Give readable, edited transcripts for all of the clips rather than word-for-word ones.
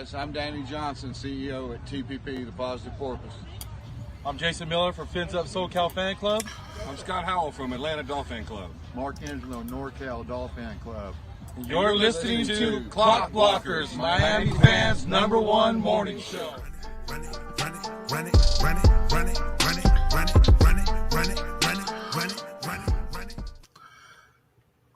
guys. I'm Danny Johnson, CEO at TPP, The Positive Porpoise. I'm Jason Miller from Phins Up SoCal Fan Club. I'm Scott Howell from Atlanta Dolphin Club. Mark Angelo, NorCal Dolphin Club. And you're listening to Clock Blockers, Miami fans' #1 morning show. Run it, run it, run it, run it, run it, run it, run it, run it, run it, run it, run it, run it, run it.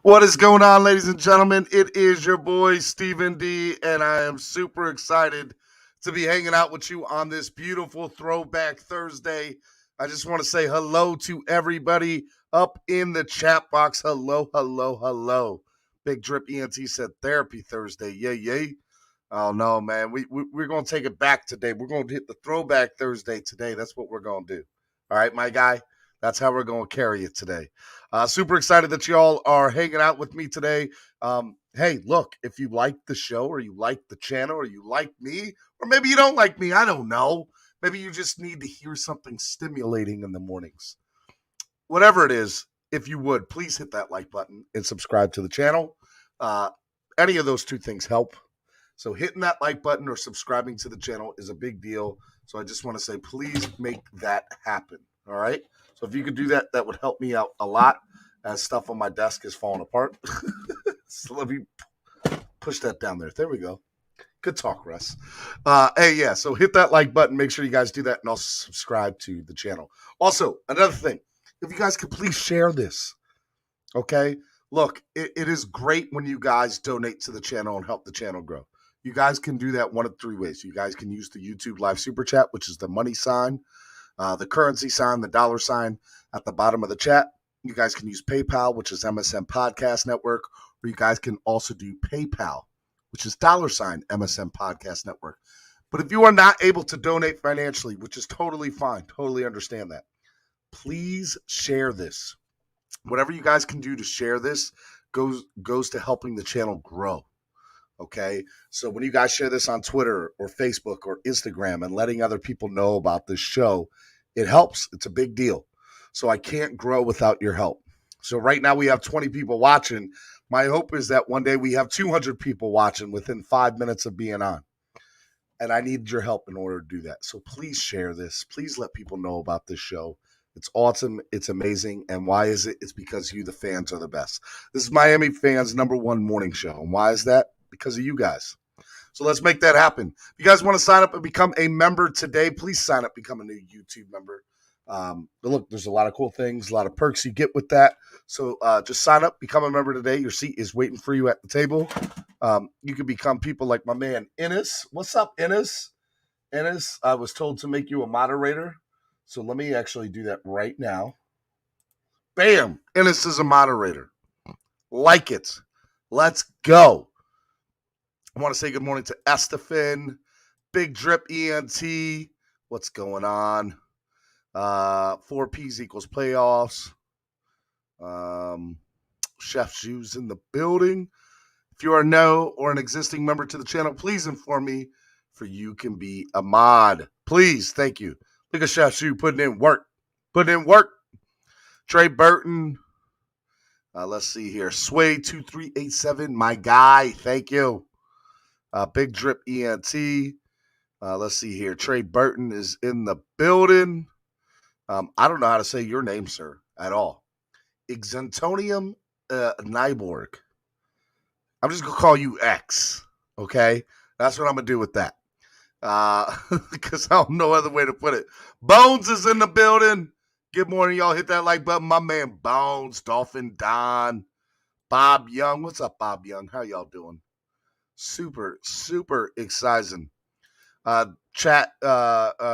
What is going on, ladies and gentlemen? It is your boy, Stephen D, and I am super excited to be hanging out with you on this beautiful Throwback Thursday. I just want to say hello to everybody up in the chat box. Hello, hello, hello. Big Drip ENT said Therapy Thursday. Yay, yay. Oh, no, man. We're going to take it back today. We're going to hit the Throwback Thursday today. That's what we're going to do. All right, my guy? That's how we're going to carry it today. Super excited that y'all are hanging out with me today. Hey, look, if you like the show or you like the channel or you like me, or maybe you don't like me, I don't know. Maybe you just need to hear something stimulating in the mornings. Whatever it is, if you would, please hit that like button and subscribe to the channel. Any of those two things help. So hitting that like button or subscribing to the channel is a big deal. So I just want to say, please make that happen. All right? So if you could do that, that would help me out a lot as stuff on my desk is falling apart. So let me push that down there. There we go. Good talk, Russ. Hey, yeah, so hit that like button. Make sure you guys do that and also subscribe to the channel. Also, another thing, if you guys could please share this, okay? Look, it is great when you guys donate to the channel and help the channel grow. You guys can do that one of three ways. You guys can use the YouTube Live Super Chat, which is the money sign, the currency sign, the dollar sign at the bottom of the chat. You guys can use PayPal, which is MSM Podcast Network, or you guys can also do PayPal, which is $ MSM Podcast Network. But if you are not able to donate financially, which is totally fine, totally understand that, please share this. Whatever you guys can do to share this goes to helping the channel grow. Okay, so when you guys share this on Twitter or Facebook or Instagram and letting other people know about this show, it helps. It's a big deal. So I can't grow without your help. So right now we have 20 people watching. My hope is that one day we have 200 people watching within 5 minutes of being on. And I need your help in order to do that. So please share this. Please let people know about this show. It's awesome. It's amazing. And why is it? It's because you, the fans, are the best. This is Miami fans' #1 morning show. And why is that? Because of you guys. So let's make that happen. If you guys want to sign up and become a member today, please sign up, become a new YouTube member. Look, there's a lot of cool things, a lot of perks you get with that. So just sign up, become a member today. Your seat is waiting for you at the table. You can become people like my man, Ennis. What's up, Ennis? Ennis, I was told to make you a moderator. So let me actually do that right now. Bam! Ennis is a moderator. Like it. Let's go. I want to say good morning to Estefan, Big Drip ENT. What's going on? 4Ps equals playoffs. Chef Shoes in the building. If you are no or an existing member to the channel, please inform me, for you can be a mod. Please, thank you. Look at Chef Shoe putting in work. Putting in work. Trey Burton. Let's see here. Sway2387, my guy. Thank you. Big Drip ENT. Let's see here. Trey Burton is in the building. I don't know how to say your name, sir, at all. Exantonium Nyborg. I'm just going to call you X, okay? That's what I'm going to do with that. Because I don't know other way to put it. Bones is in the building. Good morning, y'all. Hit that like button. My man Bones, Dolphin Don, Bob Young. What's up, Bob Young? How y'all doing? Super, super exciting. Chat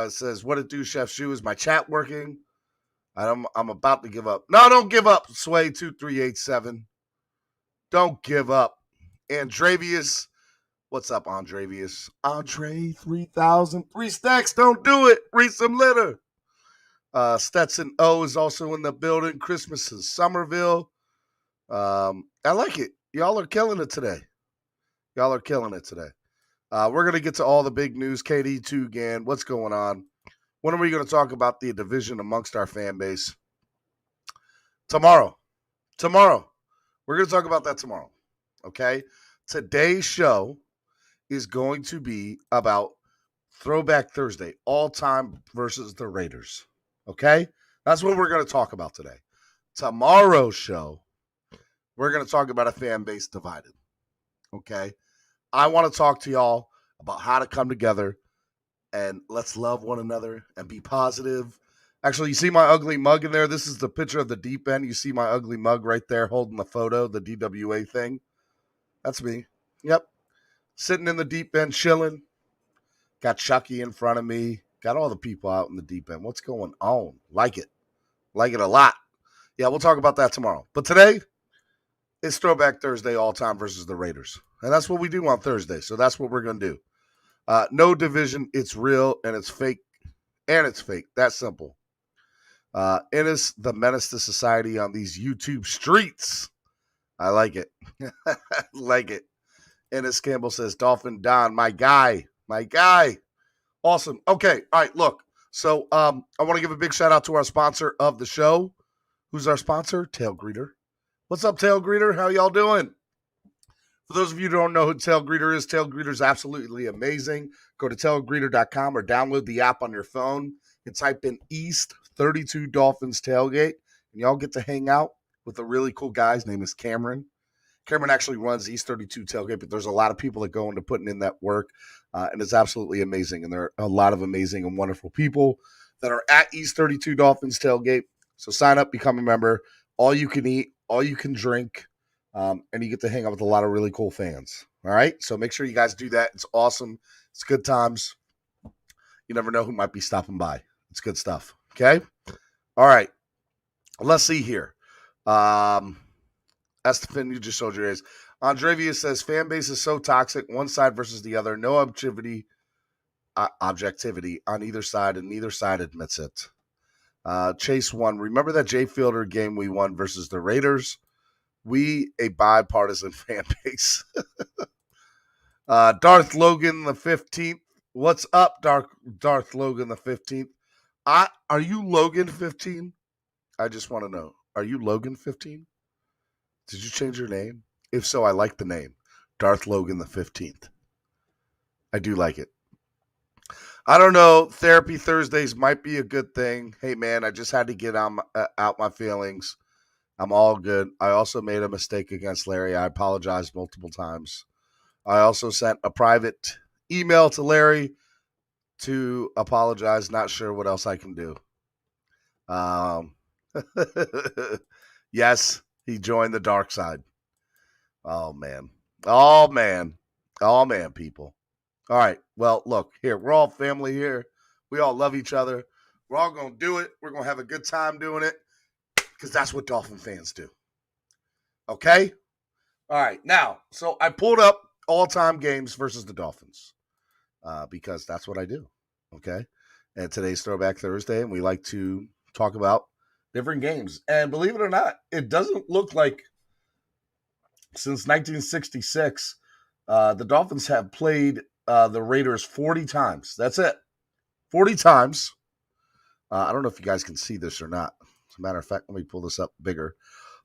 says, what it do, Chef Shoe? Is my chat working? I'm about to give up. No, don't give up, Sway2387. Don't give up. Andravius. What's up, Andravius? Andre 3000. 3 stacks. Don't do it. Read some litter. Stetson O is also in the building. Christmas in Somerville. I like it. Y'all are killing it today. Y'all are killing it today. We're going to get to all the big news. KD2 Gan, what's going on? When are we going to talk about the division amongst our fan base? Tomorrow. Tomorrow. We're going to talk about that tomorrow. Okay? Today's show is going to be about Throwback Thursday, all-time versus the Raiders. Okay? That's what we're going to talk about today. Tomorrow's show, we're going to talk about a fan base divided. Okay? I want to talk to y'all about how to come together and let's love one another and be positive. Actually, you see my ugly mug in there? This is the picture of the deep end. You see my ugly mug right there holding the photo, the DWA thing. That's me. Yep. Sitting in the deep end, chilling. Got Chucky in front of me. Got all the people out in the deep end. What's going on? Like it. Like it a lot. Yeah, we'll talk about that tomorrow. But today, it's Throwback Thursday, all-time versus the Raiders. And that's what we do on Thursday. So that's what we're going to do. No division. It's real and it's fake. And it's fake. That simple. Ennis, the menace to society on these YouTube streets. I like it. Like it. Ennis Campbell says, Dolphin Don, my guy. My guy. Awesome. Okay. All right. Look. So I want to give a big shout out to our sponsor of the show. Who's our sponsor? Tail Greeter. What's up, Tail Greeter? How y'all doing? For those of you who don't know who Tail Greeter is absolutely amazing. Go to tailgreeter.com or download the app on your phone and type in East 32 Dolphins Tailgate, and y'all get to hang out with a really cool guy. His name is Cameron. Cameron actually runs East 32 Tailgate, but there's a lot of people that go into putting in that work, and it's absolutely amazing. And there are a lot of amazing and wonderful people that are at East 32 Dolphins Tailgate. So sign up, become a member. All you can eat, all you can drink. And you get to hang out with a lot of really cool fans. All right? So make sure you guys do that. It's awesome. It's good times. You never know who might be stopping by. It's good stuff. Okay? All right. Let's see here. That's the Finn you just showed your ace. Andravia says, fan base is so toxic, one side versus the other. No objectivity on either side, and neither side admits it. Chase won. Remember that Jay Fielder game we won versus the Raiders? We, a bipartisan fan base. Darth Logan the 15th. What's up, Darth Logan the 15th? Are you Logan 15? I just want to know. Are you Logan 15? Did you change your name? If so, I like the name. Darth Logan the 15th. I do like it. I don't know. Therapy Thursdays might be a good thing. Hey, man, I just had to get out my feelings. I'm all good. I also made a mistake against Larry. I apologized multiple times. I also sent a private email to Larry to apologize. Not sure what else I can do. Yes, he joined the dark side. Oh, man. Oh, man. Oh, man, people. All right. Well, look, here. We're all family here. We all love each other. We're all going to do it. We're going to have a good time doing it. Because that's what Dolphin fans do. Okay? All right. Now, so I pulled up all-time games versus the Dolphins. Because that's what I do. Okay? And today's Throwback Thursday, and we like to talk about different games. And believe it or not, it doesn't look like since 1966, the Dolphins have played the Raiders 40 times. That's it. 40 times. I don't know if you guys can see this or not. As a matter of fact, let me pull this up bigger.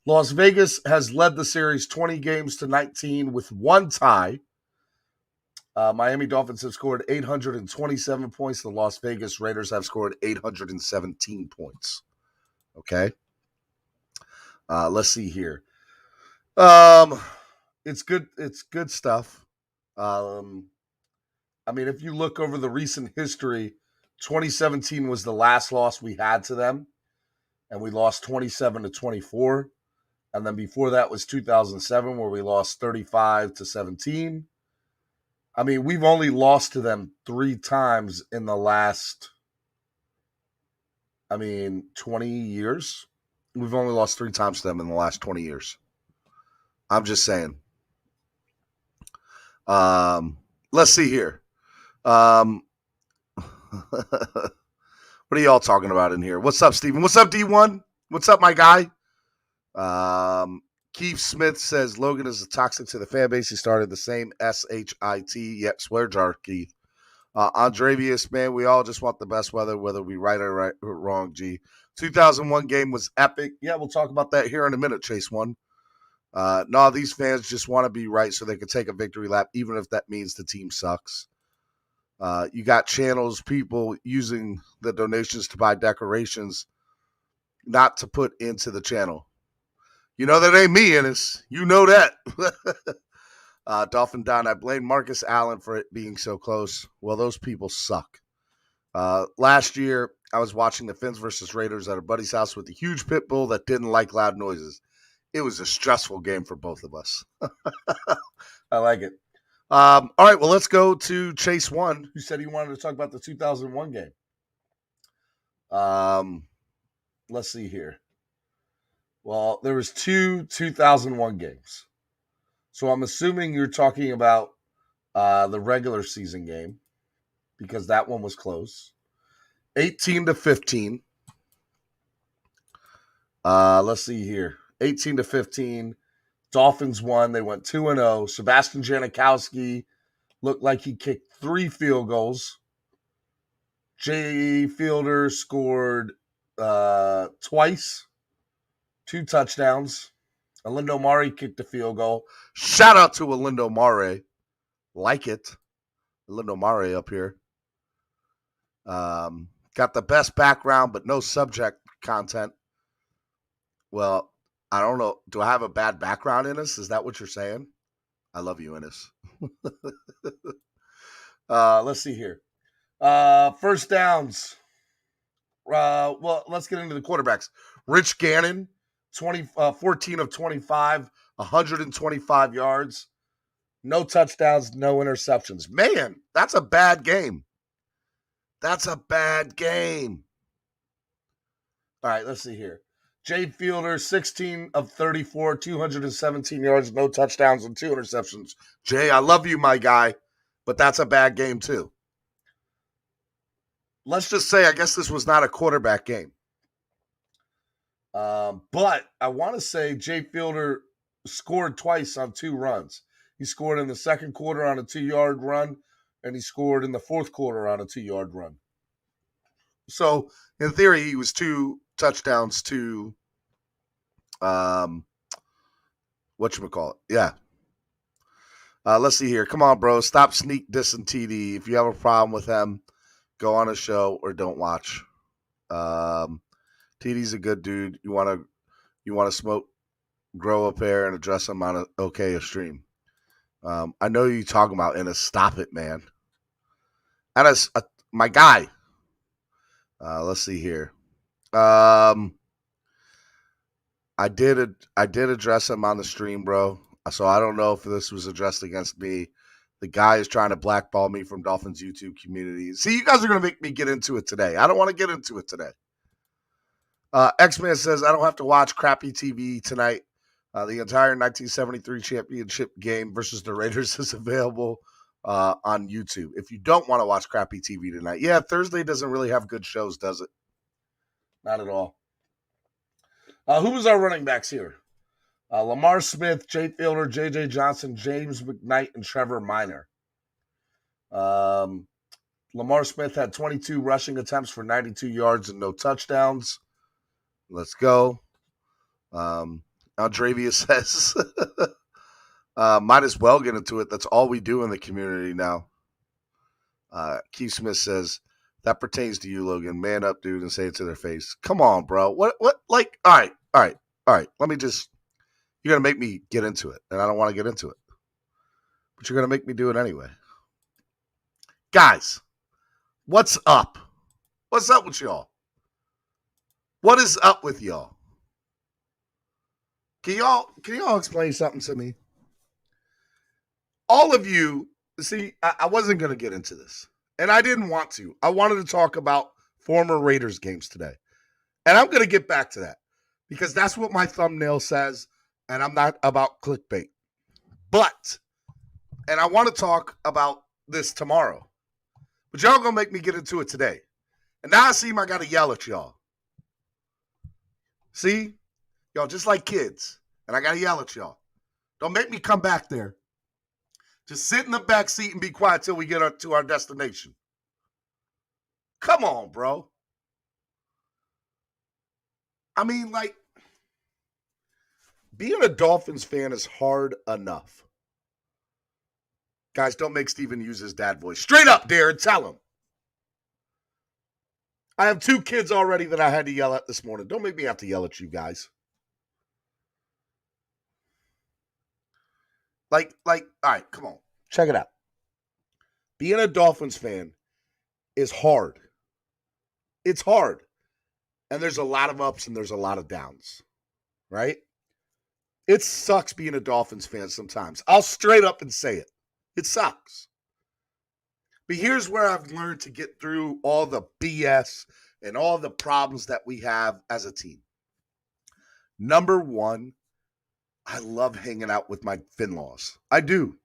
Las Vegas has led the series 20 games to 19 with one tie. Miami Dolphins have scored 827 points. The Las Vegas Raiders have scored 817 points. Okay. Let's see here. It's good. It's good stuff. I mean, if you look over the recent history, 2017 was the last loss we had to them. And we lost 27-24. And then before that was 2007, where we lost 35-17. I mean, we've only lost to them 3 times in the last, 20 years. We've only lost 3 times to them in the last 20 years. I'm just saying. Let's see here. What are y'all talking about in here? What's up, Steven? What's up, D1? What's up, my guy? Keith Smith says Logan is toxic to the fan base. He started the same SHIT. Yep, swear jar, Keith. Andrevius, man, we all just want the best weather, whether we right or wrong, G. 2001 game was epic. Yeah, we'll talk about that here in a minute, Chase one. No, these fans just want to be right so they can take a victory lap, even if that means the team sucks. You got channels, people using the donations to buy decorations not to put into the channel. You know that ain't me, Ennis. You know that. Dolphin Don, I blame Marcus Allen for it being so close. Well, those people suck. Last year, I was watching the Phins versus Raiders at a buddy's house with a huge pit bull that didn't like loud noises. It was a stressful game for both of us. I like it. All right, well, let's go to Chase One, who said he wanted to talk about the 2001 game. Let's see here. Well, there was 2001 games. So I'm assuming you're talking about the regular season game because that one was close. 18-15. Let's see here. 18-15. Dolphins won. They went 2-0. Sebastian Janikowski looked like he kicked 3 field goals. Jay Fielder scored twice, 2 touchdowns. Alindo Mare kicked a field goal. Shout out to Alindo Mare. Like it. Alindo Mare up here. Got the best background, but no subject content. Well, I don't know. Do I have a bad background, Ennis? Is that what you're saying? I love you, Ennis. Let's see here. First downs. Well, let's get into the quarterbacks. Rich Gannon, 14 of 25, 125 yards. No touchdowns, no interceptions. Man, that's a bad game. That's a bad game. All right, let's see here. Jay Fielder, 16 of 34, 217 yards, no touchdowns, and 2 interceptions. Jay, I love you, my guy, but that's a bad game too. Let's just say I guess this was not a quarterback game. But I want to say Jay Fielder scored twice on 2 runs. He scored in the second quarter on a 2-yard run, and he scored in the fourth quarter on a 2-yard run. So, in theory, he was 2 touchdowns to whatchamacallit. Yeah. Let's see here. Come on, bro. Stop sneak dissing TD. If you have a problem with him, go on a show or don't watch. TD's a good dude. You want to smoke, grow a pair, and address him on a stream. I know you talking about Ennis. Stop it, man. Ennis, my guy. Let's see here. I did address him on the stream, bro. So I don't know if this was addressed against me. The guy is trying to blackball me from Dolphins YouTube community. See, you guys are going to make me get into it today. I don't want to get into it today. X-Man says, I don't have to watch crappy TV tonight. The entire 1973 championship game versus the Raiders is available on YouTube. If you don't want to watch crappy TV tonight, yeah, Thursday doesn't really have good shows, does it? Not at all. Who was our running backs here? Lamar Smith, Jay Fielder, J.J. Johnson, James McKnight, and Trevor Minor. Lamar Smith had 22 rushing attempts for 92 yards and no touchdowns. Let's go. Andravia says, might as well get into it. That's all we do in the community now. Keith Smith says, that pertains to you, Logan. Man up, dude, and say it to their face. Come on, bro. What, like, all right. Let me just, you're going to make me get into it, and I don't want to get into it. But you're going to make me do it anyway. Guys, what's up? What's up with y'all? What is up with y'all? Can y'all explain something to me? All of you, see, I wasn't going to get into this, and I didn't want to. I wanted to talk about former Raiders games today, and I'm going to get back to that because that's what my thumbnail says, and I'm not about clickbait. But, and I want to talk about this tomorrow, but y'all going to make me get into it today. And now I seem I got to yell at y'all. See? Y'all just like kids. And I got to yell at y'all. Don't make me come back there. Just sit in the back seat and be quiet till we get to our destination. Come on, bro. I mean, like, being a Dolphins fan is hard enough. Guys, don't make Steven use his dad voice. Straight up, Darren, tell him. I have 2 kids already that I had to yell at this morning. Don't make me have to yell at you guys. Like, all right, come on. Check it out. Being a Dolphins fan is hard. It's hard. And there's a lot of ups and there's a lot of downs, right? It sucks being a Dolphins fan sometimes. I'll straight up and say it. It sucks. But here's where I've learned to get through all the BS and all the problems that we have as a team. Number one, I love hanging out with my Finlaws. I do.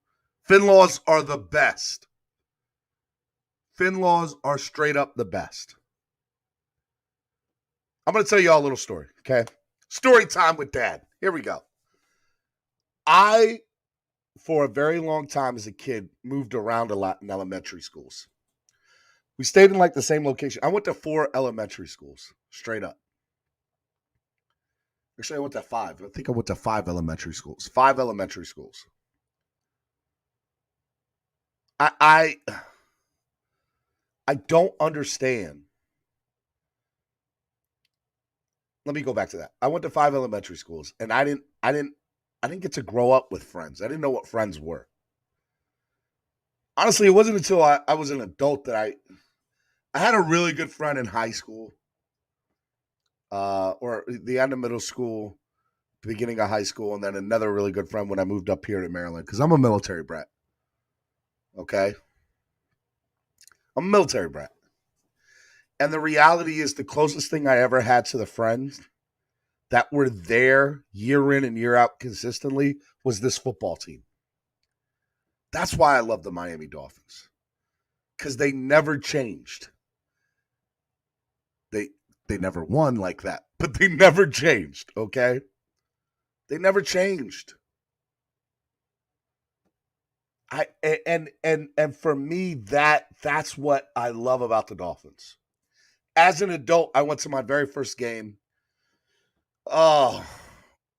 Finlaws are the best. Finlaws are straight up the best. I'm going to tell you all a little story, okay? Story time with Dad. Here we go. I, for a very long time as a kid, moved around a lot in elementary schools. We stayed in like the same location. I went to 4 elementary schools, straight up. Actually, I went to 5. I think I went to 5 elementary schools. 5 elementary schools. I don't understand. Let me go back to that. I went to 5 elementary schools, and I didn't get to grow up with friends. I didn't know what friends were. Honestly, it wasn't until I was an adult that I had a really good friend in high school, or the end of middle school, the beginning of high school, and then another really good friend when I moved up here to Maryland, because I'm a military brat. Okay? I'm a military brat. And the reality is the closest thing I ever had to the friends that were there year in and year out consistently was this football team. That's why I love the Miami Dolphins. Because they never changed. They never won like that, but they never changed, okay? They never changed. And for me, that's what I love about the Dolphins. As an adult, I went to my very first game. Oh,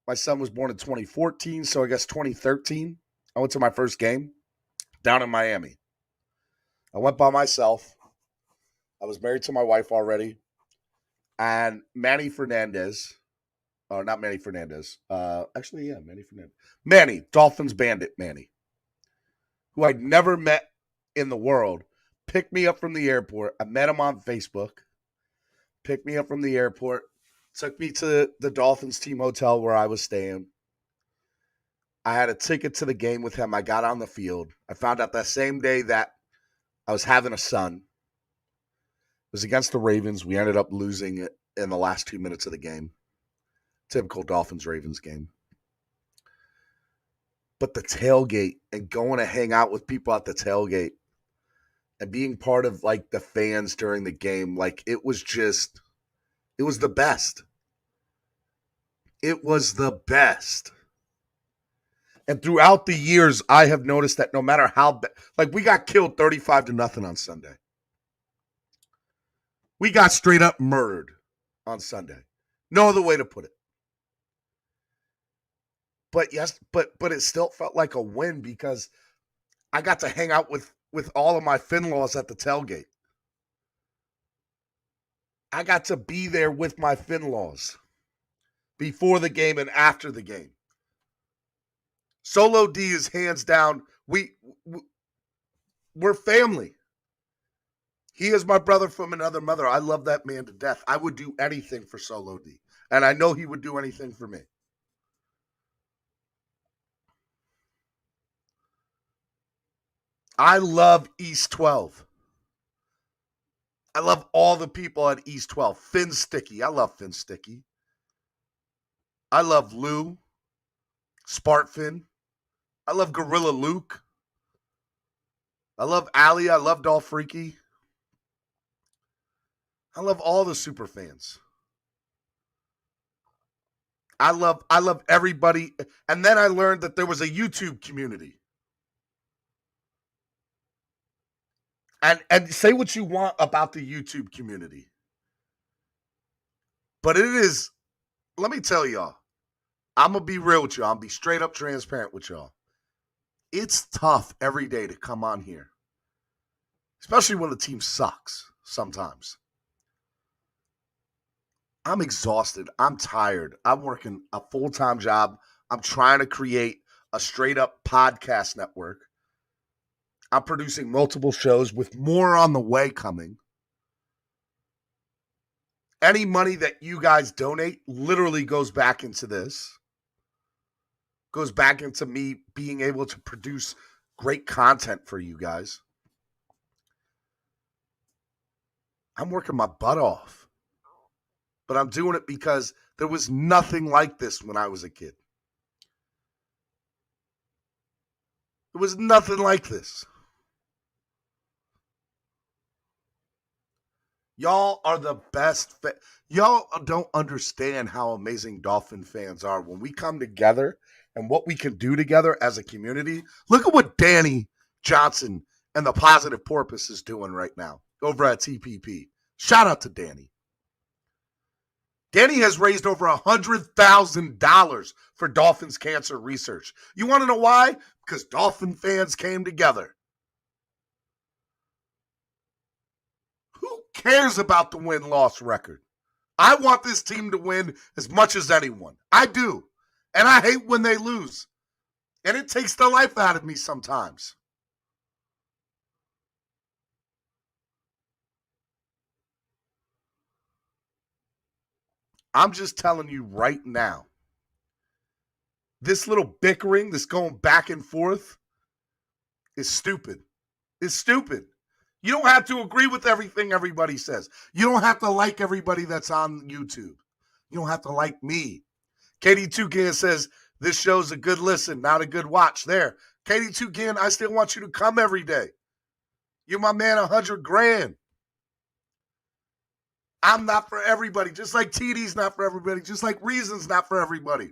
my son was born in 2014, so I guess 2013. I went to my first game down in Miami. I went by myself. I was married to my wife already. And Manny Fernandez, or not Manny Fernandez. Actually, yeah, Manny Fernandez. Manny, Dolphins bandit Manny, who I'd never met in the world, picked me up from the airport. I met him on Facebook. Picked me up from the airport. Took me to the Dolphins team hotel where I was staying. I had a ticket to the game with him. I got on the field. I found out that same day that I was having a son. It was against the Ravens. We ended up losing it in the last 2 minutes of the game. Typical Dolphins-Ravens game. But the tailgate and going to hang out with people at the tailgate and being part of like the fans during the game, like it was the best. It was the best. And throughout the years, I have noticed that no matter how like we got killed 35-0 on Sunday. We got straight up murdered on Sunday. No other way to put it. But yes, but it still felt like a win because I got to hang out with all of my Finlaws at the tailgate. I got to be there with my Finlaws before the game and after the game. Solo D is hands down. We're family. He is my brother from another mother. I love that man to death. I would do anything for Solo D. And I know he would do anything for me. I love East 12. I love all the people at East 12. Finn Sticky. I love Finn Sticky. I love Lou. Spartfin. I love Gorilla Luke. I love Ali. I love Dolph Freaky. I love all the super fans. I love everybody. And then I learned that there was a YouTube community. And say what you want about the YouTube community. But it is, let me tell y'all, I'm going to be real with you. I'll be straight up transparent with y'all. It's tough every day to come on here, especially when the team sucks sometimes. I'm exhausted. I'm tired. I'm working a full-time job. I'm trying to create a straight-up podcast network. I'm producing multiple shows with more on the way coming. Any money that you guys donate literally goes back into this. Goes back into me being able to produce great content for you guys. I'm working my butt off. But I'm doing it because there was nothing like this when I was a kid. There was nothing like this. Y'all are the best. Y'all don't understand how amazing Dolphin fans are when we come together and what we can do together as a community. Look at what Danny Johnson and the Positive Porpoise is doing right now over at TPP. Shout out to Danny. Danny has raised over $100,000 for Dolphins cancer research. You want to know why? Because Dolphin fans came together. Who cares about the win-loss record? I want this team to win as much as anyone. I do. And I hate when they lose. And it takes the life out of me sometimes. I'm just telling you right now, this little bickering, this going back and forth is stupid. It's stupid. You don't have to agree with everything everybody says. You don't have to like everybody that's on YouTube. You don't have to like me. Katie Toucan says, this show's a good listen, not a good watch. There. Katie Toucan, I still want you to come every day. You're my man, $100,000. I'm not for everybody, just like TD's not for everybody, just like Reason's not for everybody.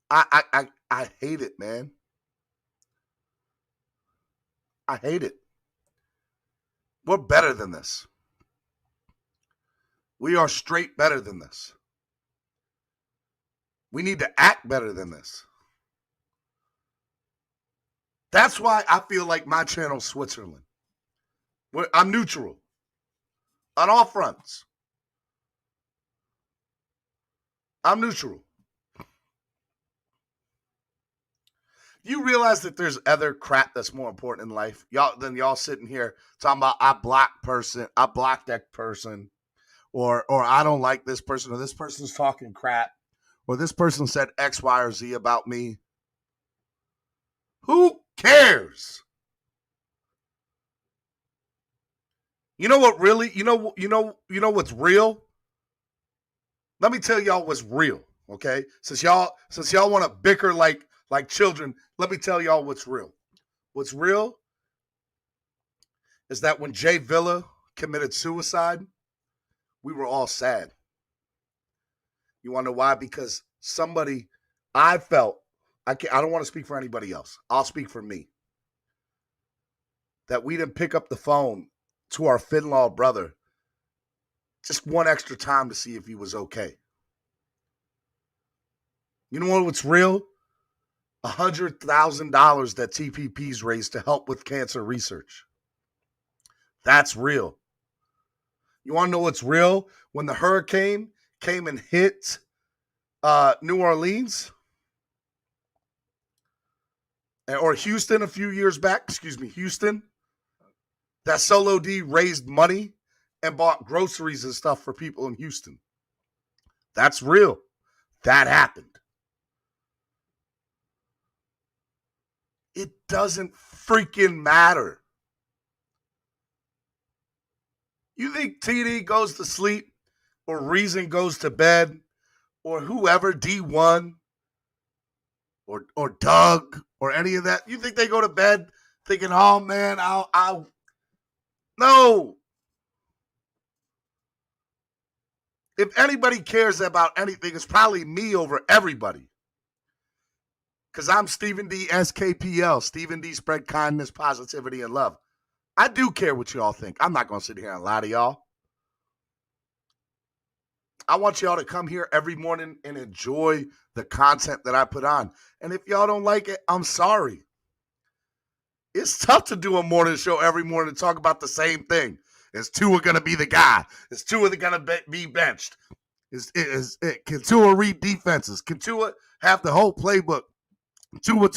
I hate it, man. I hate it. We're better than this. We are straight better than this. We need to act better than this. That's why I feel like my channel's Switzerland. I'm neutral on all fronts. I'm neutral. You realize that there's other crap that's more important in life y'all sitting here talking about I blocked that person, or I don't like this person, or this person's talking crap, or this person said X, Y, or Z about me. Who cares? You know what really? You know what's real? Let me tell y'all what's real, okay? Since y'all want to bicker like children, let me tell y'all what's real. What's real is that when Jay Villa committed suicide, we were all sad. You want to know why? Because I felt, I don't want to speak for anybody else. I'll speak for me. That we didn't pick up the phone to our Finlaw brother just one extra time to see if he was okay. You know what's real? $100,000 that TPP's raised to help with cancer research. That's real. You want to know what's real? When the hurricane came and hit New Orleans or Houston a few years back, Houston, that Solo D raised money and bought groceries and stuff for people in Houston. That's real. That happened. It doesn't freaking matter. You think TD goes to sleep or Reason goes to bed or whoever, D1 or Doug or any of that, you think they go to bed thinking, oh man, I'll no. If anybody cares about anything, it's probably me over everybody. Because I'm Stephen D. SKPL. Stephen D. Spread kindness, positivity, and love. I do care what y'all think. I'm not going to sit here and lie to y'all. I want y'all to come here every morning and enjoy the content that I put on. And if y'all don't like it, I'm sorry. It's tough to do a morning show every morning and talk about the same thing. Is Tua going to be the guy? Is Tua going to be benched? Can Tua read defenses? Can Tua have the whole playbook? Tua.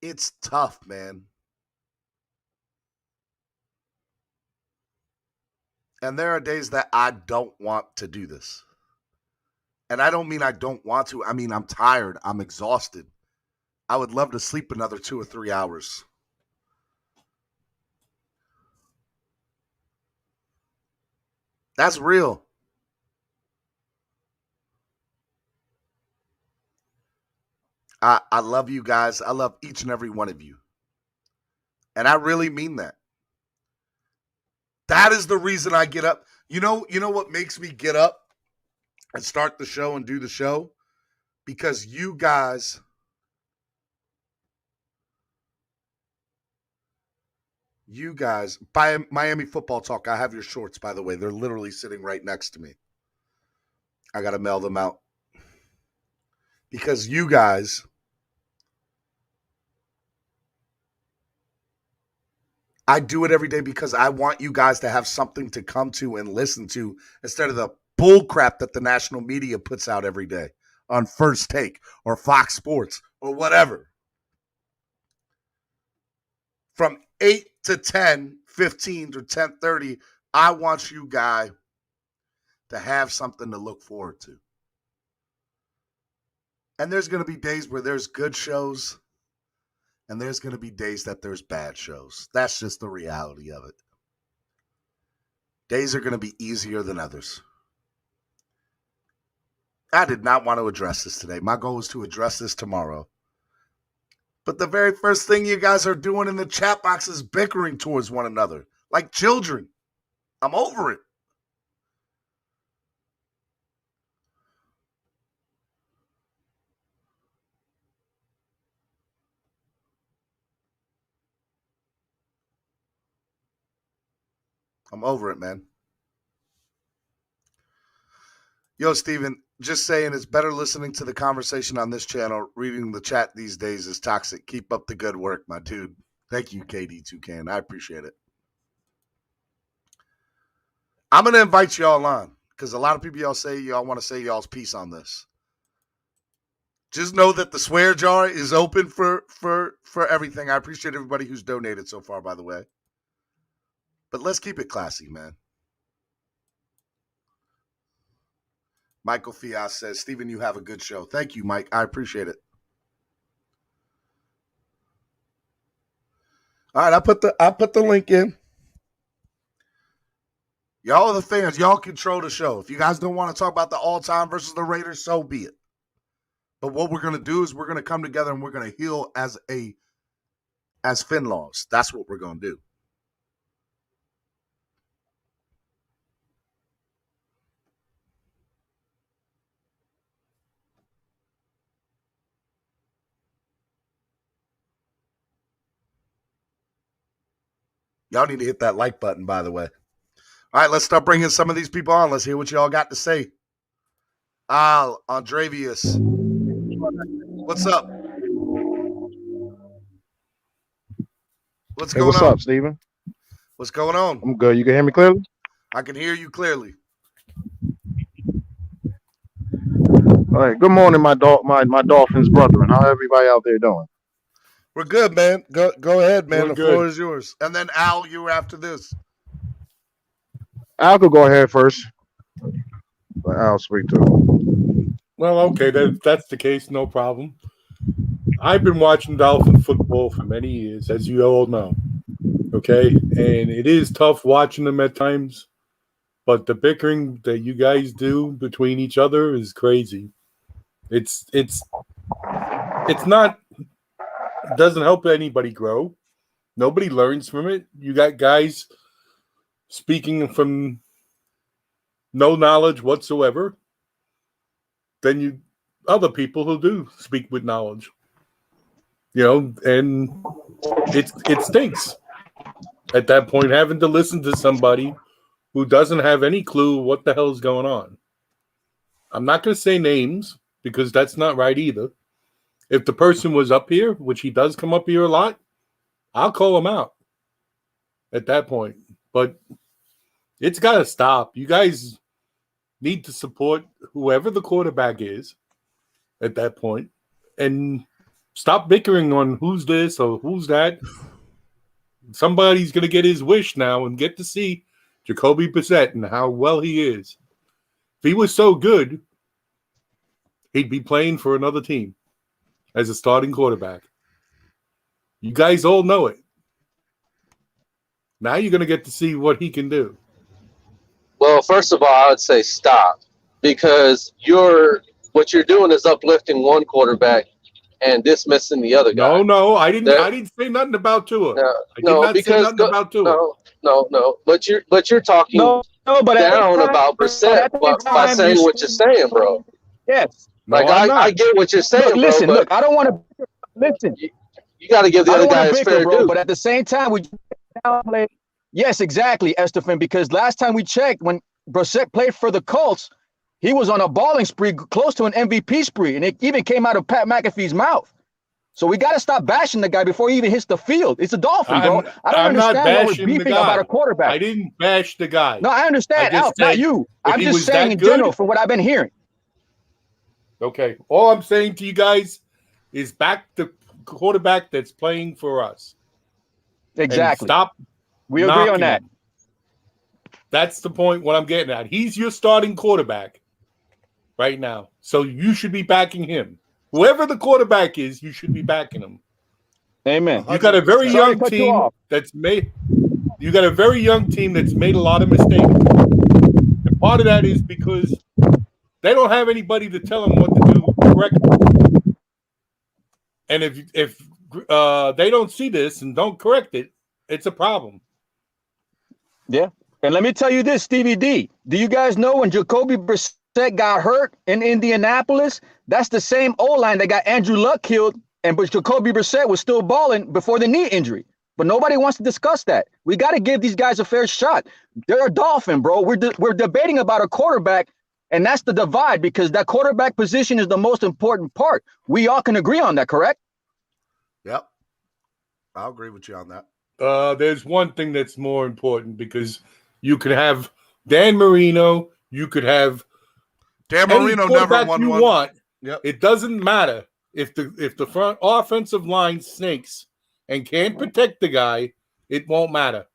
It's tough, man. And there are days that I don't want to do this. And I don't mean I don't want to. I mean, I'm tired. I'm exhausted. I would love to sleep another 2 or 3 hours. That's real. I love you guys. I love each and every one of you. And I really mean that. That is the reason I get up. You know what makes me get up and start the show and do the show? Because you guys by Miami Football Talk, I have your shorts, by the way. They're literally sitting right next to me. I got to mail them out. Because you guys I do it every day because I want you guys to have something to come to and listen to instead of the bull crap that the national media puts out every day on First Take or Fox Sports or whatever. From 8 to 10, 15 to 10:30, I want you guys to have something to look forward to. And there's going to be days where there's good shows, and there's going to be days that there's bad shows. That's just the reality of it. Days are going to be easier than others. I did not want to address this today. My goal was to address this tomorrow. But the very first thing you guys are doing in the chat box is bickering towards one another, like children. I'm over it. I'm over it, man. Yo, Steven, just saying it's better listening to the conversation on this channel. Reading the chat these days is toxic. Keep up the good work, my dude. Thank you, KD2Can. I appreciate it. I'm going to invite y'all on because a lot of people y'all want to say y'all's piece on this. Just know that the swear jar is open for everything. I appreciate everybody who's donated so far, by the way. But let's keep it classy, man. Michael Fias says, Steven, you have a good show. Thank you, Mike. I appreciate it. All right, I put the link in. Y'all are the fans. Y'all control the show. If you guys don't want to talk about the all-time versus the Raiders, so be it. But what we're going to do is we're going to come together and we're going to heal as Finlaws. That's what we're going to do. Y'all need to hit that like button, by the way. All right, let's start bringing some of these people on. Let's hear what y'all got to say. Andravius. What's up? What's going on? What's up, Steven? What's going on? I'm good. You can hear me clearly? I can hear you clearly. All right. Good morning, my Dolphins brethren. How everybody out there doing? We're good, man. Go ahead, man. We're the good. floor is yours. And then Al, you were after this. Al could go ahead first. I'll speak to him. Well, okay, that's the case. No problem. I've been watching Dolphin football for many years, as you all know. Okay, and it is tough watching them at times, but the bickering that you guys do between each other is crazy. It's not doesn't help anybody grow. Nobody learns from it. You got guys speaking from no knowledge whatsoever, then other people who do speak with knowledge. And it stinks at that point having to listen to somebody who doesn't have any clue what the hell is going on. I'm not going to say names because that's not right either. If the person was up here, which he does come up here a lot, I'll call him out at that point. But it's got to stop. You guys need to support whoever the quarterback is at that point and stop bickering on who's this or who's that. Somebody's going to get his wish now and get to see Jacoby Brissett and how well he is. If he was so good, he'd be playing for another team as a starting quarterback. You guys all know it. Now you're going to get to see what he can do. Well, first of all, I would say stop, because what you're doing is uplifting one quarterback and dismissing the other guy. No, I didn't say nothing about Tua. I did not say nothing about Tua. No. But you're talking down about Brissett by saying what you're saying, bro. Yes. I get what you're saying, listen, bro. Look, I don't want to listen. You got to give the other guy his fair due. But at the same time, we downplay. Yes, exactly, Estefan. Because last time we checked, when Brissett played for the Colts, he was on a balling spree, close to an MVP spree, and it even came out of Pat McAfee's mouth. So we got to stop bashing the guy before he even hits the field. It's a Dolphin, bro. I don't understand why we're beefing about a quarterback. I didn't bash the guy. No, I understand. Alf, not you. I'm just saying in general from what I've been hearing. Okay. All I'm saying to you guys is back the quarterback that's playing for us. Exactly. And stop. We agree on that. That's the point what I'm getting at. He's your starting quarterback right now. So you should be backing him. Whoever the quarterback is, you should be backing him. Amen. You got a very young team that's made a lot of mistakes. And part of that is because they don't have anybody to tell them what to do correctly. And if they don't see this and don't correct it, it's a problem. Yeah. And let me tell you this, Stevie D. Do you guys know when Jacoby Brissett got hurt in Indianapolis? That's the same O-line that got Andrew Luck killed, but Jacoby Brissett was still balling before the knee injury. But nobody wants to discuss that. We got to give these guys a fair shot. They're a Dolphin, bro. We're debating about a quarterback, and that's the divide, because that quarterback position is the most important part. We all can agree on that, correct? Yep. I'll agree with you on that. There's one thing that's more important, because you could have Dan Marino, you could have Dan Marino never won you one. Want. Yep. It doesn't matter if the front offensive line snakes and can't protect the guy. It won't matter.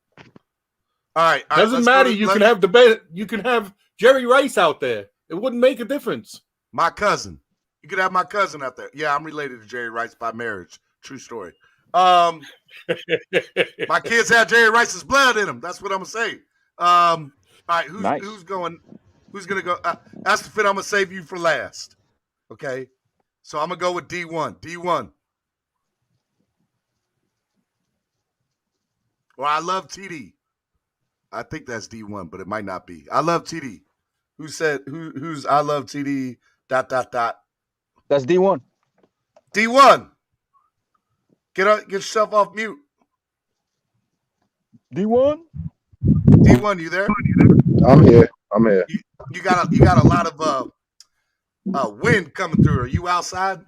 All right. Doesn't matter. You can have Jerry Rice out there. It wouldn't make a difference. My cousin. You could have my cousin out there. Yeah, I'm related to Jerry Rice by marriage. True story. My kids have Jerry Rice's blood in them. That's what I'm gonna say. All right, who's going? Who's gonna go? That's the fit. I'm gonna save you for last. Okay, so I'm gonna go with D1. D1. Well, I love TD. I think that's D1, but it might not be. I love TD. Who said who's I love TD ? That's D1. D1. Get yourself off mute. D1. D1, you there? I'm here. You got a lot of wind coming through. Are you outside?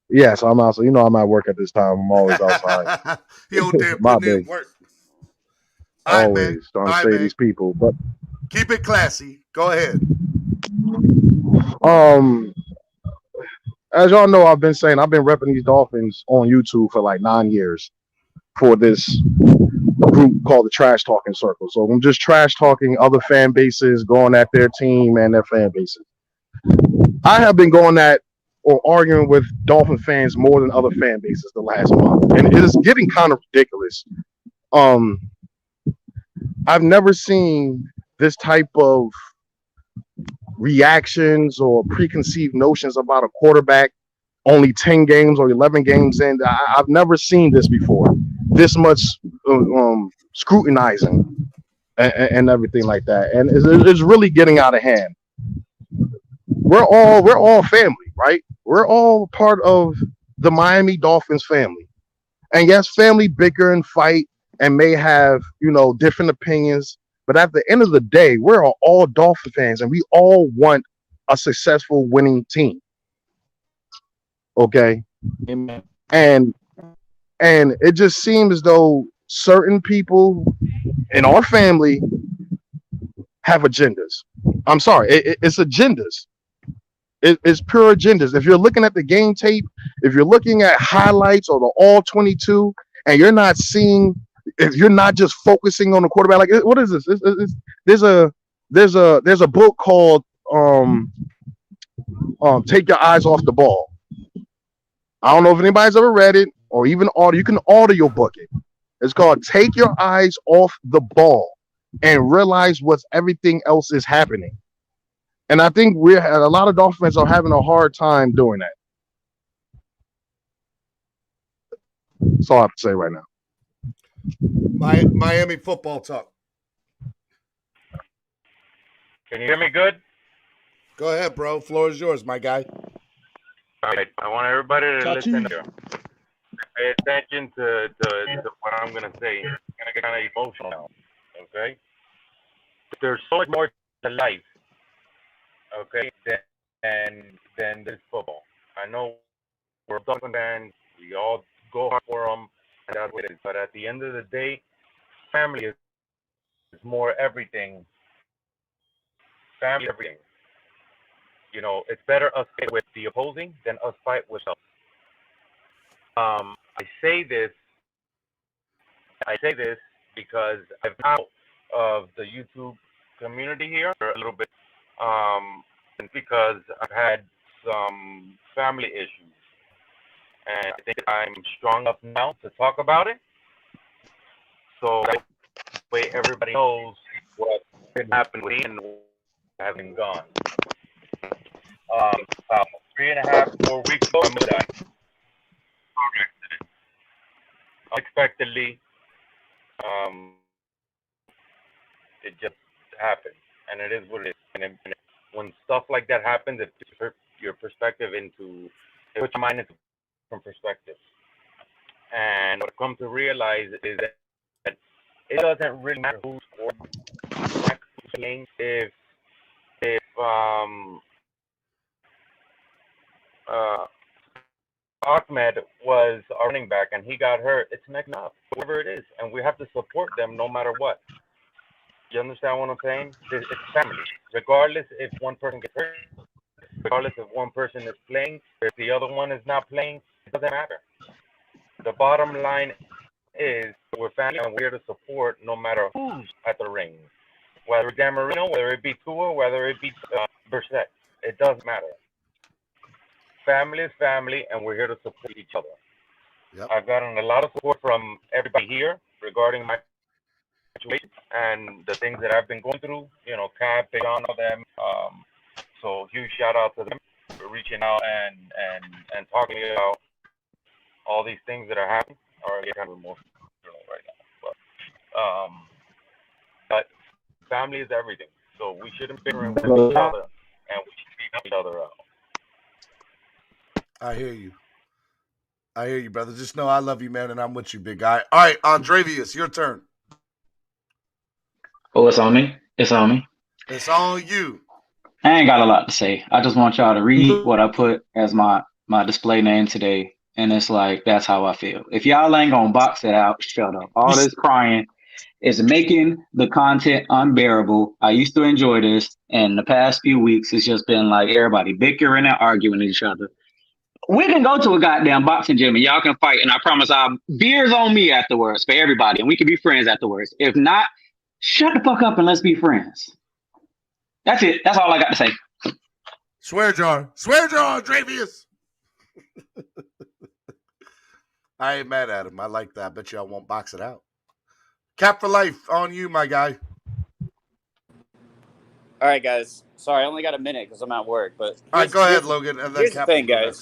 Yes, I'm outside. You know I'm at work at this time. I'm always outside. He out there putting in work. All right, always man. trying to save these people. But keep it classy. Go ahead. As y'all know, I've been repping these Dolphins on YouTube for like 9 years for this group called the Trash Talking Circle. So I'm just trash talking other fan bases, going at their team and their fan bases. I have been going at or arguing with Dolphin fans more than other fan bases the last month, and it is getting kind of ridiculous. I've never seen this type of reactions or preconceived notions about a quarterback only 10 games or 11 games in. I've never seen this before. This much scrutinizing and everything like that. And it's really getting out of hand. We're all family, right? We're all part of the Miami Dolphins family. And yes, family bicker and fight and may have, different opinions. But at the end of the day, we're all Dolphin fans and we all want a successful winning team. Okay. Amen. And it just seems as though certain people in our family have agendas. I'm sorry, it's agendas. It's pure agendas. If you're looking at the game tape, if you're looking at highlights or the all 22, and you're not seeing, if you're not just focusing on the quarterback, like what is this? There's a book called Take Your Eyes Off the Ball. I don't know if anybody's ever read it or even order. You can audio book it. It's called Take Your Eyes Off the Ball and Realize What's Everything Else is Happening. And I think a lot of Dolphins are having a hard time doing that. That's all I have to say right now. Miami football talk. Can you hear me good? Go ahead, bro. Floor is yours, my guy. All right. I want everybody to listen here. Pay attention to what I'm going to say. I'm going to get kind of emotional now. Okay? There's so much more to life, okay, than this football. I know we're Dolphin fans. We all go hard for them, and that's what it is. But at the end of the day, family is more everything. Family, everything. It's better us fight with the opposing than us fight with us. I say this because I've been out of the YouTube community here for a little bit, and because I've had some family issues, and I think I'm strong enough now to talk about it. So that way everybody knows what can happen with me and having gone. About 3.5, 4 weeks ago, I'm done. Unexpectedly, it just happened, and it is what it is. And when stuff like that happens, it puts your perspective it puts your mind into different perspectives. And what I've come to realize is that it doesn't really matter who's playing. If Ahmed was our running back and he got hurt, it's next up, whatever it is, and we have to support them no matter what. You understand what I'm saying? It's family. Regardless if one person gets hurt, regardless if one person is playing, if the other one is not playing, it doesn't matter. The bottom line is we're family and we're here to support no matter who's at the ring. Whether it's Dan Marino, whether it be Tua, whether it be Brissett. It doesn't matter. Family is family, and we're here to support each other. Yep. I've gotten a lot of support from everybody here regarding my situation and the things that I've been going through. Cap, John, all them. So huge shout out to them for reaching out and talking about all these things that are happening. Or I get kind of emotional right now, but family is everything. So we shouldn't be with each other, and we should be helping each other out. I hear you, brother. Just know I love you, man, and I'm with you, big guy. All right, Andrevius, your turn. Oh, it's on me? It's on me. It's on you. I ain't got a lot to say. I just want y'all to read what I put as my display name today. And it's like, that's how I feel. If y'all ain't gonna box it out, shut up. All this crying is making the content unbearable. I used to enjoy this. And the past few weeks, it's just been like everybody bickering and arguing with each other. We can go to a goddamn boxing gym and y'all can fight. And I promise beer's on me afterwards for everybody. And we can be friends afterwards. If not, shut the fuck up and let's be friends. That's it. That's all I got to say. Swear jar, Andrevius. I ain't mad at him. I like that. I bet y'all won't box it out. Cap for life on you, my guy. All right, guys. Sorry, I only got a minute because I'm at work. But all right, go ahead, Logan. And then here's the thing, guys.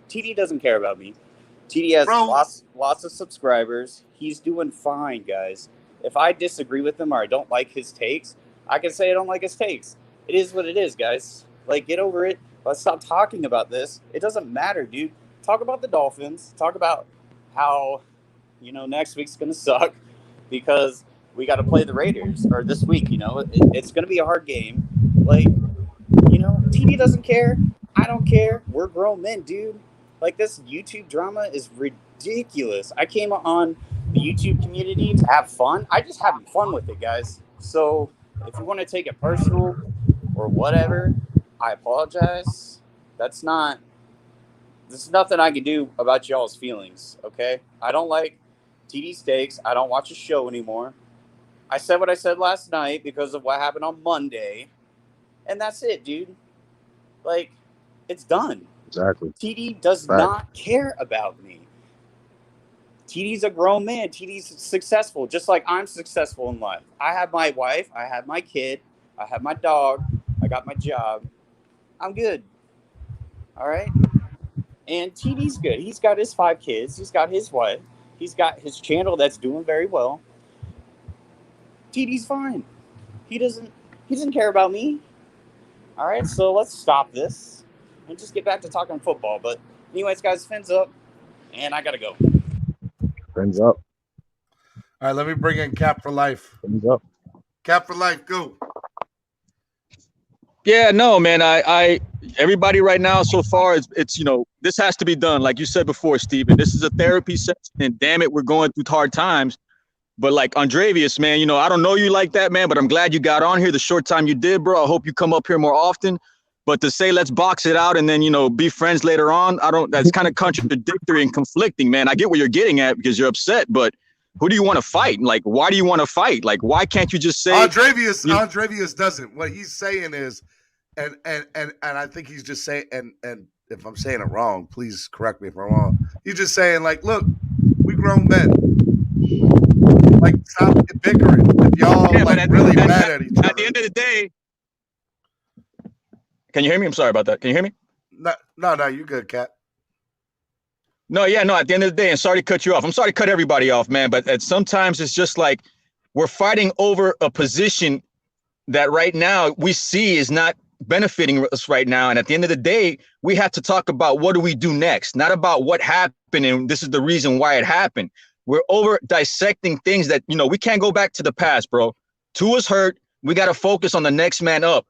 TD doesn't care about me. TD has lots of subscribers. He's doing fine, guys. if I disagree with him or I don't like his takes, I can say I don't like his takes. It is what it is, guys. Like, get over it. Let's stop talking about this. It doesn't matter, dude. Talk about the Dolphins. Talk about how, next week's going to suck because we got to play the Raiders. Or this week, it's going to be a hard game. Like, TD doesn't care. I don't care. We're grown men, dude. Like, this YouTube drama is ridiculous. I came on the YouTube community to have fun. I just having fun with it, guys. So if you want to take it personal or whatever, I apologize. There's nothing I can do about y'all's feelings, okay? I don't like TD Stakes. I don't watch the show anymore. I said what I said last night because of what happened on Monday. And that's it, dude. Like, it's done. Exactly. TD does not care about me. TD's a grown man. TD's successful, just like I'm successful in life. I have my wife. I have my kid. I have my dog. I got my job. I'm good. All right? And TD's good. He's got his 5 kids. He's got his wife. He's got his channel that's doing very well. TD's fine. He doesn't care about me. All right, so let's stop this and just get back to talking football. But anyways, guys, Phins up, and I got to go. Phins up. All right, let me bring in Cap for Life. Phins up. Cap for Life, go. Yeah, no, man. I everybody right now so far it's this has to be done. Like you said before, Steven, this is a therapy session, and damn it, we're going through hard times. But like Andrevius, man, I don't know you like that, man, but I'm glad you got on here the short time you did, bro. I hope you come up here more often. But to say let's box it out and then, be friends later on, that's kind of contradictory and conflicting, man. I get what you're getting at because you're upset, but who do you want to fight? Like, why do you want to fight? Like, why can't you just say Andrevius doesn't. What he's saying is, and I think he's just saying, and if I'm saying it wrong, please correct me if I'm wrong. He's just saying, like, look, we grown men. Like, stop bickering. If y'all really mad at each other. At the end of the day, can you hear me? I'm sorry about that. Can you hear me? No, you good, Cap. No, at the end of the day, and sorry to cut you off. I'm sorry to cut everybody off, man, but sometimes it's just like we're fighting over a position that right now we see is not benefiting us right now. And at the end of the day, we have to talk about what do we do next, not about what happened and this is the reason why it happened. We're over dissecting things that, we can't go back to the past, bro. Tua's hurt. We got to focus on the next man up.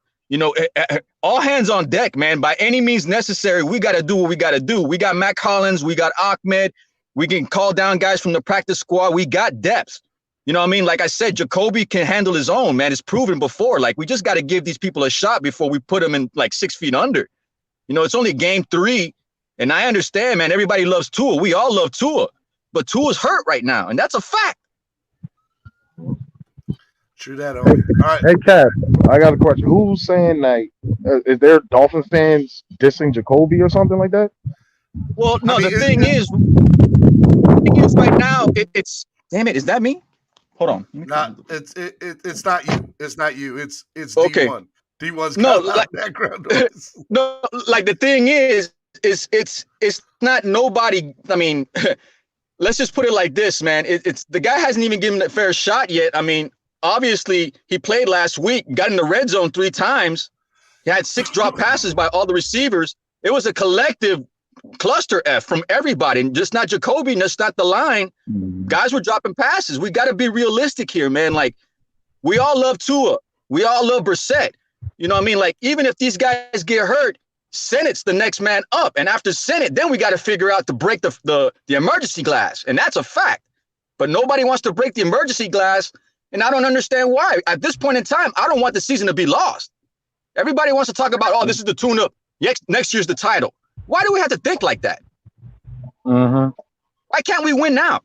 All hands on deck, man. By any means necessary, we got to do what we got to do. We got Matt Collins. We got Ahmed. We can call down guys from the practice squad. We got depth. You know what I mean? Like I said, Jacoby can handle his own, man. It's proven before. Like, we just got to give these people a shot before we put them in like 6 feet under. It's only game 3. And I understand, man, everybody loves Tua. We all love Tua. But Tua's hurt right now, and that's a fact. True that, Omi. All right. Hey, Cat, I got a question. Who's saying, like, is there Dolphin fans dissing Jacoby or something like that? Well, no, the thing is right now, it's damn it, is that me? Hold on. It's not you. It's not you. It's okay. D1. D1's got a lot of background noise. No, like the thing is it's not nobody. I mean, let's just put it like this, man. It's the guy hasn't even given a fair shot yet. I mean, obviously he played last week, got in the red zone 3 times. He had 6 drop passes by all the receivers. It was a collective cluster F from everybody, just not Jacoby, just not the line. Guys were dropping passes. We got to be realistic here, man. Like, we all love Tua. We all love Brissett. You know what I mean? Like, even if these guys get hurt, Sennett's the next man up. And after Sennett, then we got to figure out to break the emergency glass. And that's a fact. But nobody wants to break the emergency glass. And I don't understand why. At this point in time, I don't want the season to be lost. Everybody wants to talk about, oh, this is the tune-up. Next year's the title. Why do we have to think like that? Mm-hmm. Why can't we win now?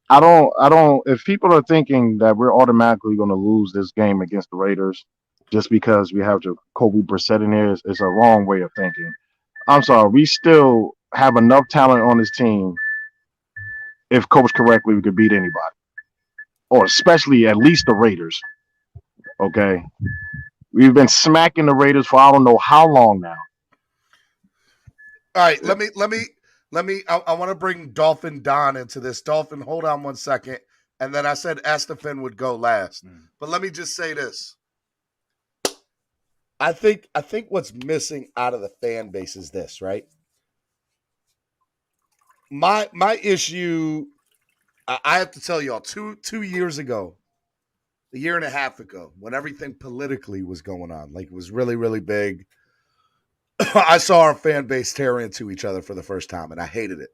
I don't. If people are thinking that we're automatically going to lose this game against the Raiders just because we have Jacoby Brissett in here, is a wrong way of thinking. I'm sorry. We still have enough talent on this team. If coached correctly, we could beat anybody, or especially at least the Raiders. Okay, we've been smacking the Raiders for I don't know how long now. All right, let me. I want to bring Dolphin Don into this. Dolphin, hold on one second. And then I said Estefan would go last. But let me just say this. I think what's missing out of the fan base is this, right? My issue, I have to tell y'all, 2 years ago, a year and a half ago, when everything politically was going on, like it was really, really big, I saw our fan base tear into each other for the first time, and I hated it.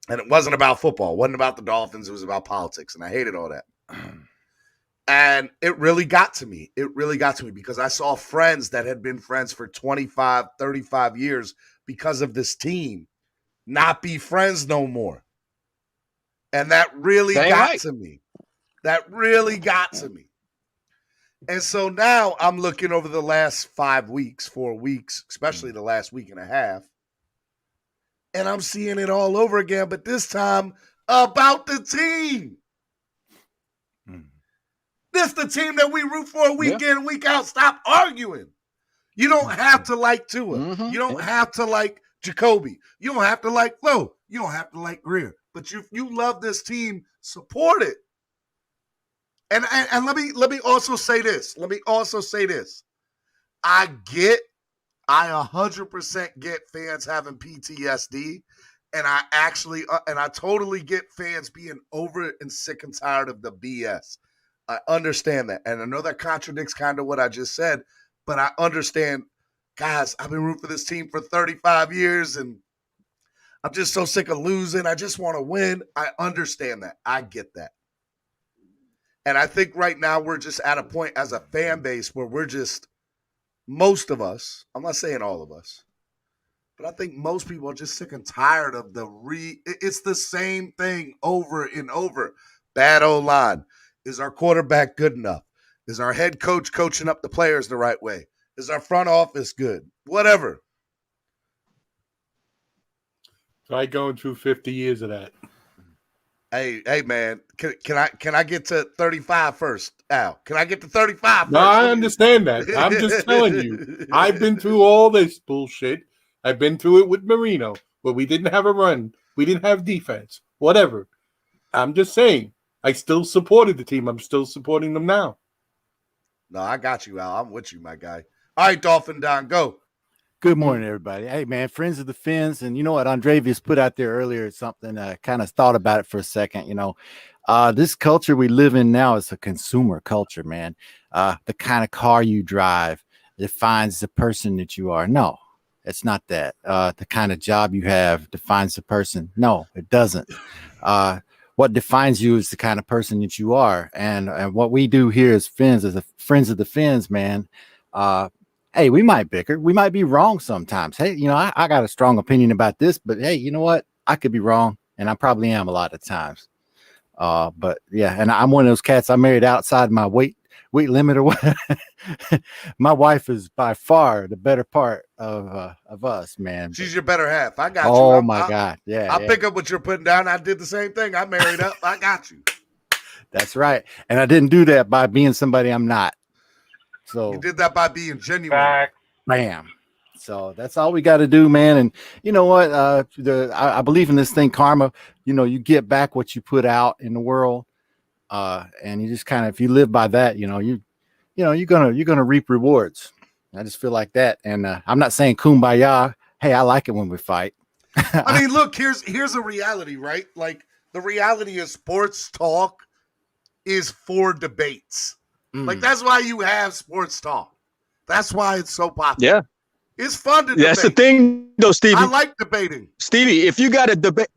And it wasn't about football. It wasn't about the Dolphins. It was about politics, and I hated all that. And it really got to me. It really got to me because I saw friends that had been friends for 25, 35 years because of this team not be friends no more. And that really got to me. That really got to me. And so now I'm looking over the last 4 weeks, especially the last week and a half, and I'm seeing it all over again, but this time about the team. This the team that we root for week in and week out. Stop arguing. You don't have to like Tua. You don't have to like Jacoby. You don't have to like Flo. You don't have to like Greer. But you love this team, support it. And let me also say this. I 100% get fans having PTSD, and I totally get fans being over and sick and tired of the BS. I understand that, and I know that contradicts kind of what I just said, but I understand, guys. I've been rooting for this team for 35 years, and I'm just so sick of losing. I just want to win. I understand that. I get that. And I think right now we're just at a point as a fan base where we're just, most of us, I'm not saying all of us, but I think most people are just sick and tired of it's the same thing over and over. Bad O-line. Is our quarterback good enough? Is our head coach coaching up the players the right way? Is our front office good? Whatever. Try going through 50 years of that. Hey, man, can I get to 35 first, Al? Can I get to 35 first? No, I understand that. I'm just telling you. I've been through all this bullshit. I've been through it with Marino, where we didn't have a run. We didn't have defense. Whatever. I'm just saying. I still supported the team. I'm still supporting them now. No, I got you, Al. I'm with you, my guy. All right, Dolphin Don, go. Good morning, everybody. Hey, man, friends of the Phins. And you know what Andrevius put out there earlier, something I kind of thought about it for a second. This culture we live in now is a consumer culture, man. The kind of car you drive defines the person that you are. No, it's not that. The kind of job you have defines the person. No, it doesn't. What defines you is the kind of person that you are. And what we do here as Phins, as friends of the Phins, man, hey, we might bicker. We might be wrong sometimes. Hey, I got a strong opinion about this, but hey, you know what? I could be wrong, and I probably am a lot of times. But yeah, and I'm one of those cats. I married outside my weight limit or what. My wife is by far the better part of us, man. She's your better half. I got you. Oh my God. Yeah. I'll pick up what you're putting down. I did the same thing. I married up. I got you. That's right. And I didn't do that by being somebody I'm not. So you did that by being genuine. Bam. So that's all we got to do, man. And you know what? I believe in this thing, karma. You get back what you put out in the world. And you just kind of, if you live by that, you're gonna reap rewards. I just feel like that. And I'm not saying kumbaya. Hey, I like it when we fight. I mean, look, here's a reality, right? Like the reality is sports talk is for debates. Like that's why you have sports talk. That's why it's so popular. Yeah. It's fun to debate. That's the thing, though, Stevie. I like debating. Stevie, if you got a debate,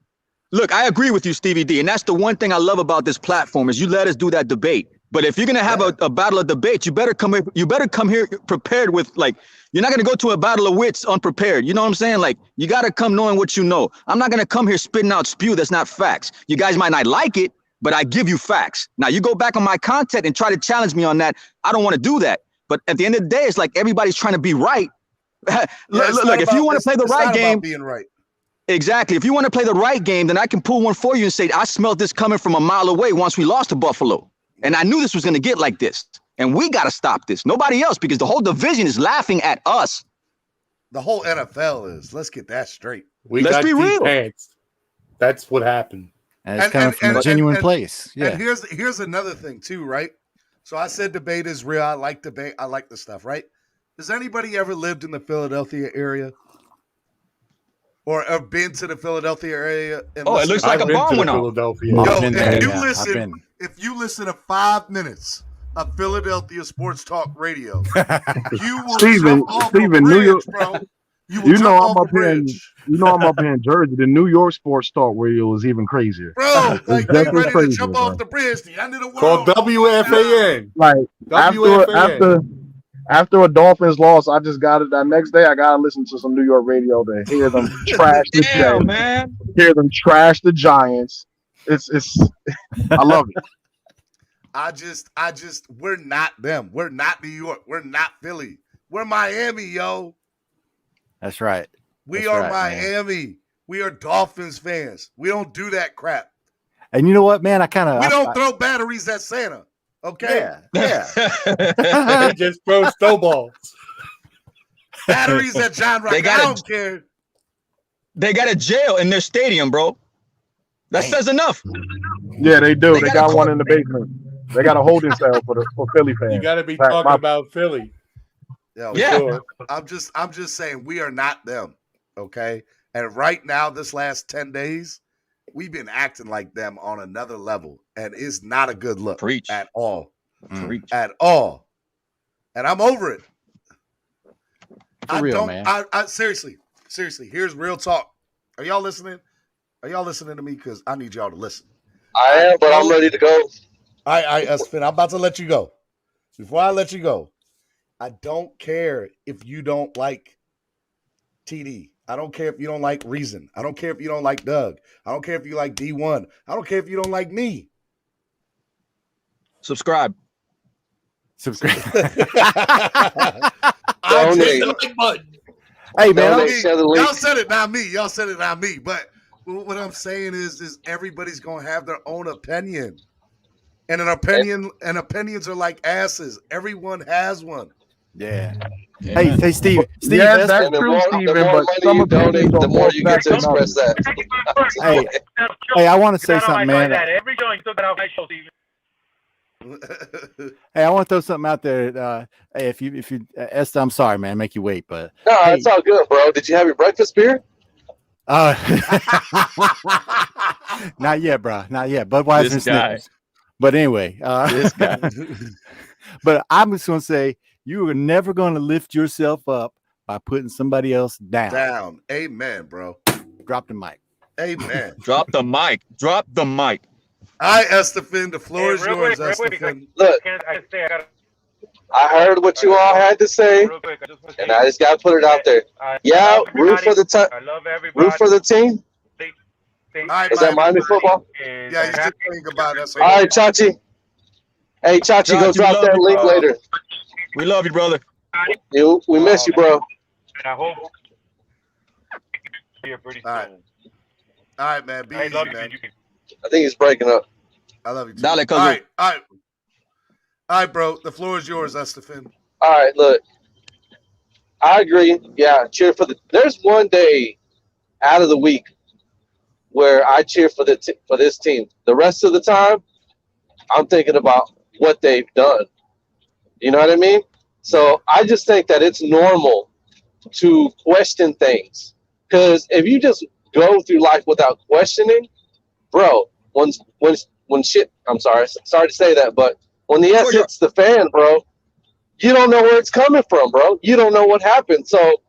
look, I agree with you, Stevie D, and that's the one thing I love about this platform is you let us do that debate. But if you're gonna have a battle of debates, you better come here prepared with you're not gonna go to a battle of wits unprepared. You know what I'm saying? Like you gotta come knowing what you know. I'm not gonna come here spitting out spew that's not facts. You guys might not like it, but I give you facts. Now you go back on my content and try to challenge me on that. I don't want to do that. But at the end of the day, it's like everybody's trying to be right. Look, if you want to play the right game, being right. Exactly. If you want to play the right game, then I can pull one for you and say, I smelled this coming from a mile away once we lost to Buffalo. And I knew this was going to get like this. And we got to stop this. Nobody else, because the whole division is laughing at us. The whole NFL is. Let's get that straight. Let's be real. Pants. That's what happened. And it's coming from a genuine place. Yeah. And here's another thing too, right? So I said debate is real. I like debate. I like the stuff, right? Has anybody ever lived in the Philadelphia area? Or have been to the Philadelphia area? It looks like a bomb went off. Philadelphia. If you listen to 5 minutes of Philadelphia sports talk radio, you will jump off the bridge, New York, bro. You know I'm up here in Jersey. The New York sports talk radio is even crazier. Bro, like they ready to jump bro. off the bridge, the end of the world. Called WFAN. Like after a Dolphins loss, I just got it. That next day, I gotta listen to some New York radio to hear them trash the Jets, man. hear them trash the Giants. It's I love it. I just we're not them. We're not New York. We're not Philly. We're Miami, yo. That's right. We are Miami. Man. We are Dolphins fans. We don't do that crap. And you know what, man? We don't throw batteries at Santa. Okay. Yeah. They just throw snowballs. Batteries at John Rock. I don't care. They got a jail in their stadium, bro. That says enough. Yeah, they do. They got one in the basement. They got a holding cell for Philly fans. You got to be talking about Philly. Yeah. Sure. I'm just saying we are not them. Okay. And right now, this last 10 days, we've been acting like them on another level, and it's not a good look at all. At all. And I'm over it. Man. I seriously, here's real talk. Are y'all listening? Are y'all listening to me? Because I need y'all to listen. I am, but I'm ready to go. All right, Finn, I'm about to let you go. Before I let you go, I don't care if you don't like TD. I don't care if you don't like Reason. I don't care if you don't like Doug. I don't care if you like D1. I don't care if you don't like me. Subscribe. Hey, man. Y'all said it, not me. Y'all said it, not me. But what I'm saying is everybody's going to have their own opinion. And opinions are like asses. Everyone has one. Yeah. Hey, Steve. Yeah, that's true, Steven. But some opinions the more you get to express that. Hey, I want to say something, man. Every joint took it out my show, Steven. Hey, I want to throw something out there. Hey, if you, Esther, I'm sorry, man, make you wait, but no, it's all good, bro. Did you have your breakfast beer? Not yet, bro. Not yet. Budweiser and Snickers. But anyway, this guy. But I'm just gonna say you are never gonna lift yourself up by putting somebody else down. Amen, bro. Drop the mic. Amen. Drop the mic. Drop the mic. All right, Estefan, the floor is yours, Estefan. Look, I heard what you all had to say, and I just got to put it out there. Yeah, root for the team. Is that Miami football? Yeah, you should think about that. All right, Chachi. Hey, Chachi, go drop that link later. We love you, brother. We miss you, bro. I hope you're pretty soon. All right, man. Be easy, man. I think he's breaking up. I love you too. Dale, all right, bro. The floor is yours, Estefan. All right, look. I agree. Yeah, cheer for the. There's one day out of the week where I cheer for this team. The rest of the time, I'm thinking about what they've done. You know what I mean? So I just think that it's normal to question things, because if you just go through life without questioning, bro, when shit, I'm sorry to say that, but when the S hits the fan, bro, you don't know where it's coming from, bro. You don't know what happened. So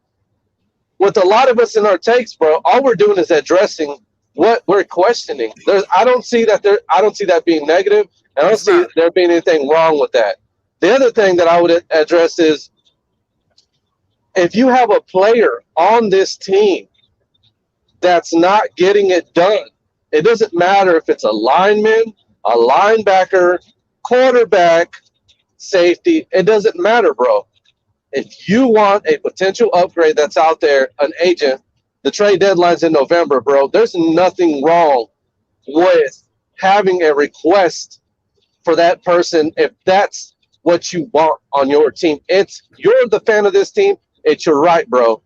with a lot of us in our takes, bro, all we're doing is addressing what we're questioning. I don't see that being negative. I don't see there being anything wrong with that. The other thing that I would address is, if you have a player on this team that's not getting it done, it doesn't matter if it's a lineman, a linebacker, quarterback, safety. It doesn't matter, bro. If you want a potential upgrade that's out there, an agent, the trade deadline's in November, bro. There's nothing wrong with having a request for that person if that's what you want on your team. You're the fan of this team. It's your right, bro.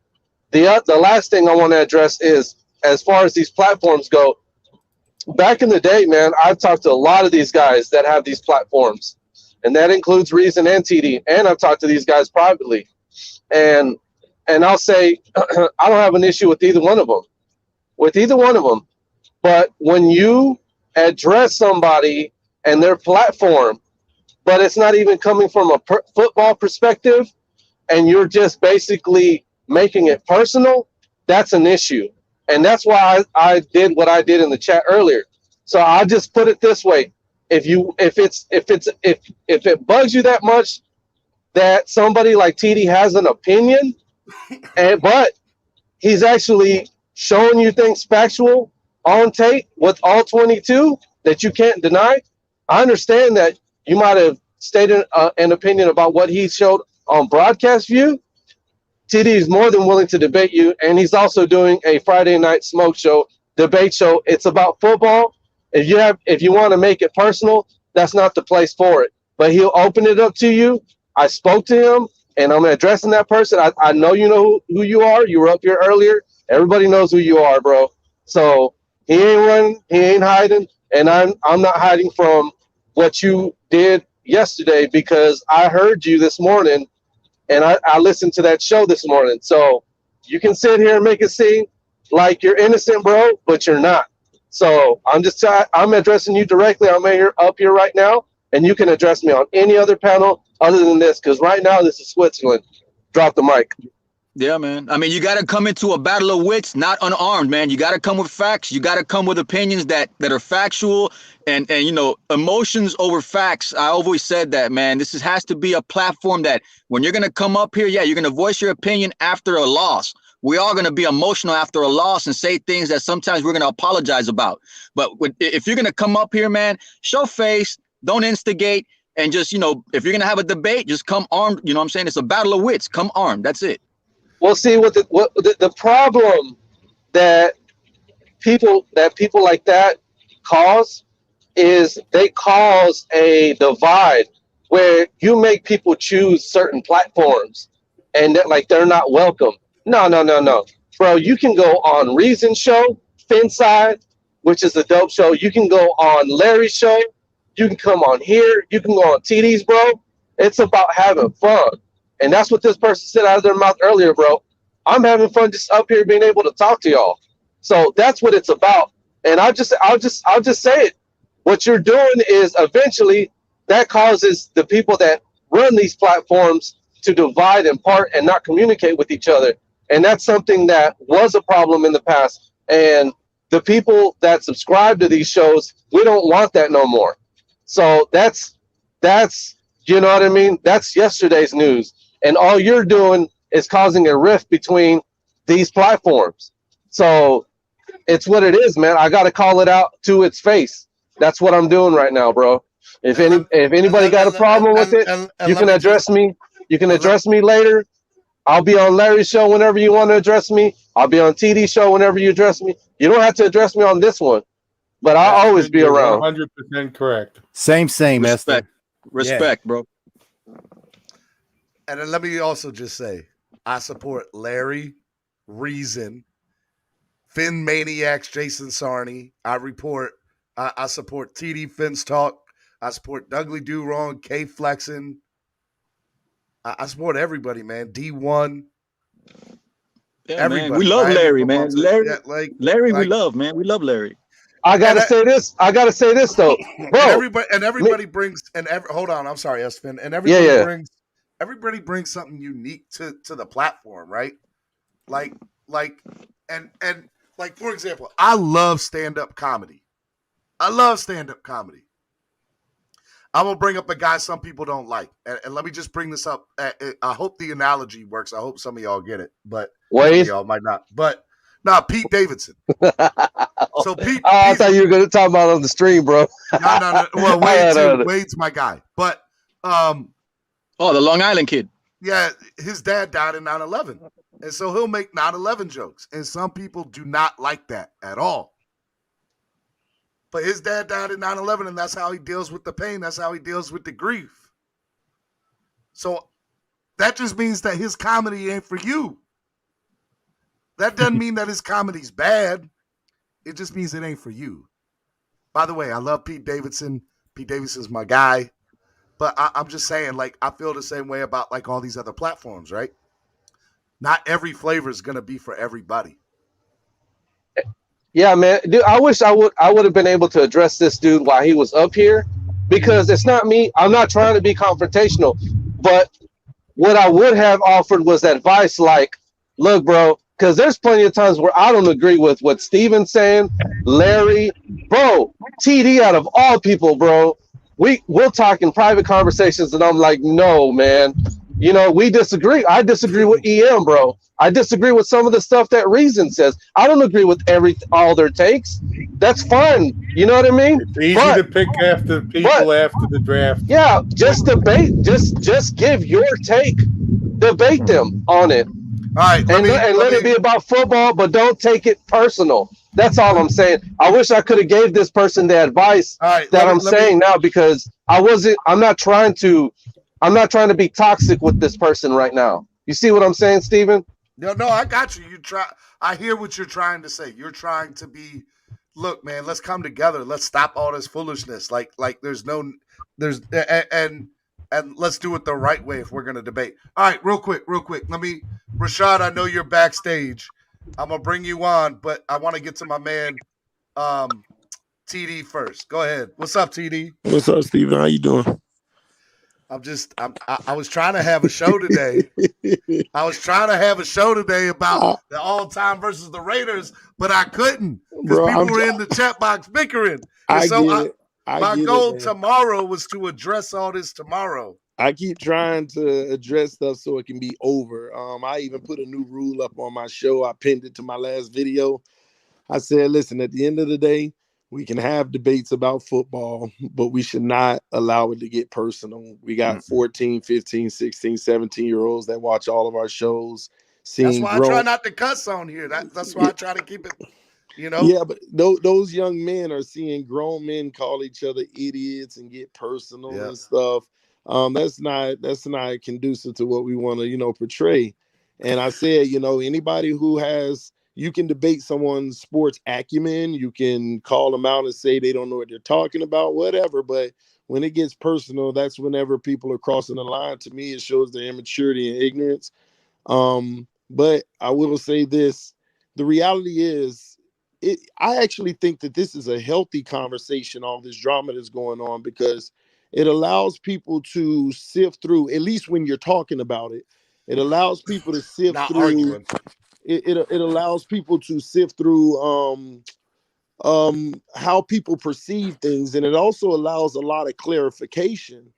The last thing I want to address is, as far as these platforms go, back in the day, man, I've talked to a lot of these guys that have these platforms, and that includes Reason and TD. And I've talked to these guys privately, and I'll say I don't have an issue with either one of them. But when you address somebody and their platform, but it's not even coming from a football perspective, and you're just basically making it personal, that's an issue. And that's why I did what I did in the chat earlier. So I'll just put it this way. If it bugs you that much that somebody like TD has an opinion, but he's actually showing you things factual on tape with all 22 that you can't deny, I understand that you might have stated an opinion about what he showed on broadcast view. TD is more than willing to debate you, and he's also doing a Friday night smoke show, debate show. It's about football. If you want to make it personal, that's not the place for it. But he'll open it up to you. I spoke to him, and I'm addressing that person. I know you know who you are. You were up here earlier. Everybody knows who you are, bro. So he ain't running. He ain't hiding, and I'm not hiding from what you did yesterday because I heard you this morning. And I listened to that show this morning. So you can sit here and make it seem like you're innocent, bro, but you're not. So I'm addressing you directly. I'm up here right now, and you can address me on any other panel other than this, because right now this is Switzerland. Drop the mic. Yeah, man. I mean, you got to come into a battle of wits, not unarmed, man. You got to come with facts. You got to come with opinions that are factual and emotions over facts. I always said that, man. This has to be a platform that when you're going to come up here, yeah, you're going to voice your opinion after a loss. We are going to be emotional after a loss and say things that sometimes we're going to apologize about. But if you're going to come up here, man, show face, don't instigate, and just, if you're going to have a debate, just come armed. You know what I'm saying? It's a battle of wits. Come armed. That's it. Well, see, what the problem that people like that cause is they cause a divide where you make people choose certain platforms and that like they're not welcome. No, bro. You can go on Reason show, Finside, which is a dope show. You can go on Larry's show. You can come on here. You can go on TD's, bro. It's about having fun. And that's what this person said out of their mouth earlier, bro. I'm having fun just up here being able to talk to y'all. So that's what it's about. And I'll just say it. What you're doing is eventually that causes the people that run these platforms to divide and part and not communicate with each other. And that's something that was a problem in the past. And the people that subscribe to these shows, we don't want that no more. So that's you know what I mean? That's yesterday's news. And all you're doing is causing a rift between these platforms. So it's what it is, man. I got to call it out to its face. That's what I'm doing right now, bro. If anybody got a problem with it, you can address me. You can address me later. I'll be on Larry's show whenever you want to address me. I'll be on TD's show whenever you address me. You don't have to address me on this one, but I'll always be around. 100% correct. Same, Respect. Esther. Respect, bro. And then let me also just say, I support Larry, Reason, Fin Maniacs, Jason Sarney. I support TD Fins Talk. I support Dougly Do Wrong, K Flexin. I support everybody, man. D1. Yeah, everybody. Man. We love Larry, man. Larry, we love, man. We love Larry. I gotta say this though, bro. Everybody brings hold on. I'm sorry, Esfin. And everybody brings something unique to the platform, right? Like for example, I love stand-up comedy. I'm gonna bring up a guy some people don't like, and let me just bring this up. I hope the analogy works. I hope some of y'all get it, but some of y'all might not. But Pete Davidson. So Pete, I thought you were gonna talk about on the stream, bro. No. Well, Wade's my guy, but the Long Island kid. Yeah, his dad died in 9/11, and so he'll make 9/11 jokes, and some people do not like that at all. But his dad died in 9/11, and that's how he deals with the pain. That's how he deals with the grief. So that just means that his comedy ain't for you. That doesn't mean that his comedy's bad. It just means it ain't for you. By the way, I love Pete Davidson. Pete Davidson's my guy. But I'm just saying, like, I feel the same way about, like, all these other platforms, right? Not every flavor is going to be for everybody. Yeah, man, dude, I wish I would have been able to address this dude while he was up here, because it's not me. I'm not trying to be confrontational, but what I would have offered was advice like, look, bro, because there's plenty of times where I don't agree with what Steven's saying, Larry, bro, TD out of all people, bro. We'll talk in private conversations, and I'm like, no, man. You know, we disagree. I disagree with EM, bro. I disagree with some of the stuff that Reason says. I don't agree with all their takes. That's fine. You know what I mean? It's easy to pick after people after the draft. Yeah, just debate. Just give your take. Debate them on it. All right, let it be about football, but don't take it personal. That's all I'm saying. I wish I could have gave this person the advice I'm saying now, because I'm not trying to be toxic with this person right now. You see what I'm saying, Steven? No, I got you. I hear what you're trying to say. You're trying to be, look, man, let's come together. Let's stop all this foolishness. Like and let's do it the right way if we're going to debate. All right, real quick. Rashad, I know you're backstage. I'm going to bring you on, but I want to get to my man, TD first. Go ahead. What's up, TD? What's up, Steven? How you doing? I was trying to have a show today. About the all-time versus the Raiders, but I couldn't because people were in the chat box bickering. My goal tomorrow was to address all this tomorrow. I keep trying to address stuff so it can be over. I even put a new rule up on my show. I pinned it to my last video. I said, listen, at the end of the day, we can have debates about football, but we should not allow it to get personal. We got 14, 15, 16, 17-year-olds that watch all of our shows. That's why I try not to cuss on here. That's why I try to keep it, you know? Yeah, but those young men are seeing grown men call each other idiots and get personal and stuff. That's not conducive to what we want to, portray. And I said, anybody who has... You can debate someone's sports acumen. You can call them out and say they don't know what they're talking about, whatever. But when it gets personal, that's whenever people are crossing the line. To me, it shows their immaturity and ignorance. But I will say this. The reality is, I actually think that this is a healthy conversation, all this drama that's going on, because it allows people to sift through, at least when you're talking about it, it allows people to sift through. Arguing. It allows people to sift through how people perceive things, and it also allows a lot of clarification,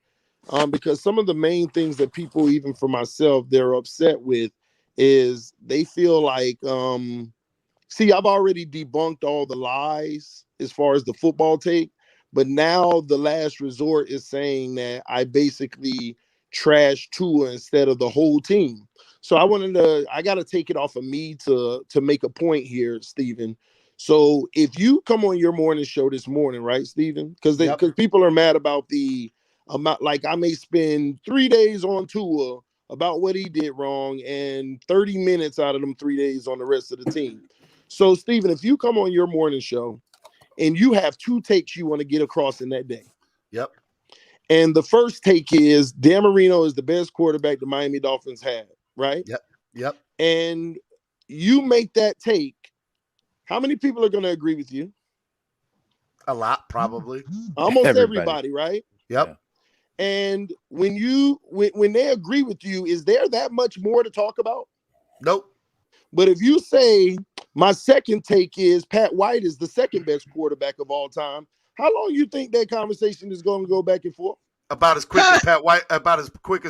because some of the main things that people, even for myself, they're upset with is they feel like I've already debunked all the lies as far as the football take, but now the last resort is saying that I basically trashed Tua instead of the whole team. So I got to take it off of me to make a point here, Steven. So if you come on your morning show this morning, right, Steven? Because people are mad about the amount, like I may spend 3 days on Tua about what he did wrong and 30 minutes out of them 3 days on the rest of the team. So, Steven, if you come on your morning show and you have 2 takes you want to get across in that day. Yep. And the first take is Dan Marino is the best quarterback the Miami Dolphins had. Right? Yep. And you make that take, how many people are going to agree with you? A lot, probably. Almost everybody, right? Yep. And when they agree with you, is there that much more to talk about? Nope. But if you say my second take is Pat White is the second best quarterback of all time, how long you think that conversation is going to go back and forth? About as quick as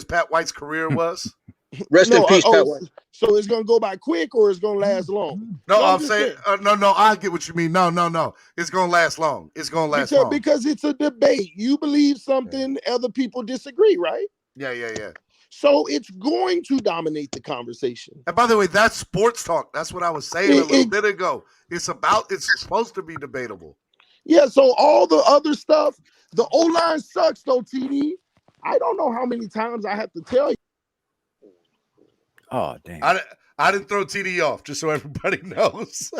Pat White's career was. Rest in peace, Pat White. So it's gonna go by quick or it's gonna last long? No, I'm saying no. I get what you mean. No. It's gonna last long. It's gonna last long because it's a debate. You believe something, other people disagree, right? Yeah. So it's going to dominate the conversation. And by the way, that's sports talk. That's what I was saying a little bit ago. It's supposed to be debatable. Yeah. So all the other stuff, the O-line sucks though, TD. I don't know how many times I have to tell you. Oh, damn. I didn't throw TD off, just so everybody knows.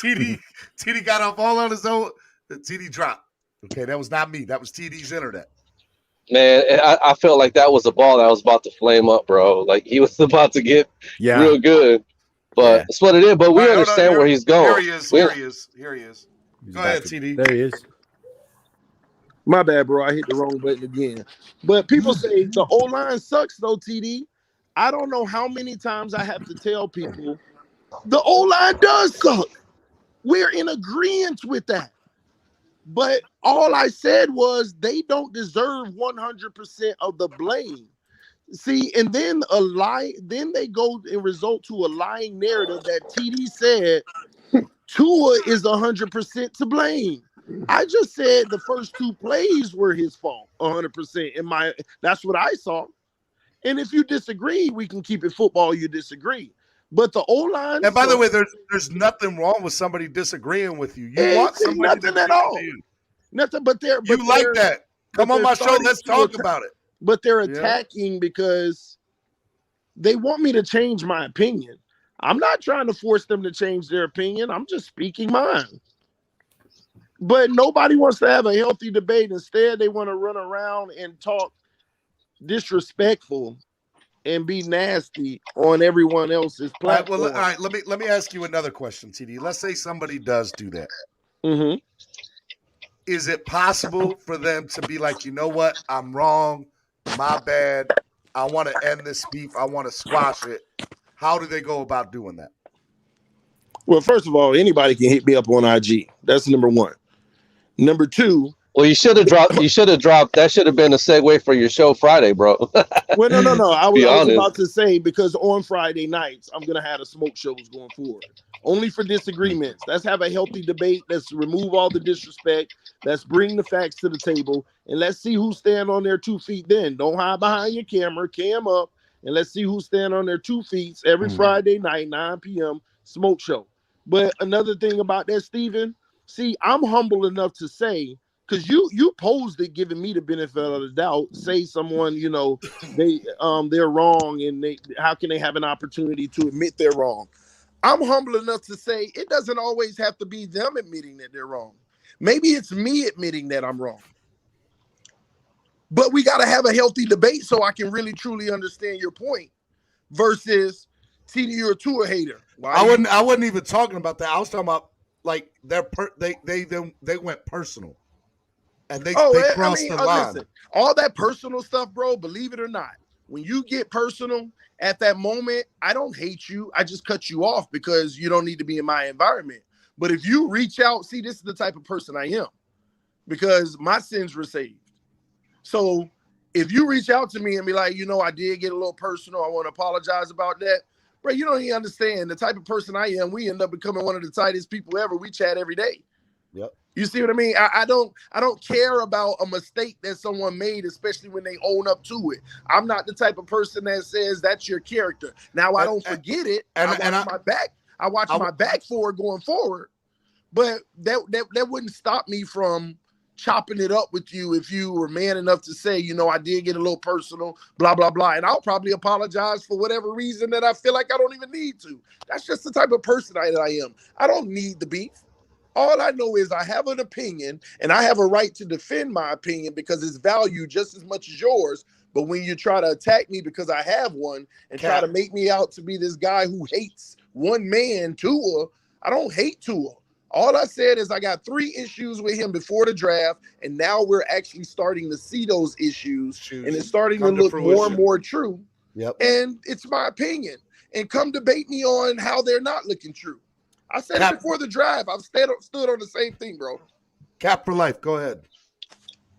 TD got off all on his own. TD dropped. Okay, that was not me. That was TD's internet. Man, I felt like that was a ball that was about to flame up, bro. Like he was about to get real good. But that's what it is. But we understand where he's going. Here he is. Here he is. Here he is. Go ahead, TD. There he is. My bad, bro. I hit the wrong button again. But people say the O-line sucks, though, TD. I don't know how many times I have to tell people the O-line does suck. We're in agreement with that. But all I said was they don't deserve 100% of the blame. See, and then then they go and result to a lying narrative that TD said Tua is 100% to blame. I just said the first two plays were his fault, 100%. That's what I saw. And if you disagree, we can keep it football. You disagree, but the O-line. And by the way, there's nothing wrong with somebody disagreeing with you. You want somebody nothing at all. Nothing, but they're. You like that? Come on my show. Let's talk about it. But they're attacking because they want me to change my opinion. I'm not trying to force them to change their opinion. I'm just speaking mine. But nobody wants to have a healthy debate. Instead, they want to run around and talk disrespectful and be nasty on everyone else's platform. All right. Let me ask you another question, TD. Let's say somebody does do that. Mm-hmm. Is it possible for them to be like, you know what? I'm wrong. My bad. I want to end this beef. I want to squash it. How do they go about doing that? Well, first of all, anybody can hit me up on IG. That's number one. Number two. Well, you should have dropped. That should have been a segue for your show Friday, bro. Well, no. I was about to say, because on Friday nights, I'm going to have the smoke shows going forward. Only for disagreements. Let's have a healthy debate. Let's remove all the disrespect. Let's bring the facts to the table. And let's see who stand on their 2 feet then. Don't hide behind your camera. Cam up. And let's see who stand on their 2 feet every Friday night, 9 p.m. smoke show. But another thing about that, Steven, see, I'm humble enough to say, because you posed it, giving me the benefit of the doubt. Say someone, they're wrong, and how can they have an opportunity to admit they're wrong? I'm humble enough to say it doesn't always have to be them admitting that they're wrong. Maybe it's me admitting that I'm wrong. But we got to have a healthy debate so I can really truly understand your point. Versus TD, you're a Tua hater. I wasn't even talking about that. I was talking about like they went personal. And they crossed the line. Listen, all that personal stuff, bro, believe it or not, when you get personal at that moment, I don't hate you. I just cut you off because you don't need to be in my environment. But if you reach out, see, this is the type of person I am because my sins were saved. So if you reach out to me and be like, I did get a little personal, I want to apologize about that. Bro, you don't even understand the type of person I am. We end up becoming one of the tightest people ever. We chat every day. Yep. You see what I mean? I don't care about a mistake that someone made, especially when they own up to it. I'm not the type of person that says that's your character. Now I don't forget it. I watch my back for it going forward. But that wouldn't stop me from chopping it up with you if you were man enough to say, I did get a little personal, blah, blah, blah. And I'll probably apologize for whatever reason that I feel like I don't even need to. That's just the type of person that I am. I don't need the beef. All I know is I have an opinion and I have a right to defend my opinion because it's valued just as much as yours. But when you try to attack me because I have one and try to make me out to be this guy who hates one man, Tua, I don't hate Tua. All I said is I got 3 issues with him before the draft, and now we're actually starting to see those issues, and it's starting to look more and more true. Yep. And it's my opinion. And come debate me on how they're not looking true. I said it before the drive. I've stood on the same thing, bro. Cap for life. Go ahead.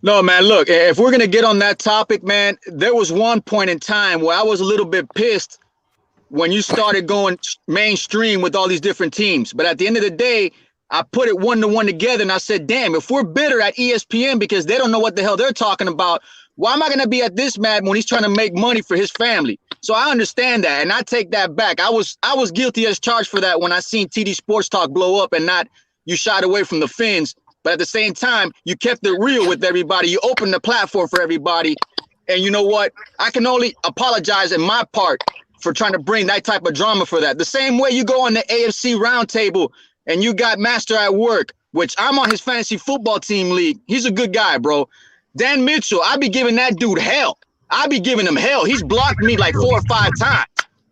No, man, look, if we're going to get on that topic, man, there was one point in time where I was a little bit pissed when you started going mainstream with all these different teams. But at the end of the day, I put it 1-to-1 together, and I said, damn, if we're bitter at ESPN because they don't know what the hell they're talking about, why am I going to be at this mad when he's trying to make money for his family? So I understand that, and I take that back. I was guilty as charged for that when I seen TD Sports Talk blow up and not you shied away from the Phins. But at the same time, you kept it real with everybody. You opened the platform for everybody. And you know what? I can only apologize in my part for trying to bring that type of drama for that. The same way you go on the AFC roundtable and you got Master at work which I'm on his fantasy football team league. He's a good guy, bro. Dan Mitchell, I be giving that dude hell. I be giving him hell. He's blocked me like 4 or 5 times.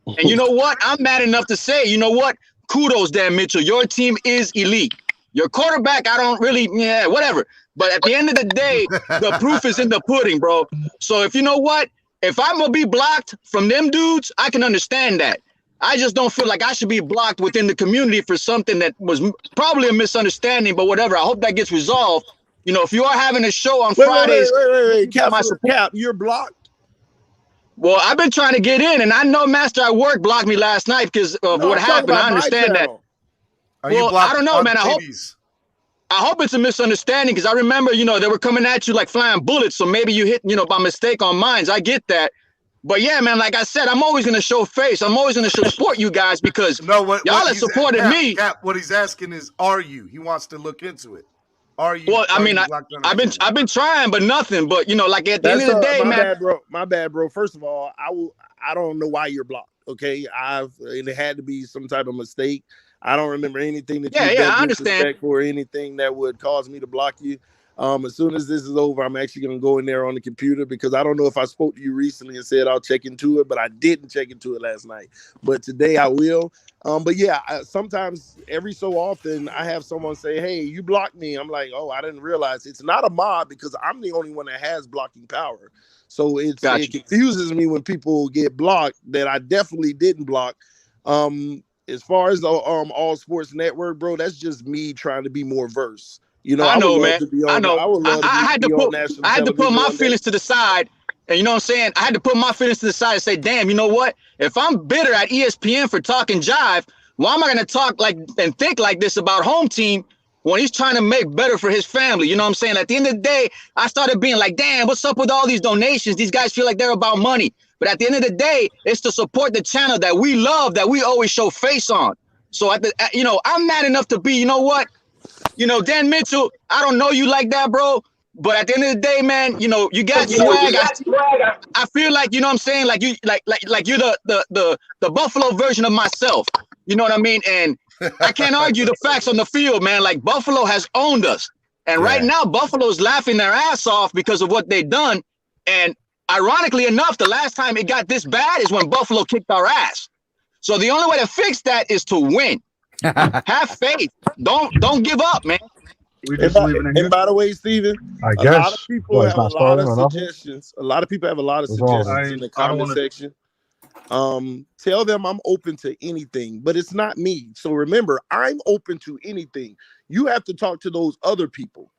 And you know what? I'm mad enough to say, you know what? Kudos, Dan Mitchell. Your team is elite. Your quarterback, I don't really, whatever. But at the end of the day, the proof is in the pudding, bro. So if you know what? If I'm going to be blocked from them dudes, I can understand that. I just don't feel like I should be blocked within the community for something that was probably a misunderstanding, but whatever. I hope that gets resolved. You know, if you are having a show on Fridays, wait. Cap, you're blocked. Well, I've been trying to get in, and I know Master at Work blocked me last night because of what happened. I understand that. Well, I don't know, man. I hope it's a misunderstanding because I remember, you know, they were coming at you like flying bullets. So maybe you hit, you know, by mistake on mines. I get that. But yeah, man, like I said, I'm always going to show face. I'm always going to support you guys because y'all have supported me. Cap, what he's asking is, are you? He wants to look into it. Are you? Well, I mean, I've been trying, but nothing. But you know, like at the end of the day, man. My bad, bro. First of all, I don't know why you're blocked. Okay, it had to be some type of mistake. I don't remember anything that you done disrespectful or anything that would cause me to block you. As soon as this is over, I'm actually going to go in there on the computer because I don't know if I spoke to you recently and said I'll check into it, but I didn't check into it last night. But today I will. But yeah, sometimes every so often I have someone say, hey, you blocked me. I'm like, oh, I didn't realize. It's not a mob because I'm the only one that has blocking power. So it confuses me when people get blocked that I definitely didn't block. As far as the All Sports Network, bro, that's just me trying to be more versed. You know, I know, would man. love to be on, I know. I would love to I had to put my television feelings to the side. And you know what I'm saying? I had to put my feelings to the side and say, damn, you know what? If I'm bitter at ESPN for talking jive, why am I going to talk like and think like this about home team when he's trying to make better for his family? You know what I'm saying? At the end of the day, I started being like, damn, what's up with all these donations? These guys feel like they're about money. But at the end of the day, it's to support the channel that we love, that we always show face on. So, you know, I'm mad enough to be, you know what? You know, Dan Mitchell, I don't know you like that, bro. But at the end of the day, man, you know, you got swag. I feel like, you know what I'm saying? Like you like you're the Buffalo version of myself. You know what I mean? And I can't argue the facts on the field, man. Like Buffalo has owned us. And right now, Buffalo's laughing their ass off because of what they've done. And ironically enough, the last time it got this bad is when Buffalo kicked our ass. So the only way to fix that is to win. Have faith. Don't give up, man. And by the way, Steven, I a guess lot of people have a lot of suggestions. A lot of people have a lot of What's wrong? suggestions in the comment section. Tell them I'm open to anything, but it's not me. So remember, I'm open to anything. You have to talk to those other people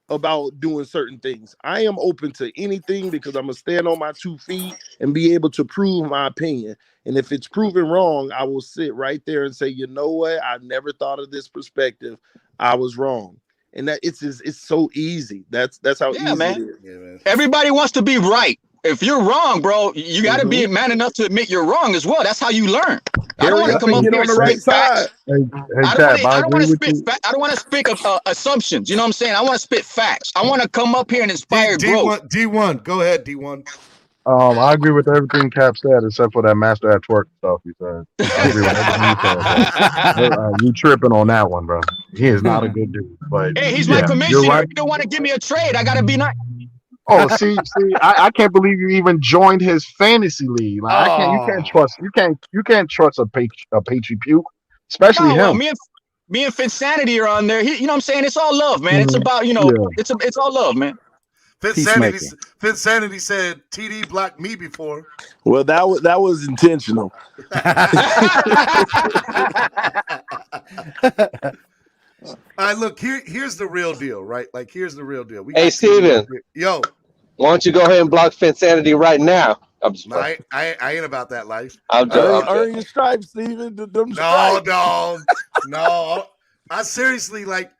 about doing certain things. I am open to anything because I'm gonna stand on my 2 feet and be able to prove my opinion. And if it's proven wrong, I will sit right there and say, you know what? I never thought of this perspective. I was wrong. And that it's so easy. That's how easy it is. Yeah, man. Everybody wants to be right. If you're wrong, bro, you got to be man enough to admit you're wrong as well. That's how you learn. I don't want to come up here and spit facts. I don't want to speak assumptions. You know what I'm saying? I want to spit facts. I want to come up here and inspire growth. D1, go ahead, D1. I agree with everything Cap said except for that Master at Work stuff he said. I agree with everything he said. You tripping on that one, bro. He is not a good dude. But hey, he's my commissioner. Right. You don't want to give me a trade. I gotta be nice. Oh, see, I can't believe you even joined his fantasy league. Like, you can't trust a Patriot puke, especially him. Me and Finsanity are on there. You know what I'm saying? It's all love, man. It's about, you know, it's all love, man. Finsanity said TD blocked me before. Well, that was intentional. All right, look, here's the real deal, right? Like, here's the real deal. Hey, Steven. Yo. Why don't you go ahead and block Finsanity right now? I ain't about that life. Earn your stripes, Steven. No. I seriously, like,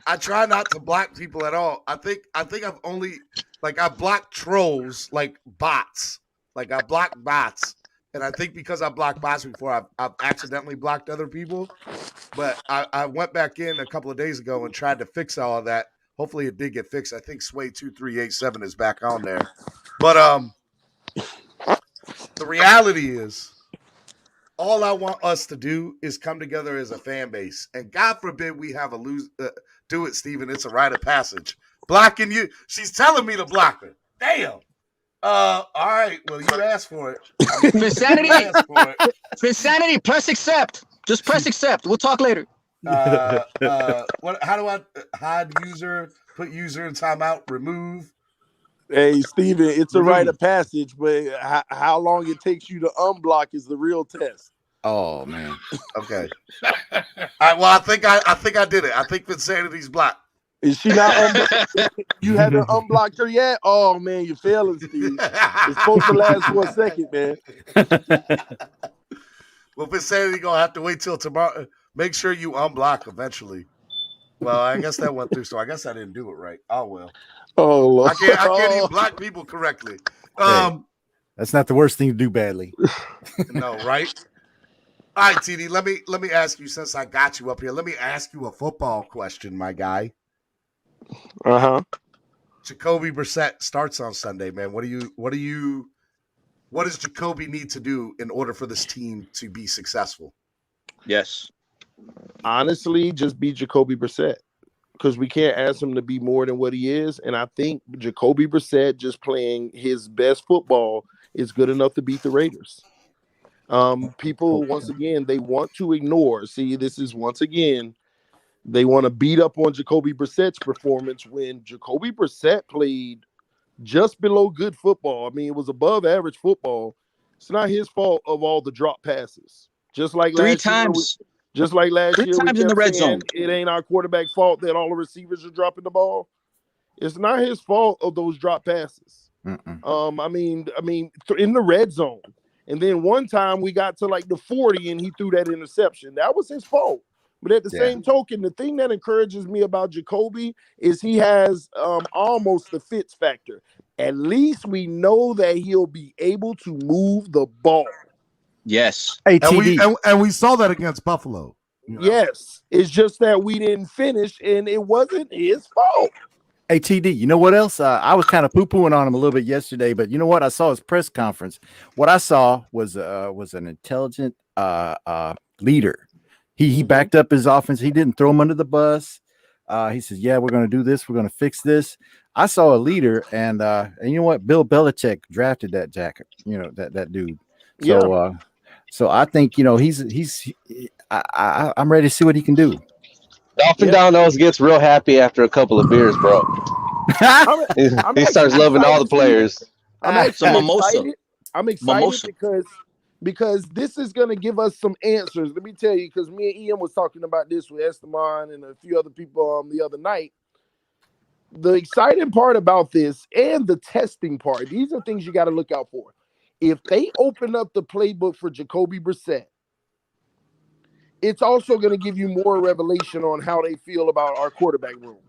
I try not to block people at all. I think I've only, like, I block trolls, like bots. Like, I block bots. And I think because I blocked bots before, I've accidentally blocked other people. But I went back in a couple of days ago and tried to fix all of that. Hopefully it did get fixed. I think Sway2387 is back on there. But the reality is, all I want us to do is come together as a fan base. And God forbid we have Do it, Steven. It's a rite of passage. Blocking you. She's telling me to block her. Damn. All right. Well, you asked for it. Finsanity, press accept. Just press accept. We'll talk later. What? How do I hide user? Put user in timeout. Remove. Hey, Steven, it's a rite of passage, but how long it takes you to unblock is the real test. Oh man. Okay. All right. Well, I think I did it. I think Finsanity's blocked. Is she not unblocked? You haven't unblocked her yet? Oh man, you're failing, Steve. It's supposed to last for a second, man. Well, Finsanity gonna have to wait till tomorrow. Make sure you unblock eventually. Well, I guess that went through, so I guess I didn't do it right. Oh well. Oh Lord. I can't even block people correctly. That's not the worst thing to do badly. No, right? All right, TD. Let me ask you, since I got you up here. Let me ask you a football question, my guy. Jacoby Brissett starts on Sunday, man. What does Jacoby need to do in order for this team to be successful? Yes. Honestly, just be Jacoby Brissett, because we can't ask him to be more than what he is. And I think Jacoby Brissett just playing his best football is good enough to beat the Raiders. People, once again, they want to ignore. See, this is once again, they want to beat up on Jacoby Brissett's performance when Jacoby Brissett played just below good football. I mean, it was above average football. It's not his fault of all the drop passes. Just like last year, in the red zone. It ain't our quarterback fault that all the receivers are dropping the ball. It's not his fault of those drop passes. I mean, in the red zone. And then one time we got to like the 40 and he threw that interception. That was his fault. But at the same token, the thing that encourages me about Jacoby is he has almost the Fitz factor. At least we know that he'll be able to move the ball. Yes. And we saw that against Buffalo. Yes. It's just that we didn't finish, and it wasn't his fault. Hey, TD, you know what else? I was kind of poo-pooing on him a little bit yesterday, but you know what? I saw his press conference. What I saw was an intelligent leader. He backed up his offense. He didn't throw him under the bus. He says, yeah, we're going to do this. We're going to fix this. I saw a leader, and you know what? Bill Belichick drafted that jacket, that dude. So, so I think, I'm ready to see what he can do. Dolphin Down Nose gets real happy after a couple of beers, bro. He starts loving all the players. I'm excited. I'm excited because this is going to give us some answers. Let me tell you, because me and Ian was talking about this with Esteban and a few other people the other night. The exciting part about this and the testing part, these are things you got to look out for. If they open up the playbook for Jacoby Brissett, it's also going to give you more revelation on how they feel about our quarterback room.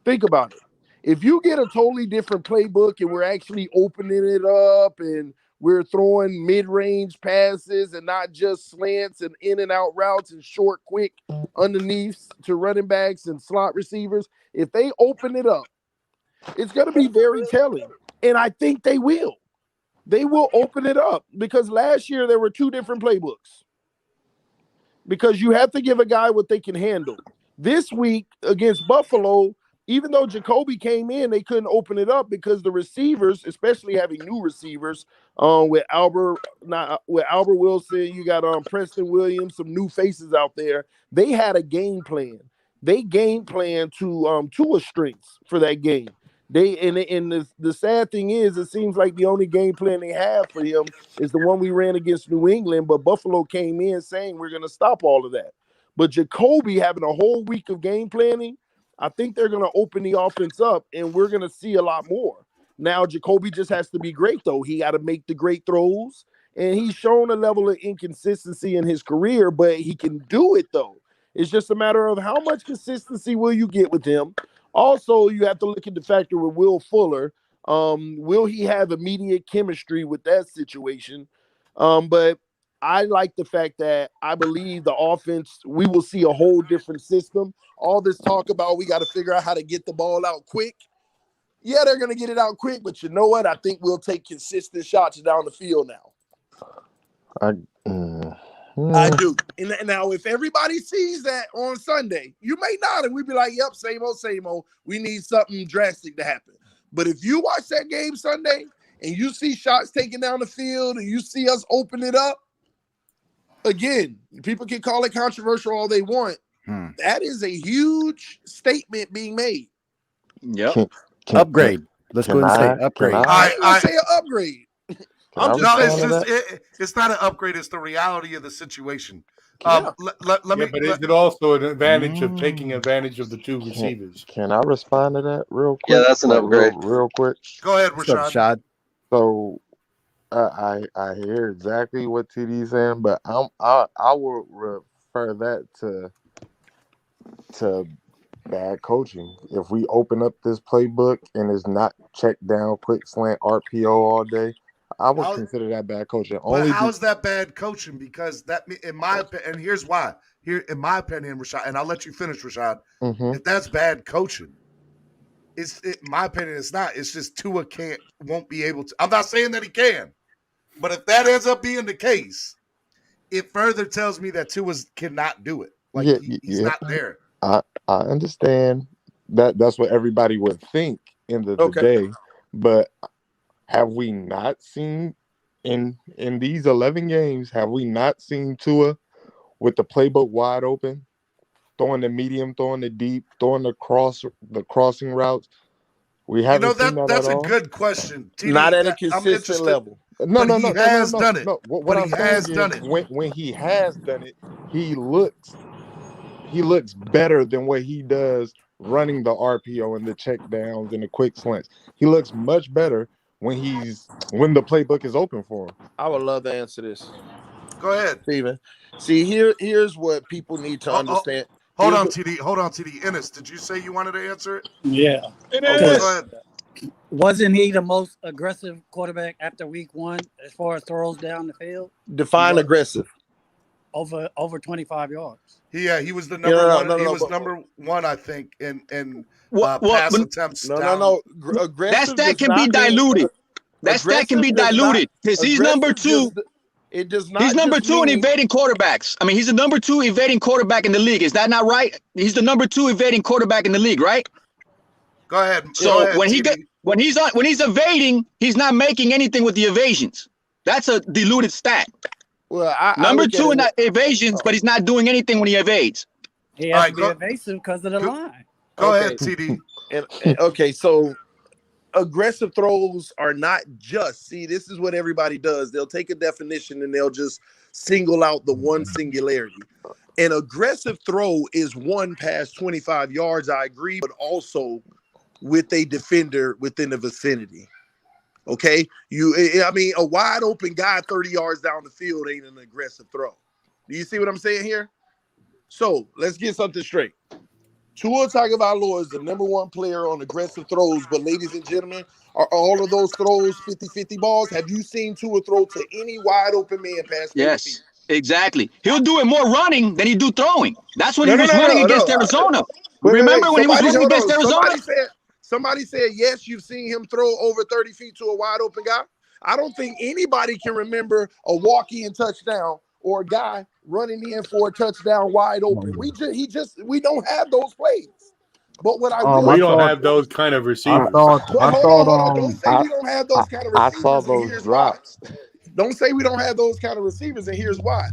Think about it. If you get a totally different playbook and we're actually opening it up and we're throwing mid-range passes and not just slants and in and out routes and short, quick underneaths to running backs and slot receivers, if they open it up, it's going to be very telling. And I think they will. They will open it up because last year there were two different playbooks. Because you have to give a guy what they can handle. This week against Buffalo, even though Jacoby came in, they couldn't open it up because the receivers, especially having new receivers, with Albert Wilson, you got Preston Williams, some new faces out there. They had a game plan. They game plan to Tua's strengths for that game. The sad thing is, it seems like the only game plan they have for him is the one we ran against New England, but Buffalo came in saying we're going to stop all of that. But Jacoby having a whole week of game planning, I think they're going to open the offense up, and we're going to see a lot more. Now, Jacoby just has to be great, though. He got to make the great throws, and he's shown a level of inconsistency in his career, but he can do it, though. It's just a matter of how much consistency will you get with him. Also, you have to look at the factor with Will Fuller. Will he have immediate chemistry with that situation? But I like the fact that I believe the offense, we will see a whole different system. All this talk about we got to figure out how to get the ball out quick. Yeah, they're going to get it out quick, but you know what? I think we'll take consistent shots down the field now. I do. And now, if everybody sees that on Sunday, you may not, and we'd be like, yep, same old, same old. We need something drastic to happen. But if you watch that game Sunday and you see shots taken down the field and you see us open it up, again, people can call it controversial all they want. That is a huge statement being made. Yep. Upgrade. Let's go ahead and say upgrade. I ain't gonna say an upgrade. I'm just saying it's not an upgrade. It's the reality of the situation. Yeah. Let me. But is it also an advantage of taking advantage of the two receivers? Can I respond to that real quick? Yeah, that's an upgrade. Real quick. Go ahead, Rashad. So I hear exactly what TD's saying, but I will refer that to bad coaching. If we open up this playbook and it's not check down, quick slant, RPO all day, I would consider that bad coaching. But how's that bad coaching? Because that, in my opinion, and here's why. Here, in my opinion, Rashad, and I'll let you finish, Rashad. If that's bad coaching, in my opinion, it's not. It's just Tua won't be able to. I'm not saying that he can, but if that ends up being the case, it further tells me that Tua cannot do it. Like he's not there. I understand that's what everybody would think in the day, but have we not seen in these 11 games, have we not seen Tua with the playbook wide open, throwing the medium, throwing the deep, throwing the crossing routes? We haven't seen that that's at a all. good question. TD, not at a consistent level. No, he has done it. What I'm saying is when he has done it, he looks better than what he does running the RPO and the check downs and the quick slants. He looks much better when the playbook is open for him. I would love to answer this. Go ahead, Steven. See, here's what people need to understand. Hold on, TD. Ennis, did you say you wanted to answer it? Yeah. Okay, go ahead. Wasn't he the most aggressive quarterback after week 1 as far as throws down the field? Define aggressive. Over 25 yards. Yeah, he was the number one. He was number one, I think, in pass attempts. No. That stat can be diluted. That stat can be diluted because he's number 2. It does not. He's number 2 in evading quarterbacks. I mean, he's the number 2 evading quarterback in the league. Is that not right? He's the number 2 evading quarterback in the league, right? Go ahead. So when he's evading, he's not making anything with the evasions. That's a diluted stat. Well, number 2 in evasions, but he's not doing anything when he evades. He has to be evasive because of the line. Go ahead, TD. Okay, so aggressive throws are not just, see, this is what everybody does. They'll take a definition and they'll just single out the one singularity. An aggressive throw is one past 25 yards, I agree, but also with a defender within the vicinity. Okay? A wide open guy 30 yards down the field ain't an aggressive throw. Do you see what I'm saying here? So let's get something straight. Tua Tagovailoa is the number 1 player on aggressive throws, but ladies and gentlemen, are all of those throws 50-50 balls? Have you seen Tua throw to any wide open man past 30 feet? Exactly. He'll do it more running than he do throwing. That's when he was running against Arizona. Remember when he was running against Arizona? Somebody said, yes, you've seen him throw over 30 feet to a wide open guy. I don't think anybody can remember a walk-in touchdown or a guy running in for a touchdown wide open. We don't have those plays. But what we don't have those kind of receivers. Hold on. Don't say we don't have those kind of receivers. I saw those drops. Don't say we don't have those kind of receivers, and here's why.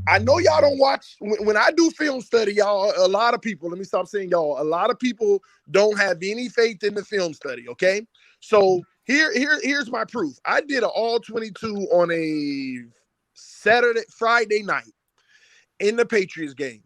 I know y'all don't watch when I do film study, y'all. A lot of people, let me stop saying y'all. A lot of people don't have any faith in the film study. Okay, so here's my proof. I did an all 22 on a Friday night in the Patriots game.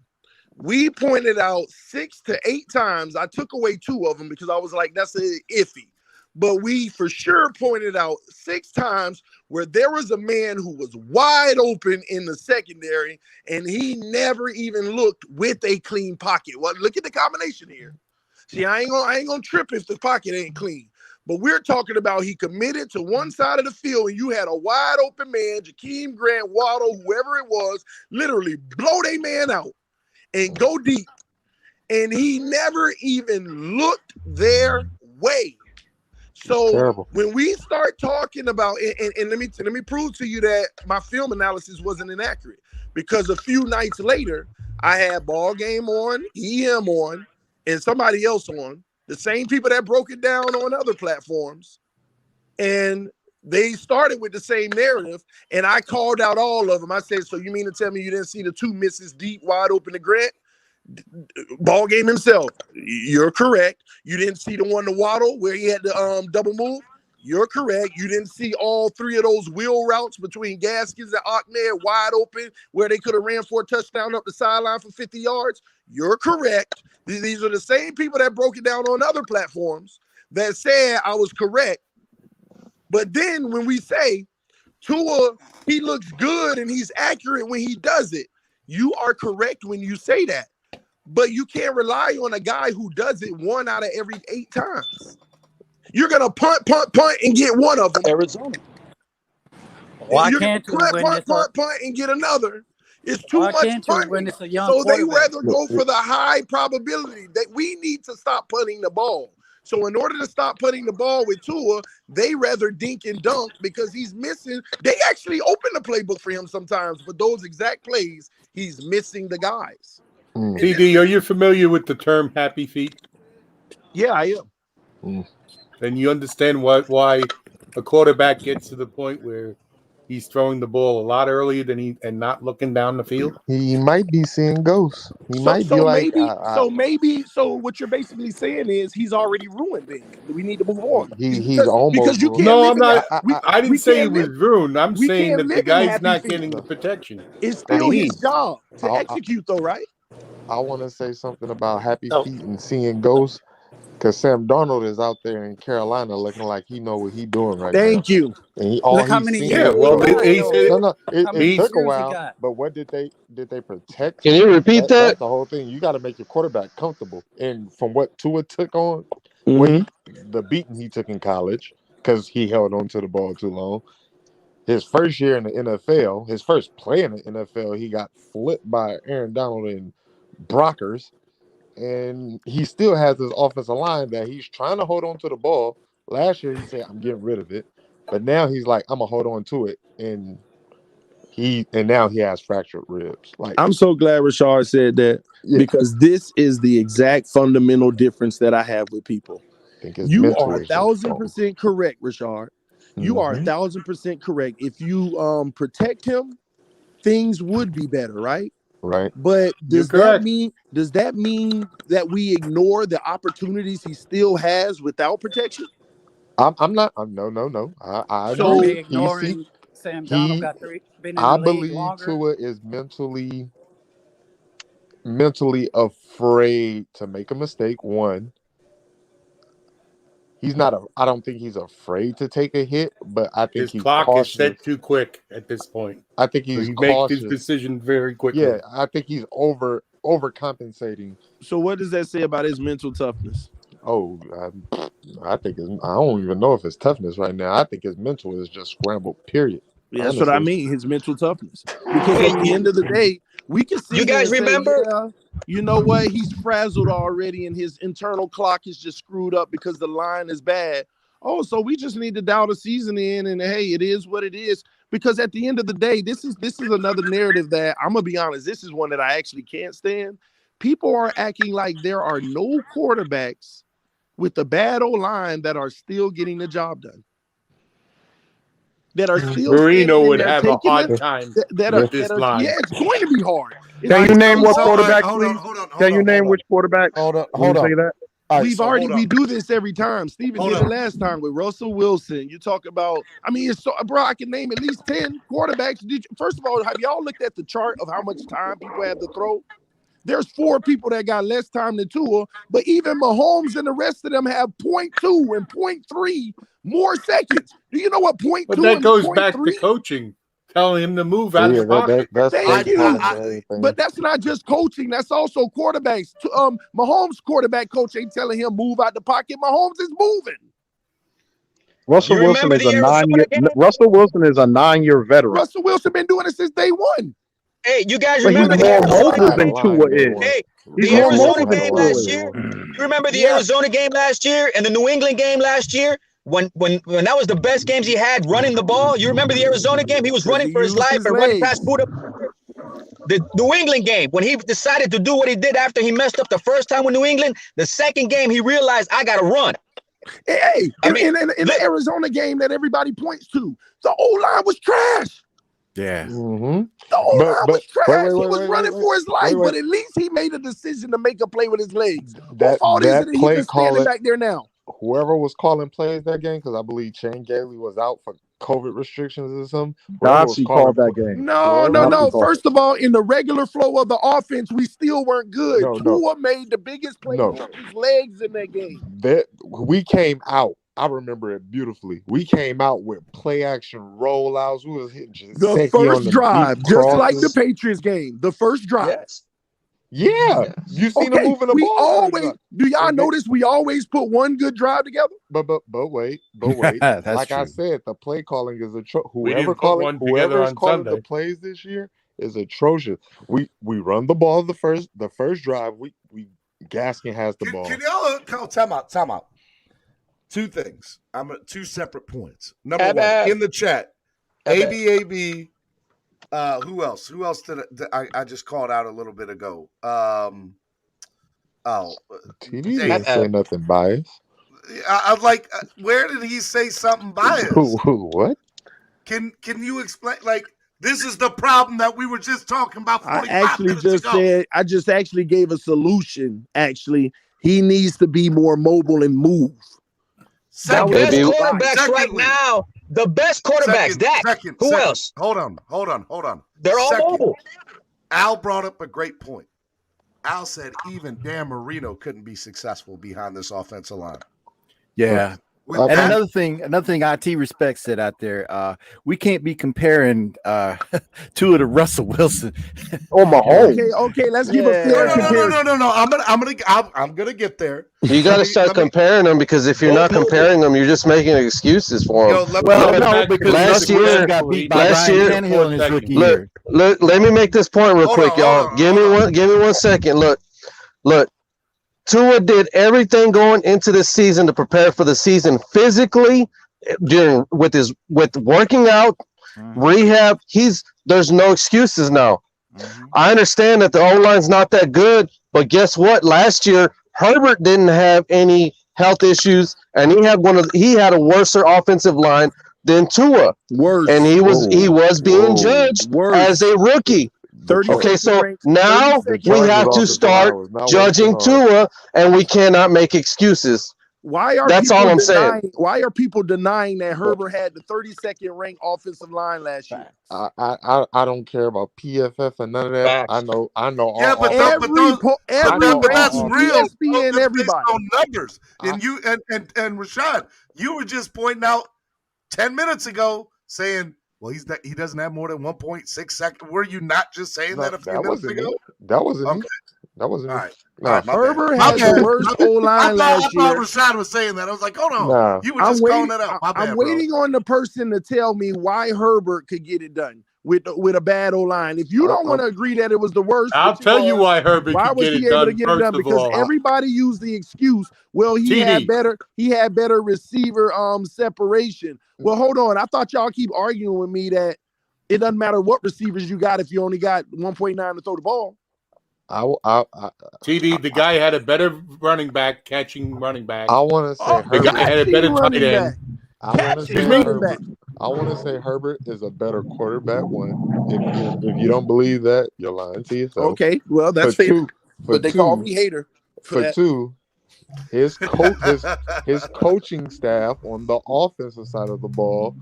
We pointed out 6 to 8 times. I took away 2 of them because I was like, that's iffy. But we for sure pointed out 6 times where there was a man who was wide open in the secondary, and he never even looked with a clean pocket. Well, look at the combination here. See, I ain't gonna trip if the pocket ain't clean. But we're talking about he committed to one side of the field, and you had a wide open man, Jakeem Grant, Waddle, whoever it was, literally blow their man out and go deep. And he never even looked their way. So when we start talking about, and let me prove to you that my film analysis wasn't inaccurate. because a few nights later, I had Ball Game on, EM on, and somebody else on, the same people that broke it down on other platforms. And they started with the same narrative, and I called out all of them. I said, so you mean to tell me you didn't see the two misses deep wide open to Grant? Ball Game himself, you're correct. You didn't see the one to Waddle where he had the double move? You're correct. You didn't see all three of those wheel routes between Gaskins and Ahmed wide open where they could have ran for a touchdown up the sideline for 50 yards? You're correct. These are the same people that broke it down on other platforms that said I was correct. But then when we say Tua, he looks good and he's accurate when he does it, you are correct when you say that. But you can't rely on a guy who does it 1 out of every 8 times. You're going to punt, and get one of them. Arizona. Why can't you punt, and get another? It's too much punting. So they rather go for the high probability that we need to stop punting the ball. So in order to stop punting the ball with Tua, they rather dink and dunk because he's missing. They actually open the playbook for him sometimes, but those exact plays, he's missing the guys. TD, are you familiar with the term happy feet? Yeah, I am. Then you understand why a quarterback gets to the point where he's throwing the ball a lot earlier than and not looking down the field. He might be seeing ghosts. He might be like, So what you're basically saying is he's already ruined. Then we need to move on. He's almost. Because you can't. No, I'm not. I didn't say he was ruined. I'm saying that the guy's not getting the protection. It's still his job to execute, though, right? I want to say something about happy feet and seeing ghosts. Because Sam Darnold is out there in Carolina looking like he know what he's doing right now. Thank you. And Look how many years. It took a while, but what did they protect? Can you repeat that? That's the whole thing. You got to make your quarterback comfortable. And from what Tua took on, the beating he took in college, because he held on to the ball too long. His first year in the NFL, his first play in the NFL, he got flipped by Aaron Donald and Brockers. And he still has his offensive line that he's trying to hold on to the ball. Last year he said, I'm getting rid of it. But now he's like, I'm gonna hold on to it. And now he has fractured ribs. Like, I'm so glad Rashard said that because this is the exact fundamental difference that I have with people. You are 1,000% correct, Rashard. You are 1,000% correct. If you protect him, things would be better, right? Right. But does that mean that we ignore the opportunities he still has without protection? I'm not. No. I so agree. Ignoring Sam Donald got been in the league believe longer. Tua is mentally afraid to make a mistake. One, he's not. I don't think he's afraid to take a hit, but I think his clock is set too quick at this point. I think he's he makes his decision very quickly. Yeah, I think he's overcompensating. So what does that say about his mental toughness? Oh, I think I don't even know if it's toughness right now. I think his mental is just scrambled. Period. Yeah, that's what I mean. His mental toughness. Because at the end of the day, we can see. You guys remember? You know what? He's frazzled already, and his internal clock is just screwed up because the line is bad. Oh, so we just need to dial the season in, and hey, it is what it is. Because at the end of the day, this is another narrative that I'm gonna be honest. This is one that I actually can't stand. People are acting like there are no quarterbacks with the bad O-line that are still getting the job done. That are still Marino would have a hard time with this line. Yeah, it's going to be hard. Can you name what quarterback, please? Can you name which quarterback? Hold on. We do this every time. Steven did it last time with Russell Wilson. You talk about, I mean, it's so, bro, I can name at least 10 quarterbacks. First of all, have y'all looked at the chart of how much time people have to throw? There's 4 people that got less time than Tua, but even Mahomes and the rest of them have 0.2 and 0.3 more seconds. Do you know what 0.2? But that goes back to coaching, telling him to move out of the pocket. But that's not just coaching. That's also quarterbacks. Mahomes' quarterback coach ain't telling him move out the pocket. Mahomes is moving. Russell Wilson is a 9-year veteran. Russell Wilson been doing it since day one. Hey, you guys But remember he's more mobile than Tua is. Hey, He's the more Arizona mobile than game Tua last is. year? You remember the Arizona game last year and the New England game last year? When that was the best games he had running the ball? You remember the Arizona game? He was running for his life and running past Buda. The New England game, when he decided to do what he did after he messed up the first time with New England, the second game he realized I got to run. Hey, in the Arizona game that everybody points to, the O-line was trash. Yeah. The O-line was trash. He was running for his life, but at least he made a decision to make a play with his legs. What fault is it that he's just standing back there now? Whoever was calling plays that game, because I believe Shane Gailey was out for COVID restrictions or something. Dodgy called that game. No. First of all, in the regular flow of the offense, we still weren't good. Tua made the biggest play with his legs in that game. We came out. I remember it beautifully. We came out with play action rollouts. We was hitting the first drive, just like the Patriots game. The first drive. Yeah. You seen them moving the ball. Do y'all notice we always put one good drive together? But wait. That's like true. I said, the play calling is Whoever calling the plays this year is atrocious. We run the ball the first drive. Gaskin has the ball. Can y'all time out? Two things. Two separate points. Number one, in the chat, ABAB. Who else? Who else did I just called out a little bit ago? TV didn't say nothing biased. I like. Where did he say something biased? What? Can you explain? Like, this is the problem that we were just talking about. I just actually gave a solution. Actually, he needs to be more mobile and move. The best quarterbacks right now. The best quarterbacks. Dak. Who else? Hold on. They're all mobile. Al brought up a great point. Al said even Dan Marino couldn't be successful behind this offensive line. Yeah. And another thing IT respect said out there, we can't be comparing two of the Russell Wilson. Okay, let's give a fair comparison. No. I'm gonna get there. You got to start comparing them, because if you're not comparing them, you're just making excuses for them. Because last year got beat by Ryan Tannehill in his rookie year. Let me make this point real quick, y'all. Give me 1 second. Look. Tua did everything going into the season to prepare for the season physically, with working out, rehab. There's no excuses now. I understand that the O-line's not that good, but guess what? Last year, Herbert didn't have any health issues, and he had a worse offensive line than Tua. Worse. And he was being judged as a rookie. Okay, so now we have to start judging Tua, and we cannot make excuses. That's all I'm saying. Why are people denying that Herbert had the 32nd ranked offensive line last year? I don't care about PFF and none of that. I know. Yeah, but that's real. ESPN, everybody on numbers. And you and Rashad, you were just pointing out 10 minutes ago saying, well, he doesn't have more than 1.6 seconds. Were you not just saying that a few minutes ago? That wasn't me. That wasn't all me. right. Herbert had the worst O-line last year. I thought Rashad was saying that. I was like, hold on. You were just calling it up. I'm waiting on the person to tell me why Herbert could get it done with a bad O-line. If you don't want to agree that it was the worst, I'll tell you why Herbert could get it done. Because everybody used the excuse, well, he had better receiver separation. Well, hold on. I thought y'all keep arguing with me that it doesn't matter what receivers you got if you only got 1.9 to throw the ball. TD, the guy had a better running back, catching running back. I want to say the guy had a better tight end. I want to say Herbert is a better quarterback. If you don't believe that, you're lying to yourself. Okay, well, that's fair. But they call me hater. For two, his coaching staff on the offensive side of the ball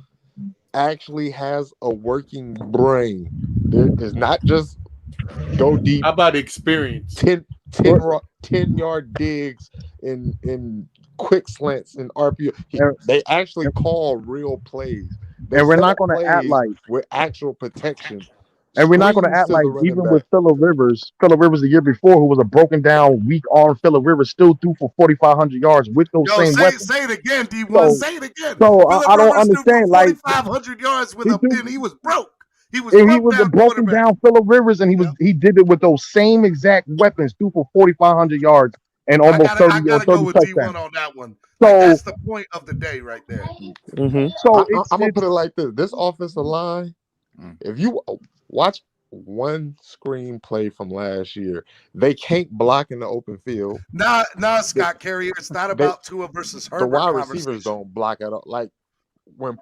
actually has a working brain. It's not just go deep. How about experience? 10-yard digs in quick slants and RPO. They actually call real plays. And we're not going to act like with actual protection. And we're not going to act like even with Phillip Rivers the year before, who was a broken down, weak arm Phillip Rivers, still threw for 4,500 yards with those same weapons. Say it again, D1. Say it again. So I don't understand. 4,500 yards with and he was broke. He was a broken down Phillip Rivers, and he did it with those same exact weapons, threw for 4,500 yards and almost 30 I gotta go with D1 on that one. So that's the point of the day right there. So I'm gonna put it like this: this offensive line, if you watch one screenplay from last year. They can't block in the open field. Nah, Scott Carrier. It's not about Tua versus Herbert. The wide receivers don't block at all. Like when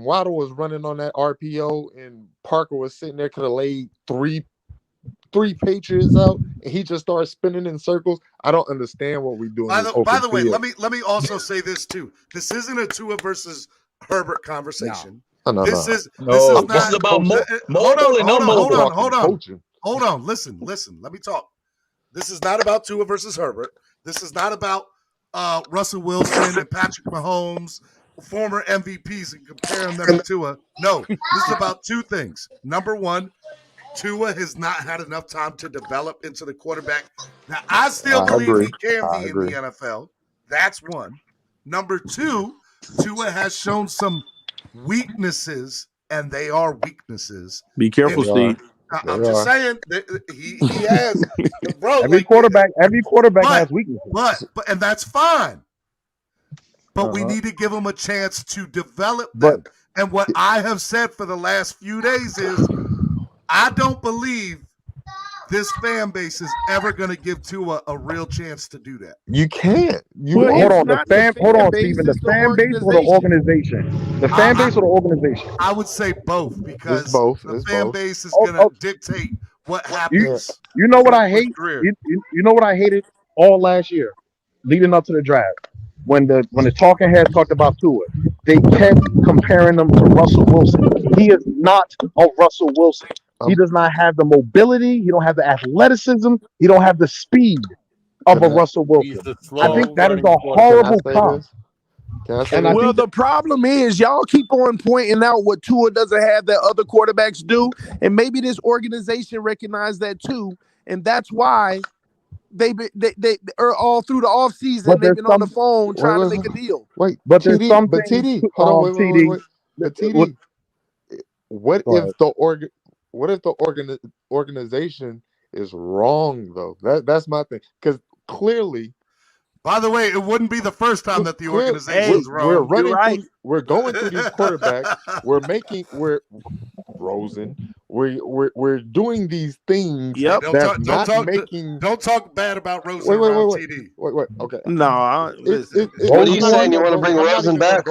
Waddle was running on that RPO and Parker was sitting there, could have laid three Patriots out, and he just started spinning in circles. I don't understand what we're doing. By the way, let me also say this too. This isn't a Tua versus Herbert conversation. No. This is This not is about Hold on. Listen. Let me talk. This is not about Tua versus Herbert. This is not about Russell Wilson and Patrick Mahomes, former MVPs, and comparing them to Tua. No, this is about two things. Number one, Tua has not had enough time to develop into the quarterback that I still believe he can be in the NFL. That's one. Number two, Tua has shown some weaknesses, and they are weaknesses. Be careful, Steve. I'm just saying that he has, bro. Every quarterback has weaknesses. But and that's fine. But we need to give him a chance to develop them. And what I have said for the last few days is, I don't believe this fan base is ever going to give Tua a real chance to do that. You can't. Hold on, Stephen. The fan base or the organization? The fan base or the organization? I would say both, because the fan base is going to dictate what happens. You know what I hate? You know what I hated all last year, leading up to the draft, when the talking heads talked about Tua, they kept comparing them to Russell Wilson. He is not a Russell Wilson. He does not have the mobility. He don't have the athleticism. He don't have the speed of a Russell Wilson. I think that is a horrible comp. Well, the problem is y'all keep on pointing out what Tua doesn't have that other quarterbacks do, and maybe this organization recognized that too, and that's why they are all through the offseason. They've been on the phone trying to make a deal. Wait, but TD, there's something. But TD, hold on, wait. But TD, what if the organization is wrong though? That's my thing. Because clearly, by the way, it wouldn't be the first time that the organization is wrong. We're going through these quarterbacks. We're Rosen. We're doing these things. Yep. Don't talk bad about Rosen. Wait. Okay. No. What are you saying? You want to bring Rosen back?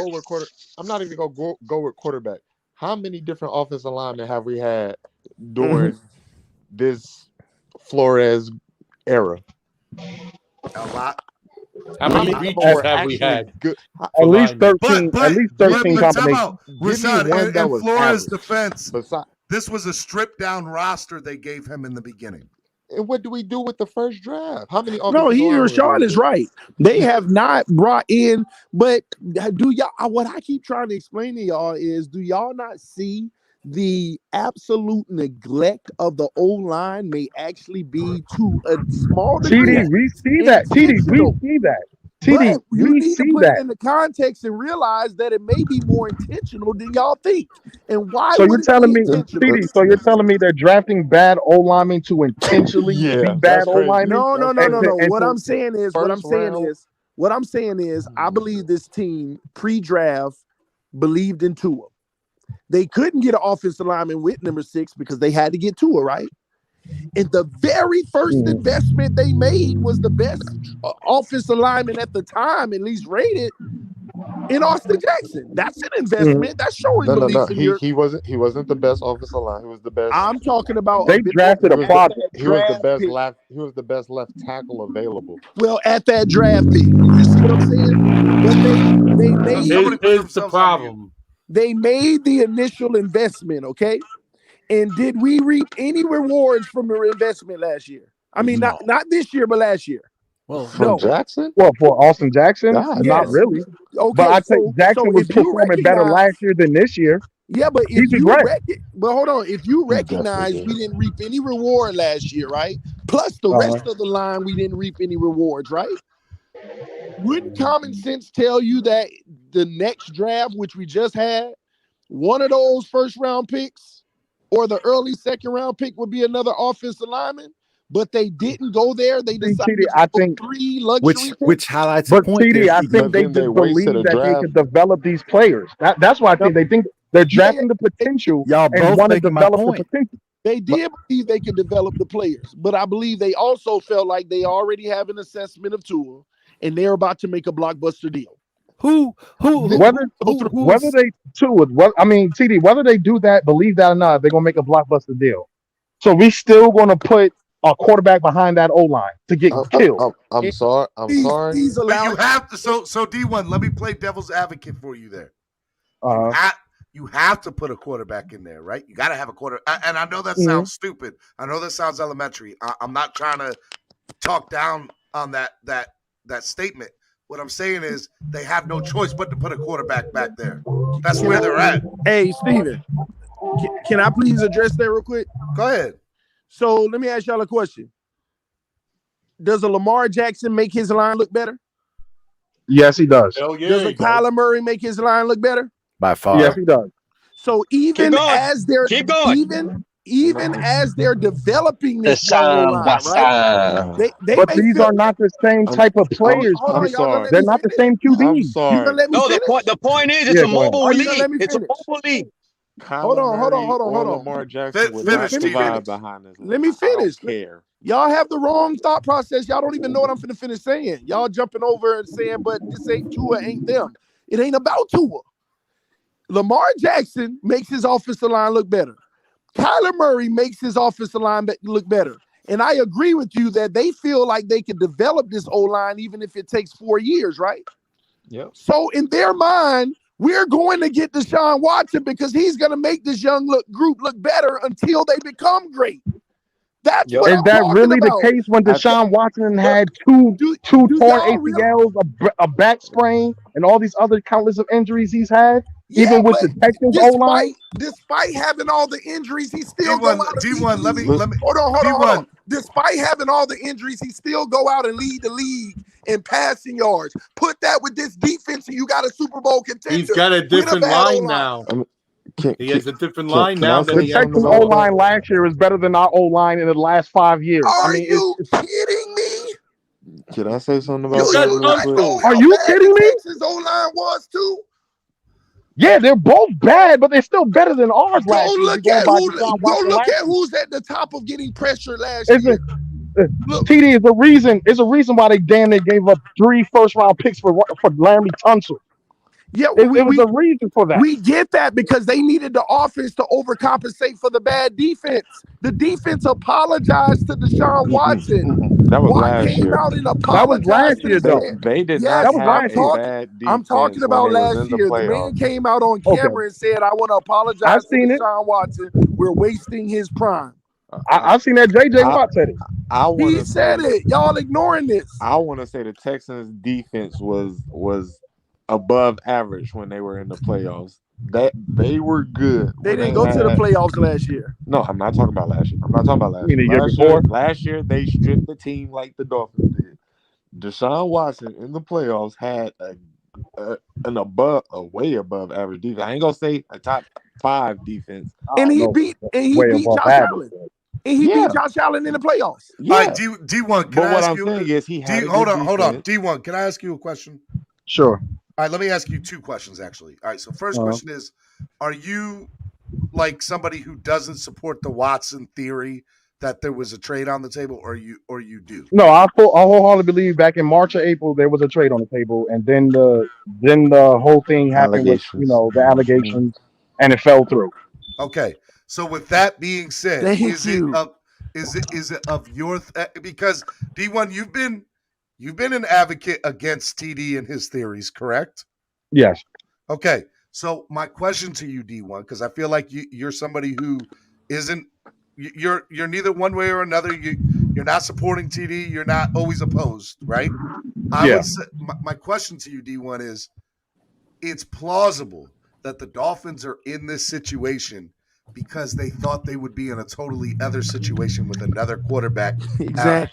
I'm not even gonna go with quarterback. How many different offensive linemen have we had during this Flores era? A lot. How many reaches have we had? At least 13. At least 13 combinations. Rashad, in Flores' defense, this was a stripped down roster they gave him in the beginning. And what do we do with the first draft? How many? Rashad is right. They have not brought in, but do y'all? What I keep trying to explain to y'all is, do y'all not see the absolute neglect of the O-line may actually be to a small degree? TD, we see that. TD, we see that. TD, you need to put that. it in the context and realize that it may be more intentional than y'all think. And why? So you're telling me, TD? So you're telling me they're drafting bad O linemen to intentionally be bad O linemen? No. What I'm saying is, I believe this team pre-draft believed in Tua. They couldn't get an offensive lineman with number 6 because they had to get Tua, right? And the very first investment they made was the best offensive lineman at the time, at least rated, in Austin Jackson. That's an investment. That's showing belief in your... He wasn't the best offensive line. He was the best. I'm talking about they drafted a product. He was the best left. He was the best left tackle available. Well, at that draft pick, you see what I'm saying? But they made. Here's the problem. They made the initial investment, okay? And did we reap any rewards from the investment last year? I mean, not this year, but last year. Well, from Jackson? Well, for Austin Jackson, not really. Okay, but I'd say Jackson was performing better last year than this year. Yeah, but hold on. If you recognize we didn't reap any reward last year, right? Plus the rest of the line, we didn't reap any rewards, right? Wouldn't common sense tell you that the next draft, which we just had, one of those first round picks or the early second round pick would be another offensive lineman? But they didn't go there. They decided to go 3 luxury which highlights but the point. TD, I think they just believe that they can develop these players. That's why I think they think they're drafting the potential Y'all and both want to making my develop the point. potential. They did believe they could develop the players, but I believe they also felt like they already have an assessment of Tua, and they're about to make a blockbuster deal. Whether they TD, whether they do that, believe that or not, they're gonna make a blockbuster deal. So we still gonna put a quarterback behind that O line to get killed. I'm sorry. He's But allowed. you have to. So D1. Let me play devil's advocate for you there. You have to put a quarterback in there, right? You got to have a quarter. And I know that sounds stupid. I know that sounds elementary. I'm not trying to talk down on that statement. What I'm saying is they have no choice but to put a quarterback back there. That's where they're at. Hey, Steven, can I please address that real quick? Go ahead. So let me ask y'all a question. Does a Lamar Jackson make his line look better? Yes, he does. Hell yeah, Does a Kyler Murray make his line look better? By far. Yes, he does. So even as they're even as they're developing this young line, right? But these are not the same type of players. Hold on, y'all, They're not the same QBs. No, the point is it's a mobile league. It's a mobile league. Hold on. Lamar Jackson would not survive behind this. Let me finish. I don't care. Y'all have the wrong thought process. Y'all don't even know what I'm finna finish saying. Y'all jumping over and saying, but this ain't Tua, ain't them. It ain't about Tua. Lamar Jackson makes his offensive line look better. Kyler Murray makes his offensive line look better. And I agree with you that they feel like they can develop this O-line even if it takes 4 years, right? Yep. So in their mind, we're going to get Deshaun Watson because he's going to make this young group look better until they become great. That's what I'm talking really about. the case when Deshaun Watson had two torn ACLs, a back sprain, and all these other countless of injuries he's had? Even with the Texans O-line? Despite having all the injuries, he still go out and D1, let me hold on. Despite having all the injuries, he still go out and lead the league in passing yards. Put that with this defense, and you got a Super Bowl contender. He's got a different line now. He has a different line now than the he had Texans O-line last year is better than our O-line in the last 5 years. Are you kidding me? Can I say something about that real quick? Are you kidding me? Texas O-line was too. Yeah, they're both bad, but they're still better than ours last year. Go look at who's at the top of getting pressure last year. TD is a reason why they damn near gave up 3 first-round picks for Larry Tunsil. Yeah, it was a reason for that. We get that because they needed the offense to overcompensate for the bad defense. The defense apologized to Deshaun Watson. That was last year. That was last year, though. They did not have a bad defense. I'm talking about last year. The man came out on camera and said, "I want to apologize to Deshaun Watson. We're wasting his prime." I've seen that. JJ Watt said it. He said it. Y'all ignoring this. I want to say the Texans' defense was above average when they were in the playoffs. That they were good. They didn't go to the playoffs last year. No, I'm not talking about last year. I'm not talking about last year. Last year they stripped the team like the Dolphins did. Deshaun Watson in the playoffs had a way above average defense. I ain't gonna say a top 5 defense. And he beat Josh Allen. And he beat Josh Allen in the playoffs. Yeah. All right, D1. Can I ask you? Saying is he had hold on. D1, can I ask you a question? Sure. All right, let me ask you 2 questions, actually. All right, so first question is, are you like somebody who doesn't support the Watson theory that there was a trade on the table, or you do? No, I wholeheartedly believe back in March or April there was a trade on the table, and then the whole thing happened with the allegations, and it fell through. Okay, so with that being said, is it of your because D1 you've been an advocate against TD and his theories, correct? Yes. Okay, so my question to you, D1, because I feel like you're somebody who isn't. You're neither one way or another. You're not supporting TD. You're not always opposed, right? I would say, my question to you, D1, is it's plausible that the Dolphins are in this situation because they thought they would be in a totally other situation with another quarterback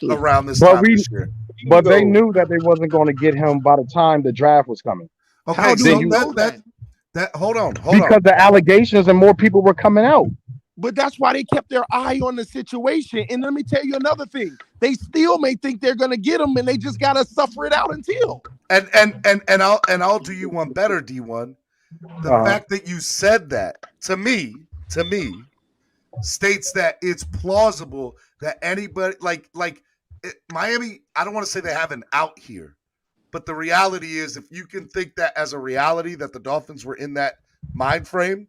around this time this year. But they knew that they wasn't going to get him by the time the draft was coming. Okay, How do so you know that? Hold on. Because the allegations and more people were coming out. But that's why they kept their eye on the situation. And let me tell you another thing. They still may think they're going to get him, and they just got to suffer it out until. And I'll do you one better, D1. The fact that you said that to me states that it's plausible that anybody Miami, I don't want to say they have an out here, but the reality is if you can think that as a reality that the Dolphins were in that mind frame,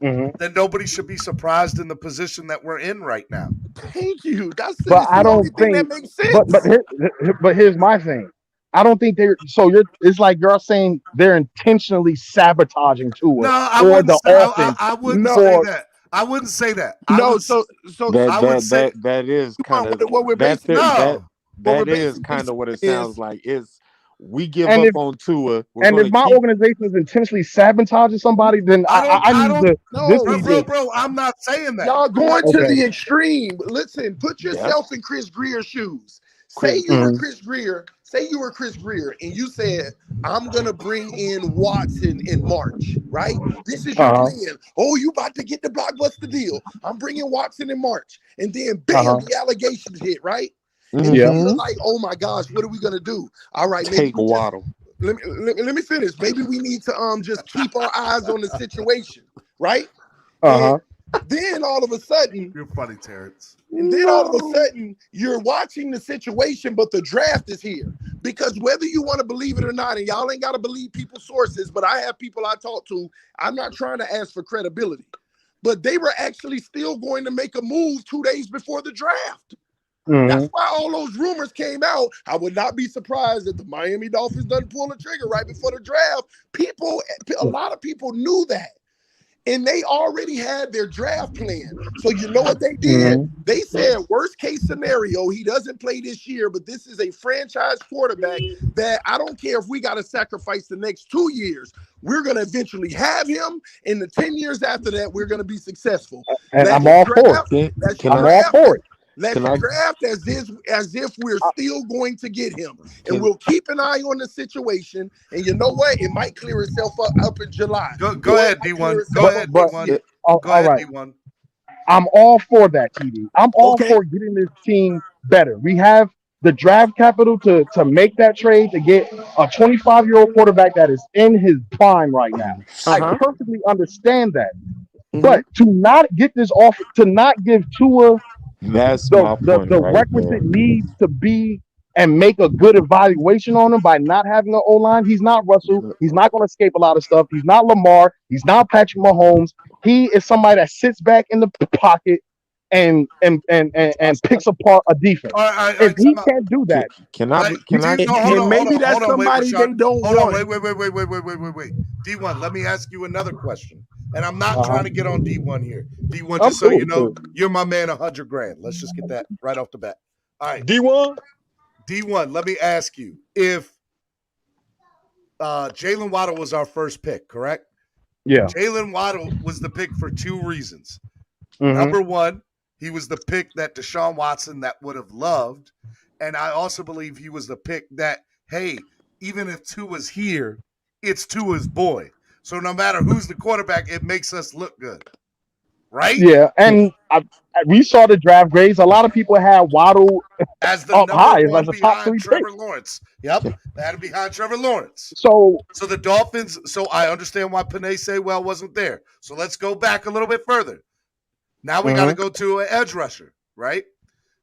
then nobody should be surprised in the position that we're in right now. Thank you. That's But it's I the only don't thing that think. makes sense. But here's my thing. I don't think they're. So you're. It's like you're saying they're intentionally sabotaging No, Tua I or wouldn't the say, offense. I wouldn't say Or that. I wouldn't say that. No, so That I would that say that that is kind of what we're that's basically it. no. what we're That is basically kind of what it saying sounds is like. Is we give and up if on Tua, we're and going if to my keep. organization is intentionally sabotaging somebody, then I need to. This no, needs to. Bro, I'm not saying that. y'all going to Okay. the extreme. Listen, put Yeah. yourself in Chris Greer's shoes. Say Chris. you were Chris Greer. Say you were Chris Greer, and you said, "I'm gonna bring in Watson in March." Right? This is your plan. Oh, you about to get the blockbuster deal? I'm bringing Watson in March, and then bam, the allegations hit. Right? And then you're like, "Oh my gosh, what are we gonna do?" All right, maybe Take we just Waddle. let me finish. Maybe we need to just keep our eyes on the situation, right? Then all of a sudden, you're funny, Terrence. And then all of a sudden, you're watching the situation, but the draft is here. Because whether you want to believe it or not, and y'all ain't got to believe people's sources, but I have people I talk to, I'm not trying to ask for credibility, but they were actually still going to make a move 2 days before the draft. That's why all those rumors came out. I would not be surprised if the Miami Dolphins doesn't pull the trigger right before the draft. A lot of people knew that. And they already had their draft plan. So you know what they did? They said, worst case scenario, he doesn't play this year, but this is a franchise quarterback that I don't care if we got to sacrifice the next 2 years. We're going to eventually have him. In the 10 years after that, we're going to be successful. And I'm all for it. I'm all for it. Let's draft as if we're still going to get him. And we'll keep an eye on the situation. And you know what? It might clear itself up in July. Go ahead, D1. Go ahead, D1. All right. D1. I'm all for that, TD. I'm all for getting this team better. We have the draft capital to make that trade to get a 25-year-old quarterback that is in his prime right now. I perfectly understand that. But to not get this off, to not give Tua That's my point the right requisite there. needs to be and make a good evaluation on him by not having an O-line. He's not Russell. He's not going to escape a lot of stuff. He's not Lamar. He's not Patrick Mahomes. He is somebody that sits back in the pocket and picks apart a defense. If he can't do that, and maybe that's somebody they don't want. Wait. D1, let me ask you another question. And I'm not trying to get on D1 here. D1, just so you know, you're my man, $100,000. Let's just get that right off the bat. All right. D1, let me ask you, if Jalen Waddle was our first pick, correct? Yeah. Jalen Waddle was the pick for 2 reasons. Number one, he was the pick that Deshaun Watson that would have loved. And I also believe he was the pick that, hey, even if Tua's here, it's Tua's boy. So no matter who's the quarterback, it makes us look good. Right? Yeah, and we saw the draft grades. A lot of people had Waddle as the up high, number as one a top 3 behind Trevor pick. Lawrence. Yep, they had him behind Trevor Lawrence. So the Dolphins. So I understand why Panay Sewell wasn't there. So let's go back a little bit further. Now we got to go to an edge rusher, right?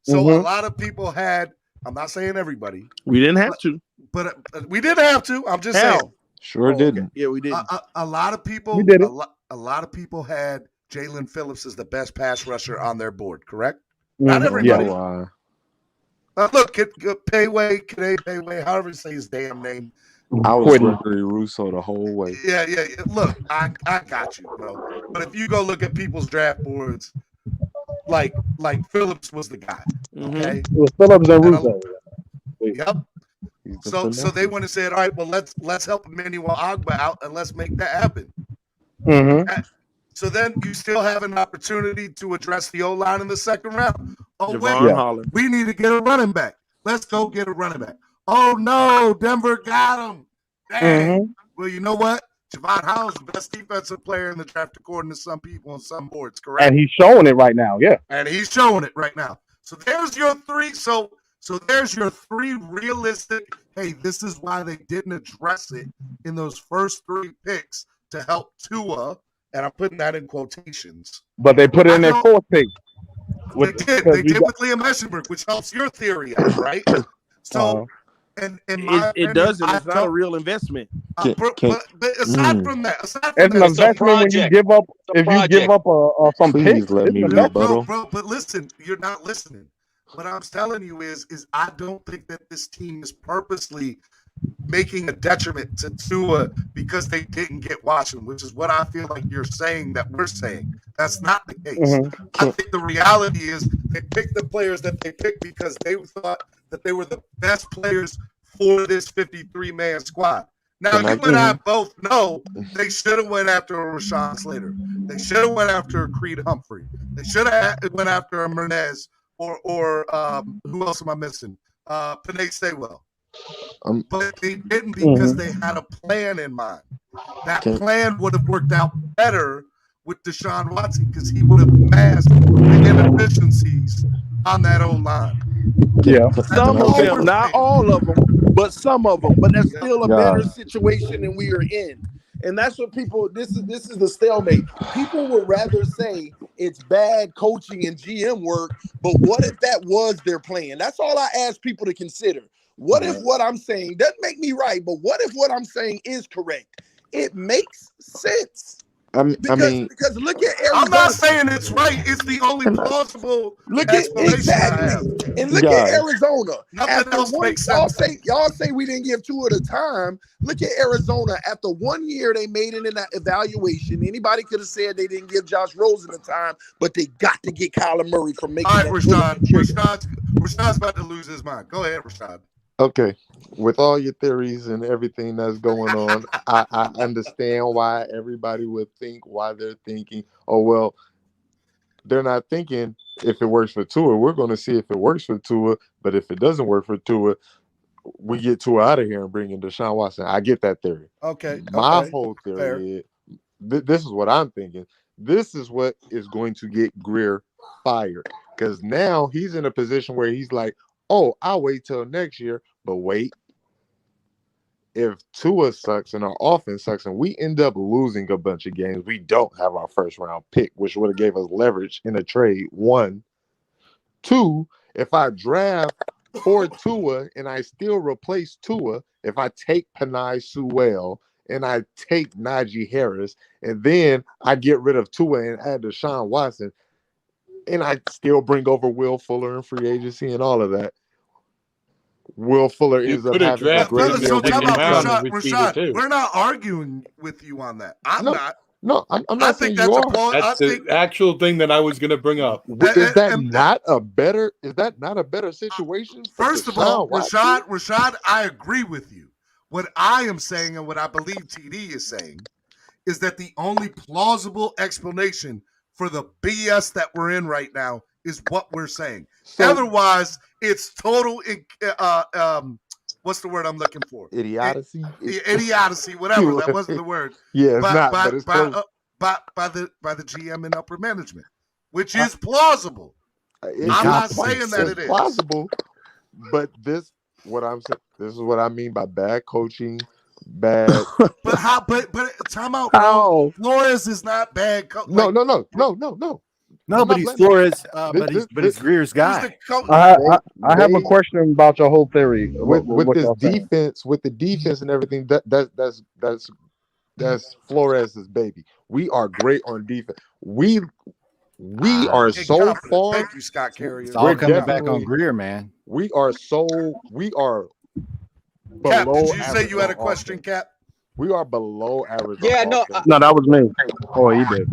So a lot of people had. I'm not saying everybody. We didn't have to, but we didn't have to. I'm just saying. Sure didn't. Okay. Yeah, we did. A lot of people. We did it. A lot of people had Jalen Phillips as the best pass rusher on their board. Correct? Not everybody. Yeah. Look, Payway, however you say his damn name. I was Gregory Russo the whole way. Yeah. Look, I got you, bro. But if you go look at people's draft boards, like Phillips was the guy. Okay, it was Phillips and Russo. Yep. So they went and said, all right, well let's help Emmanuel Ogbah out and let's make that happen. So then you still have an opportunity to address the O-line in the second round. Oh, wait, we need to get a running back. Let's go get a running back. Oh, no, Denver got him. Dang. Well, you know what? Javon Howell's the best defensive player in the draft, according to some people on some boards, correct? And he's showing it right now, yeah. And he's showing it right now. So there's your 3. So there's your 3 realistic, hey, this is why they didn't address it in those first 3 picks to help Tua and I'm putting that in quotations. But they put it in their fourth pick. They did with Liam Eschenberg, which helps your theory out, right? So, and in my it opinion, doesn't. It's not a real investment. But aside from that, it's an investment when you give up. If you give up some picks, Please let it's me an investment. rebuttal. bro. But listen, you're not listening. What I'm telling you is I don't think that this team is purposely making a detriment to Tua because they didn't get Washington, which is what I feel like you're saying that we're saying. That's not the case. I think the reality is they picked the players that they picked because they thought that they were the best players for this 53-man squad. Now, you and I both know they should have went after a Rashawn Slater. They should have went after a Creed Humphrey. They should have went after a Mernez or who else am I missing? Panay Saywell. But they didn't because they had a plan in mind. That plan would have worked out better with Deshaun Watson because he would have masked the inefficiencies on that O-line. Yeah, some of them, not all of them, but some of them. But that's still a better situation than we are in. And that's what people. This is the stalemate. People would rather say it's bad coaching and GM work, but what if that was their plan? That's all I ask people to consider. What if what I'm saying doesn't make me right, but what if what I'm saying is correct? It makes sense. Because look at Arizona. I'm not saying it's right. It's the only plausible explanation I have. And look at Arizona. Nothing else makes sense. Y'all say we didn't give Tua the time. Look at Arizona. After 1 year, they made it in that evaluation. Anybody could have said they didn't give Josh Rosen the time, but they got to get Kyler Murray from making that. All right, Rashad's about to lose his mind. Go ahead, Rashad. Okay, with all your theories and everything that's going on, I understand why everybody would think why they're thinking. Oh well, they're not thinking if it works for Tua. We're going to see if it works for Tua, but if it doesn't work for Tua, we get Tua out of here and bring in Deshaun Watson. I get that theory. Okay. My whole theory is this is what I'm thinking. This is what is going to get Greer fired because now he's in a position where he's like, oh, I'll wait till next year. But wait, if Tua sucks and our offense sucks and we end up losing a bunch of games, we don't have our first round pick, which would have gave us leverage in a trade. 1, 2, if I draft for Tua and I still replace Tua, if I take Panay Sewell and I take Najee Harris and then I get rid of Tua and add Deshaun Watson and I still bring over Will Fuller in free agency and all of that, Will Fuller ends up having a great year. Rashad, we're not arguing with you on that. I'm not. No, I'm not saying you are. That's the actual thing that I was going to bring up. Is that not a better situation? First of all, Rashad, I agree with you. What I am saying and what I believe TD is saying is that the only plausible explanation for the BS that we're in right now is what we're saying. Otherwise, it's total what's the word I'm looking for? Idiocy. Idiocy, whatever. That wasn't the word. Yeah, it's not. But it's by the GM and upper management, which is plausible. I'm not saying that it is plausible, but this is what I mean by bad coaching. Bad. But how? But time out, bro. Flores is not bad. No. No, but he's Flores. But he's Greer's guy. I have a question about your whole theory with this defense, with the defense and everything. That's Flores's baby. We are great on defense. We are so far. Thank you, Scott Carrier. It's all coming back on Greer, man. We are below. Cap, did you say you had a question, Cap? We are below average. Yeah, no, that was me. Oh, he did.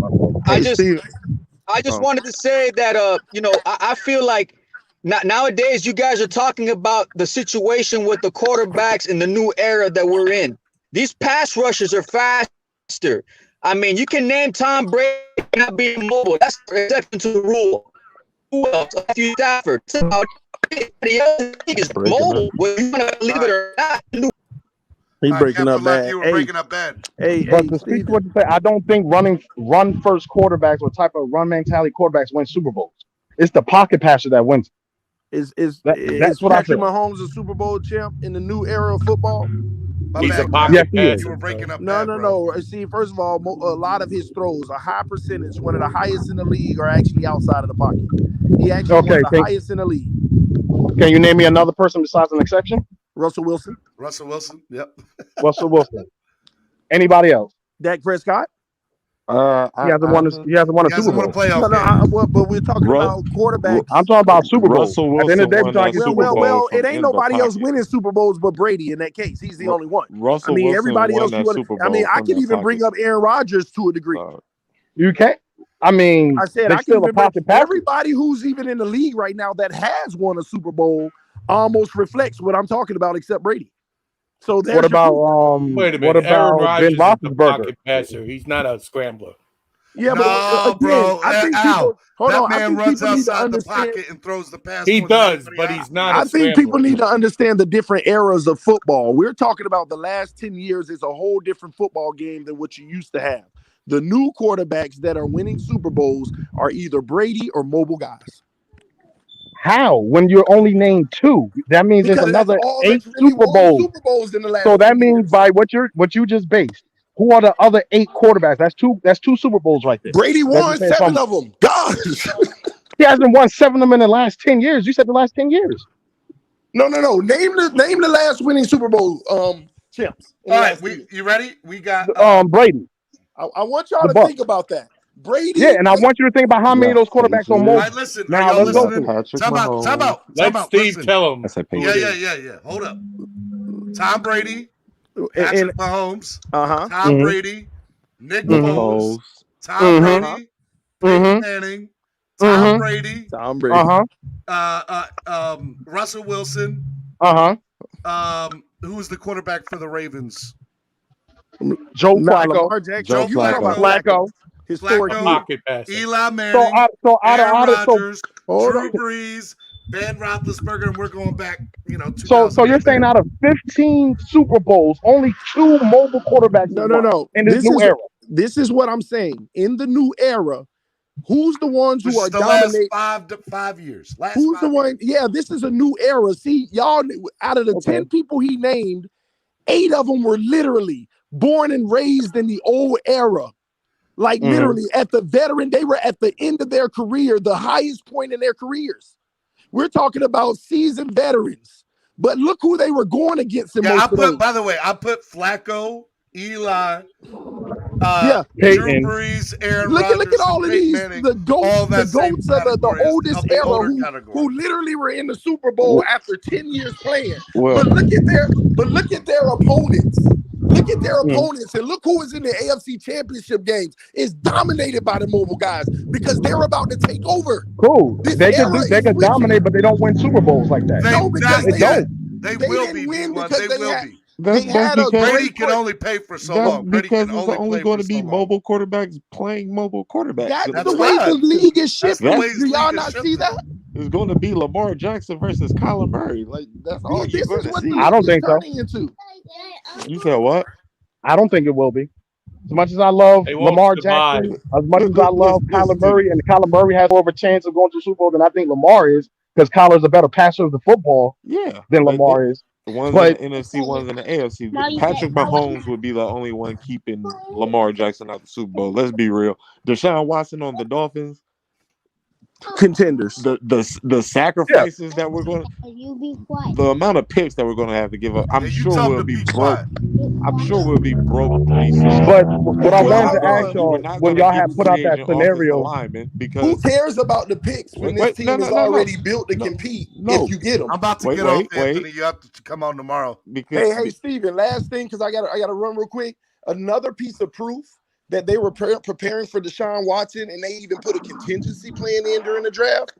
I just wanted to say that I feel like nowadays you guys are talking about the situation with the quarterbacks in the new era that we're in. These pass rushers are faster. I mean, you can name Tom Brady not being mobile. That's the exception to the rule. Who else? Matthew Stafford. Everybody else is mobile. Whether you want to believe it or not. He's breaking up bad. You were breaking up bad. But to speak to what you say, I don't think run first quarterbacks or type of run mentality quarterbacks win Super Bowls. It's the pocket passer that wins. That's what Patrick Mahomes a Super Bowl champ in the new era of football? He's a bad, pocket Cal. Yes, he is. You were breaking up No, bad, no, bro. no. See, first of all, a lot of his throws, a high percentage, one of the highest in the league, are actually outside of the pocket. He actually one Okay, of the highest in the league. can you name me another person besides an exception? Russell Wilson. Russell Wilson. Yep. Russell Wilson. Anybody else? Dak Prescott. He hasn't won. He hasn't won a Super Bowl. But we're talking about quarterbacks. I'm talking about Super Bowl. Russell At the end of Wilson the day, we're won trying that to get Super Super Bowl. Bowl It from ain't in the nobody else pocket. winning Super Bowls but Brady in that case. He's the only one. Russell I mean, Wilson everybody won else. that Super I mean, Bowl I from can the even bring pocket. up Aaron Rodgers to a degree. You can't. I mean, I said they I can still a even bring pocket passer. everybody who's even in the league right now that has won a Super Bowl almost reflects what I'm talking about, except Brady. So there's What about Wait a minute. What about Aaron Ben Rodgers is a Roethlisberger? pocket passer. He's not a scrambler. Yeah, No, but again, bro. I think Al, people hold that on. I man think runs people need to outside the understand. pocket and throws the pass. He more than does, anybody but else. he's not a I think scrambler. people need to understand the different eras of football. We're talking about the last 10 years is a whole different football game than what you used to have. The new quarterbacks that are winning Super Bowls are either Brady or mobile guys. How? When you're only named 2, that means there's Because that's another all 8 that's really Super won Bowls. Super Bowls in the last So that 10 means years. by what you just based, who are the other 8 quarterbacks? That's two Super Bowls right there. Brady That's won the same 7 from- of them. Gosh. He hasn't won 7 of them in the last 10 years. You said the last 10 years. No. Name the last winning Super Bowl champs. All right, you ready? We got Brady. I want y'all The to Bucs. think about that. Brady. Yeah, and I want you to think about how many of those quarterbacks are All mobile. right, listen. Now Are y'all let's go listening? through it. Time out. Let Steve Listen. tell him. Yeah. Hold up. Tom Brady, And Patrick Mahomes, Tom Mhm. Brady, Nick Mhm. Foles, Tom Mhm. Brady, Peyton Mhm. Manning, Tom Mhm. Brady, Russell Wilson. Who was the quarterback for the Ravens? Joe Flacco. Lamar Jackson. Joe You talking about Flacco. Historic Flacco, pocket passer. Eli Manning, out Aaron of Rodgers, Hold Drew on. Brees, Ben Roethlisberger, and we're going back, 2000. So you're saying out of 15 Super Bowls, only 2 mobile quarterbacks have won No. in this new era. This is what I'm saying. In the new era, who's the ones This who is are the last dominating? 5 years. Who's the one? Yeah, this is a new era. See, y'all, out of the 10 people he named, 8 of them were literally born and raised in the old era. Like literally at the veteran, they were at the end of their career, the highest point in their careers. We're talking about seasoned veterans. But look who they were going against in most of those. By the way, I put Flacco, Eli, Yeah. Drew Brees, Aaron Rodgers, Look at all of Peyton these, Manning, the goats, all that same of the category oldest of the era older who category. literally were in the Super Bowl after 10 years playing. Well- but look at their opponents. Look at their opponents and look who is in the AFC Championship games. It's dominated by the mobile guys because they're about to take over. Cool. This They era could is dominate, but they don't win Super Bowls like that. No, because Not they yet. don't. They They will didn't be. win B1. because They will had, be. they had a because Brady great can only pay for so That's long. Brady because can it's only only play going for to be so long. mobile quarterbacks playing mobile quarterbacks. That's the That's way right. the league is That's the shifting. way Do this y'all league is not see shifting. that? It's going to be Lamar Jackson versus Kyler Murray. Like that's all you're This going is to what see. the I don't league is think so. turning into. You said what? I don't think it will be. As much as I love They won't Lamar survive. Jackson, as much as I love Kyler Murray, and Kyler Murray has more of a chance of going to the Super Bowl than I think Lamar is, because Kyler's a better passer of the football Yeah, than but Lamar is. the ones But in the NFC, ones in the AFC. Patrick Mahomes would be the only one keeping Lamar Jackson out the Super Bowl. Let's be real. Deshaun Watson on the Dolphins. Contenders. The sacrifices that we're going to, the amount of picks that we're going to have to give up, I'm sure we'll be broke. I'm sure we'll be broke pretty soon. But what I wanted to ask We're y'all not when gonna y'all get had put out free that agent offensive scenario, linemen Who because cares about the picks when this team is already built to compete if you get them? I'm about to get off, Anthony. You have to come on tomorrow. Hey, Steven, last thing, because I gotta run real quick. Another piece of proof that they were preparing for Deshaun Watson, and they even put a contingency plan in during the draft.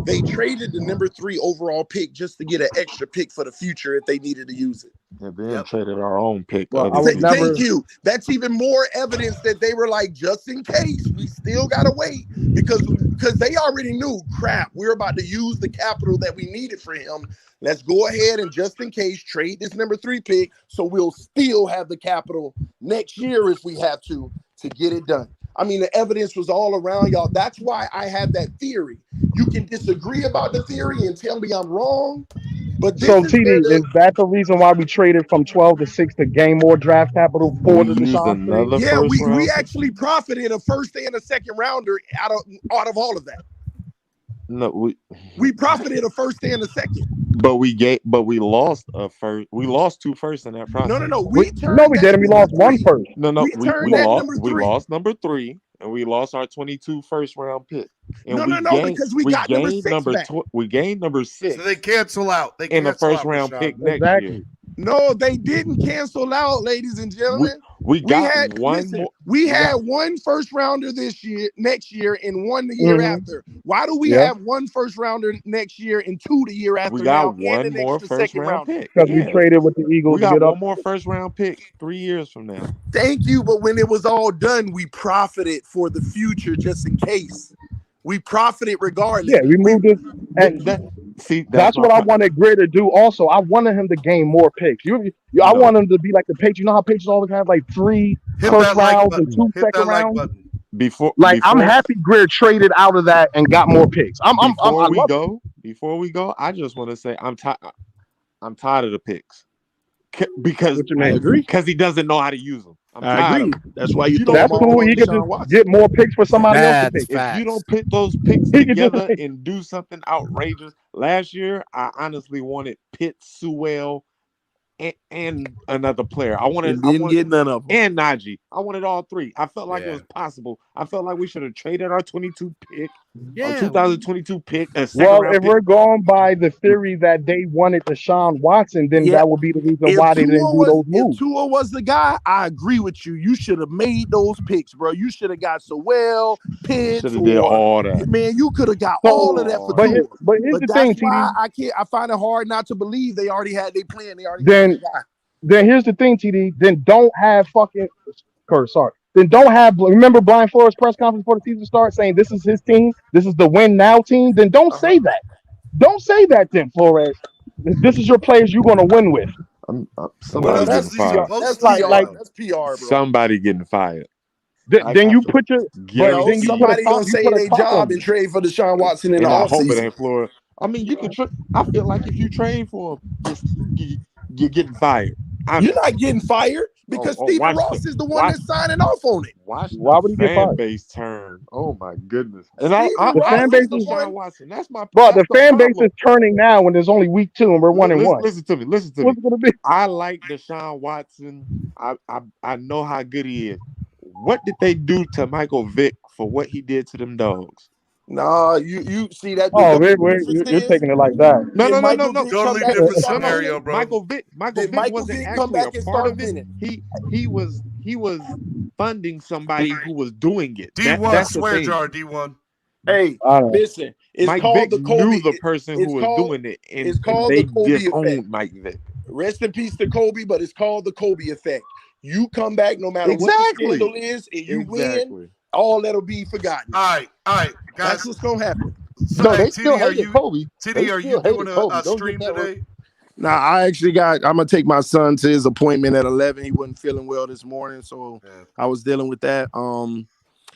They traded the number 3 overall pick just to get an extra pick for the future if they needed to use it. and then traded our own pick. Well, the I other would season. never- Thank you. That's even more evidence that they were like, just in case, we still gotta wait because they already knew, crap, we're about to use the capital that we needed for him. Let's go ahead and just in case trade this number 3 pick, so we'll still have the capital next year if we have to get it done. I mean, the evidence was all around y'all. That's why I had that theory. You can disagree about the theory and tell me I'm wrong, But this So is where TD, is the that the reason why we traded from 12 to 6 to gain more draft capital for the We Deshaun used trade? another yeah, first we round pick. actually profited a first and a second rounder out of all of that. No, We profited a first and a second. but we lost a first. We lost 2 firsts in that process. No. We turned that number 3. No. We turned that number 3. We lost number 3, and we lost our 22 first round pick. And No, because we got number 6 back. We gained number 6. So they cancel out. They in the cancel first out round Deshaun. pick next year. No, they didn't cancel out, ladies and gentlemen. We got one more. We had one first rounder next year, and one the year after. Why do we have one first rounder next year and 2 the year after? We got now, one and an more extra first second round rounder? pick. Because we traded with the Eagles. We got one more first round pick 3 years from now. Thank you, but when it was all done, we profited for the future, just in case. We profited regardless. Yeah, we moved it. And that's what I wanted Greer to do also. I wanted him to gain more picks. I want him to be like the Patriots. You know how Patriots always have like 3 first rounds and 2 second rounds? I'm happy Greer traded out of that and got more picks. Before we go, I just want to say I'm tired of the picks. Because I agree. Because he doesn't know how to use them. I agree. That's why you That's cool. He could just get more picks for somebody else to pick. If you don't put those picks together and do something outrageous, last year I honestly wanted Pitt, Sewell, and another player. I wanted get none of them. And Najee. I wanted all 3. I felt like it was possible. I felt like we should have traded our 22 pick, our 2022 pick. Well, if we're going by the theory that they wanted Deshaun Watson, then that would be the reason why they didn't do those moves. If Tua was the guy, I agree with you. You should have made those picks, bro. You should have got Sewell, Pitts, should have did all that. Man, you could have got all of that for Tua. But here's the that's thing, why TD. I find it hard not to believe they already had their plan. They already Then had the guy. Then here's the thing, TD. Then don't have Then don't have. Remember Brian Flores' press conference before the season starts saying this is his team. This is the win now team. Then don't say that. Don't say that, then Flores. This is your players you're going to win with. Somebody getting fired. That's PR, bro. Somebody getting fired. Then you put your. Then somebody gonna say their job and trade for Deshaun Watson in the I hope it offseason. ain't Flores. I mean, you can. I feel like if you trade for him, you're getting fired. You're not getting fired because Stephen Ross is the one that's signing off on it. Why would he get fired? Fan base turn. Oh my goodness! And the fan base is Deshaun Watson. That's my. Bro, the fan base is turning now when there's only week 2 and we're 1-1. Listen to me. What's it gonna be? I like Deshaun Watson. I know how good he is. What did they do to Michael Vick for what he did to them dogs? Nah, you see that? You're taking it like that. No. Totally different scenario, bro. Michael Vick wasn't actually a part of it. He was funding somebody who was doing it. D1 swear jar. D1. Hey, listen. It's Mike called Vick the Kobe. knew the person who was doing it, and it's called they the Kobe disowned effect. Mike Vick. Rest in peace to Kobe, but it's called the Kobe effect. You come back no matter what the scandal is, and you win. All that'll be forgotten. All right, guys. That's what's gonna happen. No, they still hated Kobe. TD, are you doing a stream today? Nah, I'm gonna take my son to his appointment at 11. He wasn't feeling well this morning, so I was dealing with that.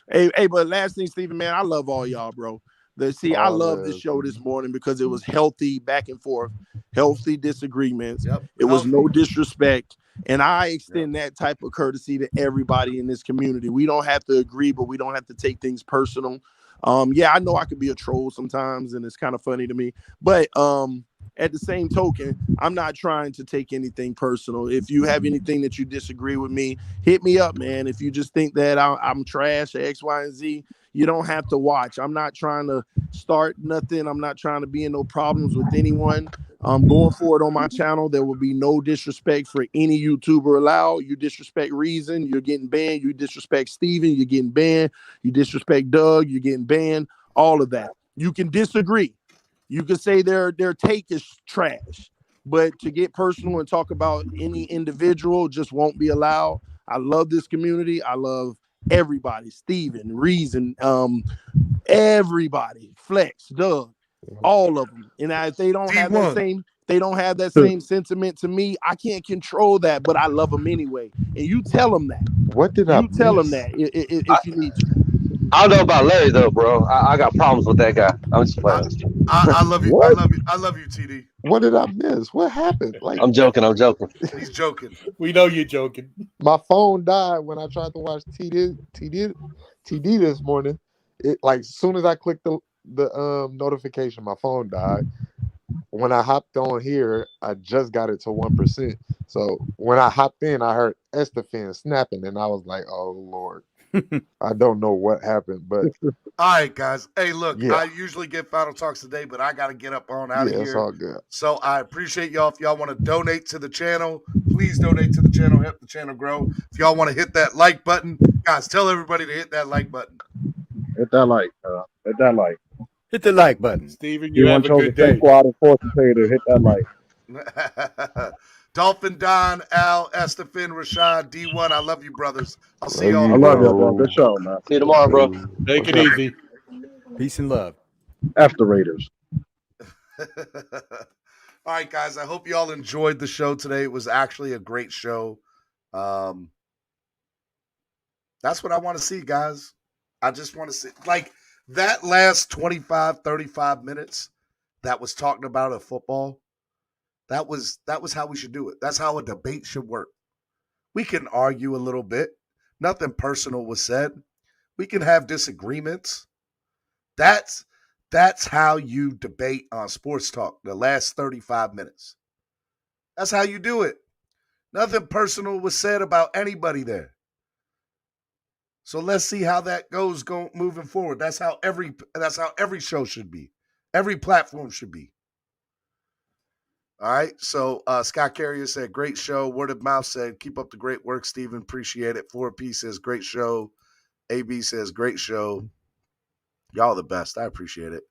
Hey, but last thing, Stephen, man, I love all y'all, bro. I love this show this morning because it was healthy back and forth, healthy disagreements. It was no disrespect. And I extend that type of courtesy to everybody in this community. We don't have to agree, but we don't have to take things personal. I know I could be a troll sometimes, and it's kind of funny to me. But at the same token, I'm not trying to take anything personal. If you have anything that you disagree with me, hit me up, man. If you just think that I'm trash or X, Y, and Z, you don't have to watch. I'm not trying to start nothing. I'm not trying to be in no problems with anyone. Going forward on my channel, there will be no disrespect for any YouTuber allowed. You disrespect Reason, you're getting banned. You disrespect Steven, you're getting banned. You disrespect Doug, you're getting banned. All of that. You can disagree. You can say their take is trash. But to get personal and talk about any individual just won't be allowed. I love this community. I love everybody. Steven, Reason, everybody. Flex, Doug. All of them, and if they don't have that same sentiment to me, I can't control that. But I love them anyway, and you tell them that. What did you tell them that if you need to? I don't know about Larry though, bro. I got problems with that guy. I'm just playing. I love you. What? I love you, TD. What did I miss? What happened? Like, I'm joking. He's joking. We know you're joking. my phone died when I tried to watch TD this morning. It like as soon as I clicked the notification, my phone died. When I hopped on here, I just got it to 1%. So when I hopped in, I heard Estefan snapping, and I was like, "Oh Lord, I don't know what happened." But All right, guys. Hey, look, yeah, I usually get final talks today, but I got to get up on out of yeah, it's here. all good. So I appreciate y'all. If y'all want to donate to the channel, please donate to the channel. Help the channel grow. If y'all want to hit that like button, guys, tell everybody to hit that like button. Hit that like. Hit that like. Hit the like button. Steven, you have D1 a chose good the Fake day. Squad and force to hit that like. Dolphin, Don, Al, Estefan, Rashad, D1. I love you, brothers. I'll see Love y'all you, I love y'all, tomorrow. bro. bro. Good show, man. See you tomorrow, bro. Take it easy. Peace and love. After Raiders. All right, guys. I hope you all enjoyed the show today. It was actually a great show. That's what I want to see, guys. I just want to see, like, that last 25, 35 minutes that was talking about a football. That was how we should do it. That's how a debate should work. We can argue a little bit. Nothing personal was said. We can have disagreements. That's how you debate on sports talk. The last 35 minutes. That's how you do it. Nothing personal was said about anybody there. So let's see how that goes moving forward. That's how every show should be. Every platform should be. All right. So Scott Carrier said, great show. Word of mouth said, keep up the great work, Stephen. Appreciate it. 4P says, great show. AB says, great show. Y'all the best. I appreciate it.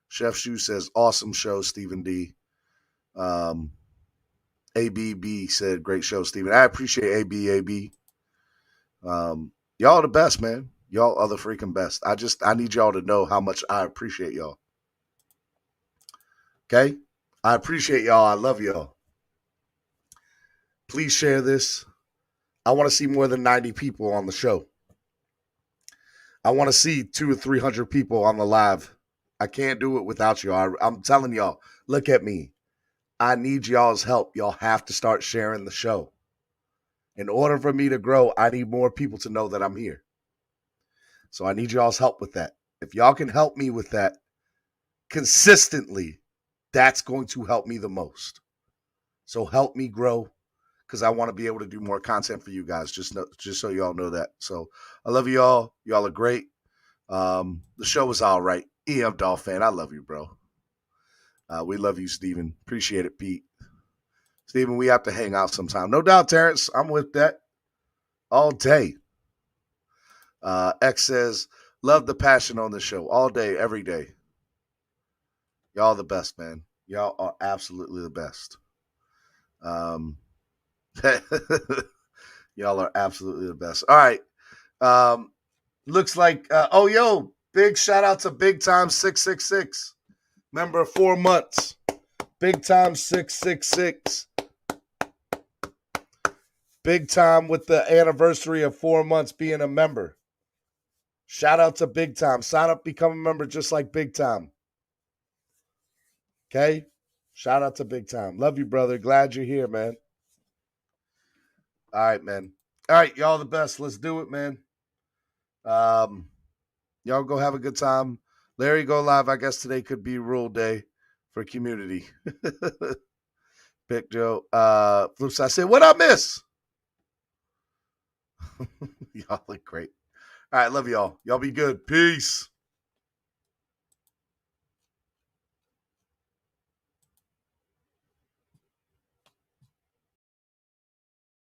Chef Shu says, awesome show, Stephen D. ABB said, great show, Stephen. I appreciate AB. Y'all are the best, man. Y'all are the freaking best. I need y'all to know how much I appreciate y'all. Okay? I appreciate y'all. I love y'all. Please share this. I want to see more than 90 people on the show. I want to see 200 or 300 people on the live. I can't do it without y'all. I'm telling y'all, look at me. I need y'all's help. Y'all have to start sharing the show. In order for me to grow, I need more people to know that I'm here. So I need y'all's help with that. If y'all can help me with that consistently, that's going to help me the most. So help me grow, because I want to be able to do more content for you guys. Just so y'all know that. So I love y'all. Y'all are great. The show was all right. EM Dolphin, I love you, bro. We love you, Steven. Appreciate it, Pete. Steven, we have to hang out sometime. No doubt, Terrence. I'm with that all day. X says, love the passion on the show all day, every day. Y'all the best, man. Y'all are absolutely the best. Y'all are absolutely the best. All right. Looks like, big shout out to Big Time 666. Member 4 months. Big Time 666. Big Time with the anniversary of 4 months being a member. Shout out to Big Time. Sign up, become a member just like Big Time. Okay? Shout out to Big Time. Love you, brother. Glad you're here, man. All right, man. All right, y'all the best. Let's do it, man. Y'all go have a good time. Larry, go live. I guess today could be rule day for community. Big Joe. Flip side said, what I miss? Y'all look great. All right, love y'all. Y'all be good. Peace.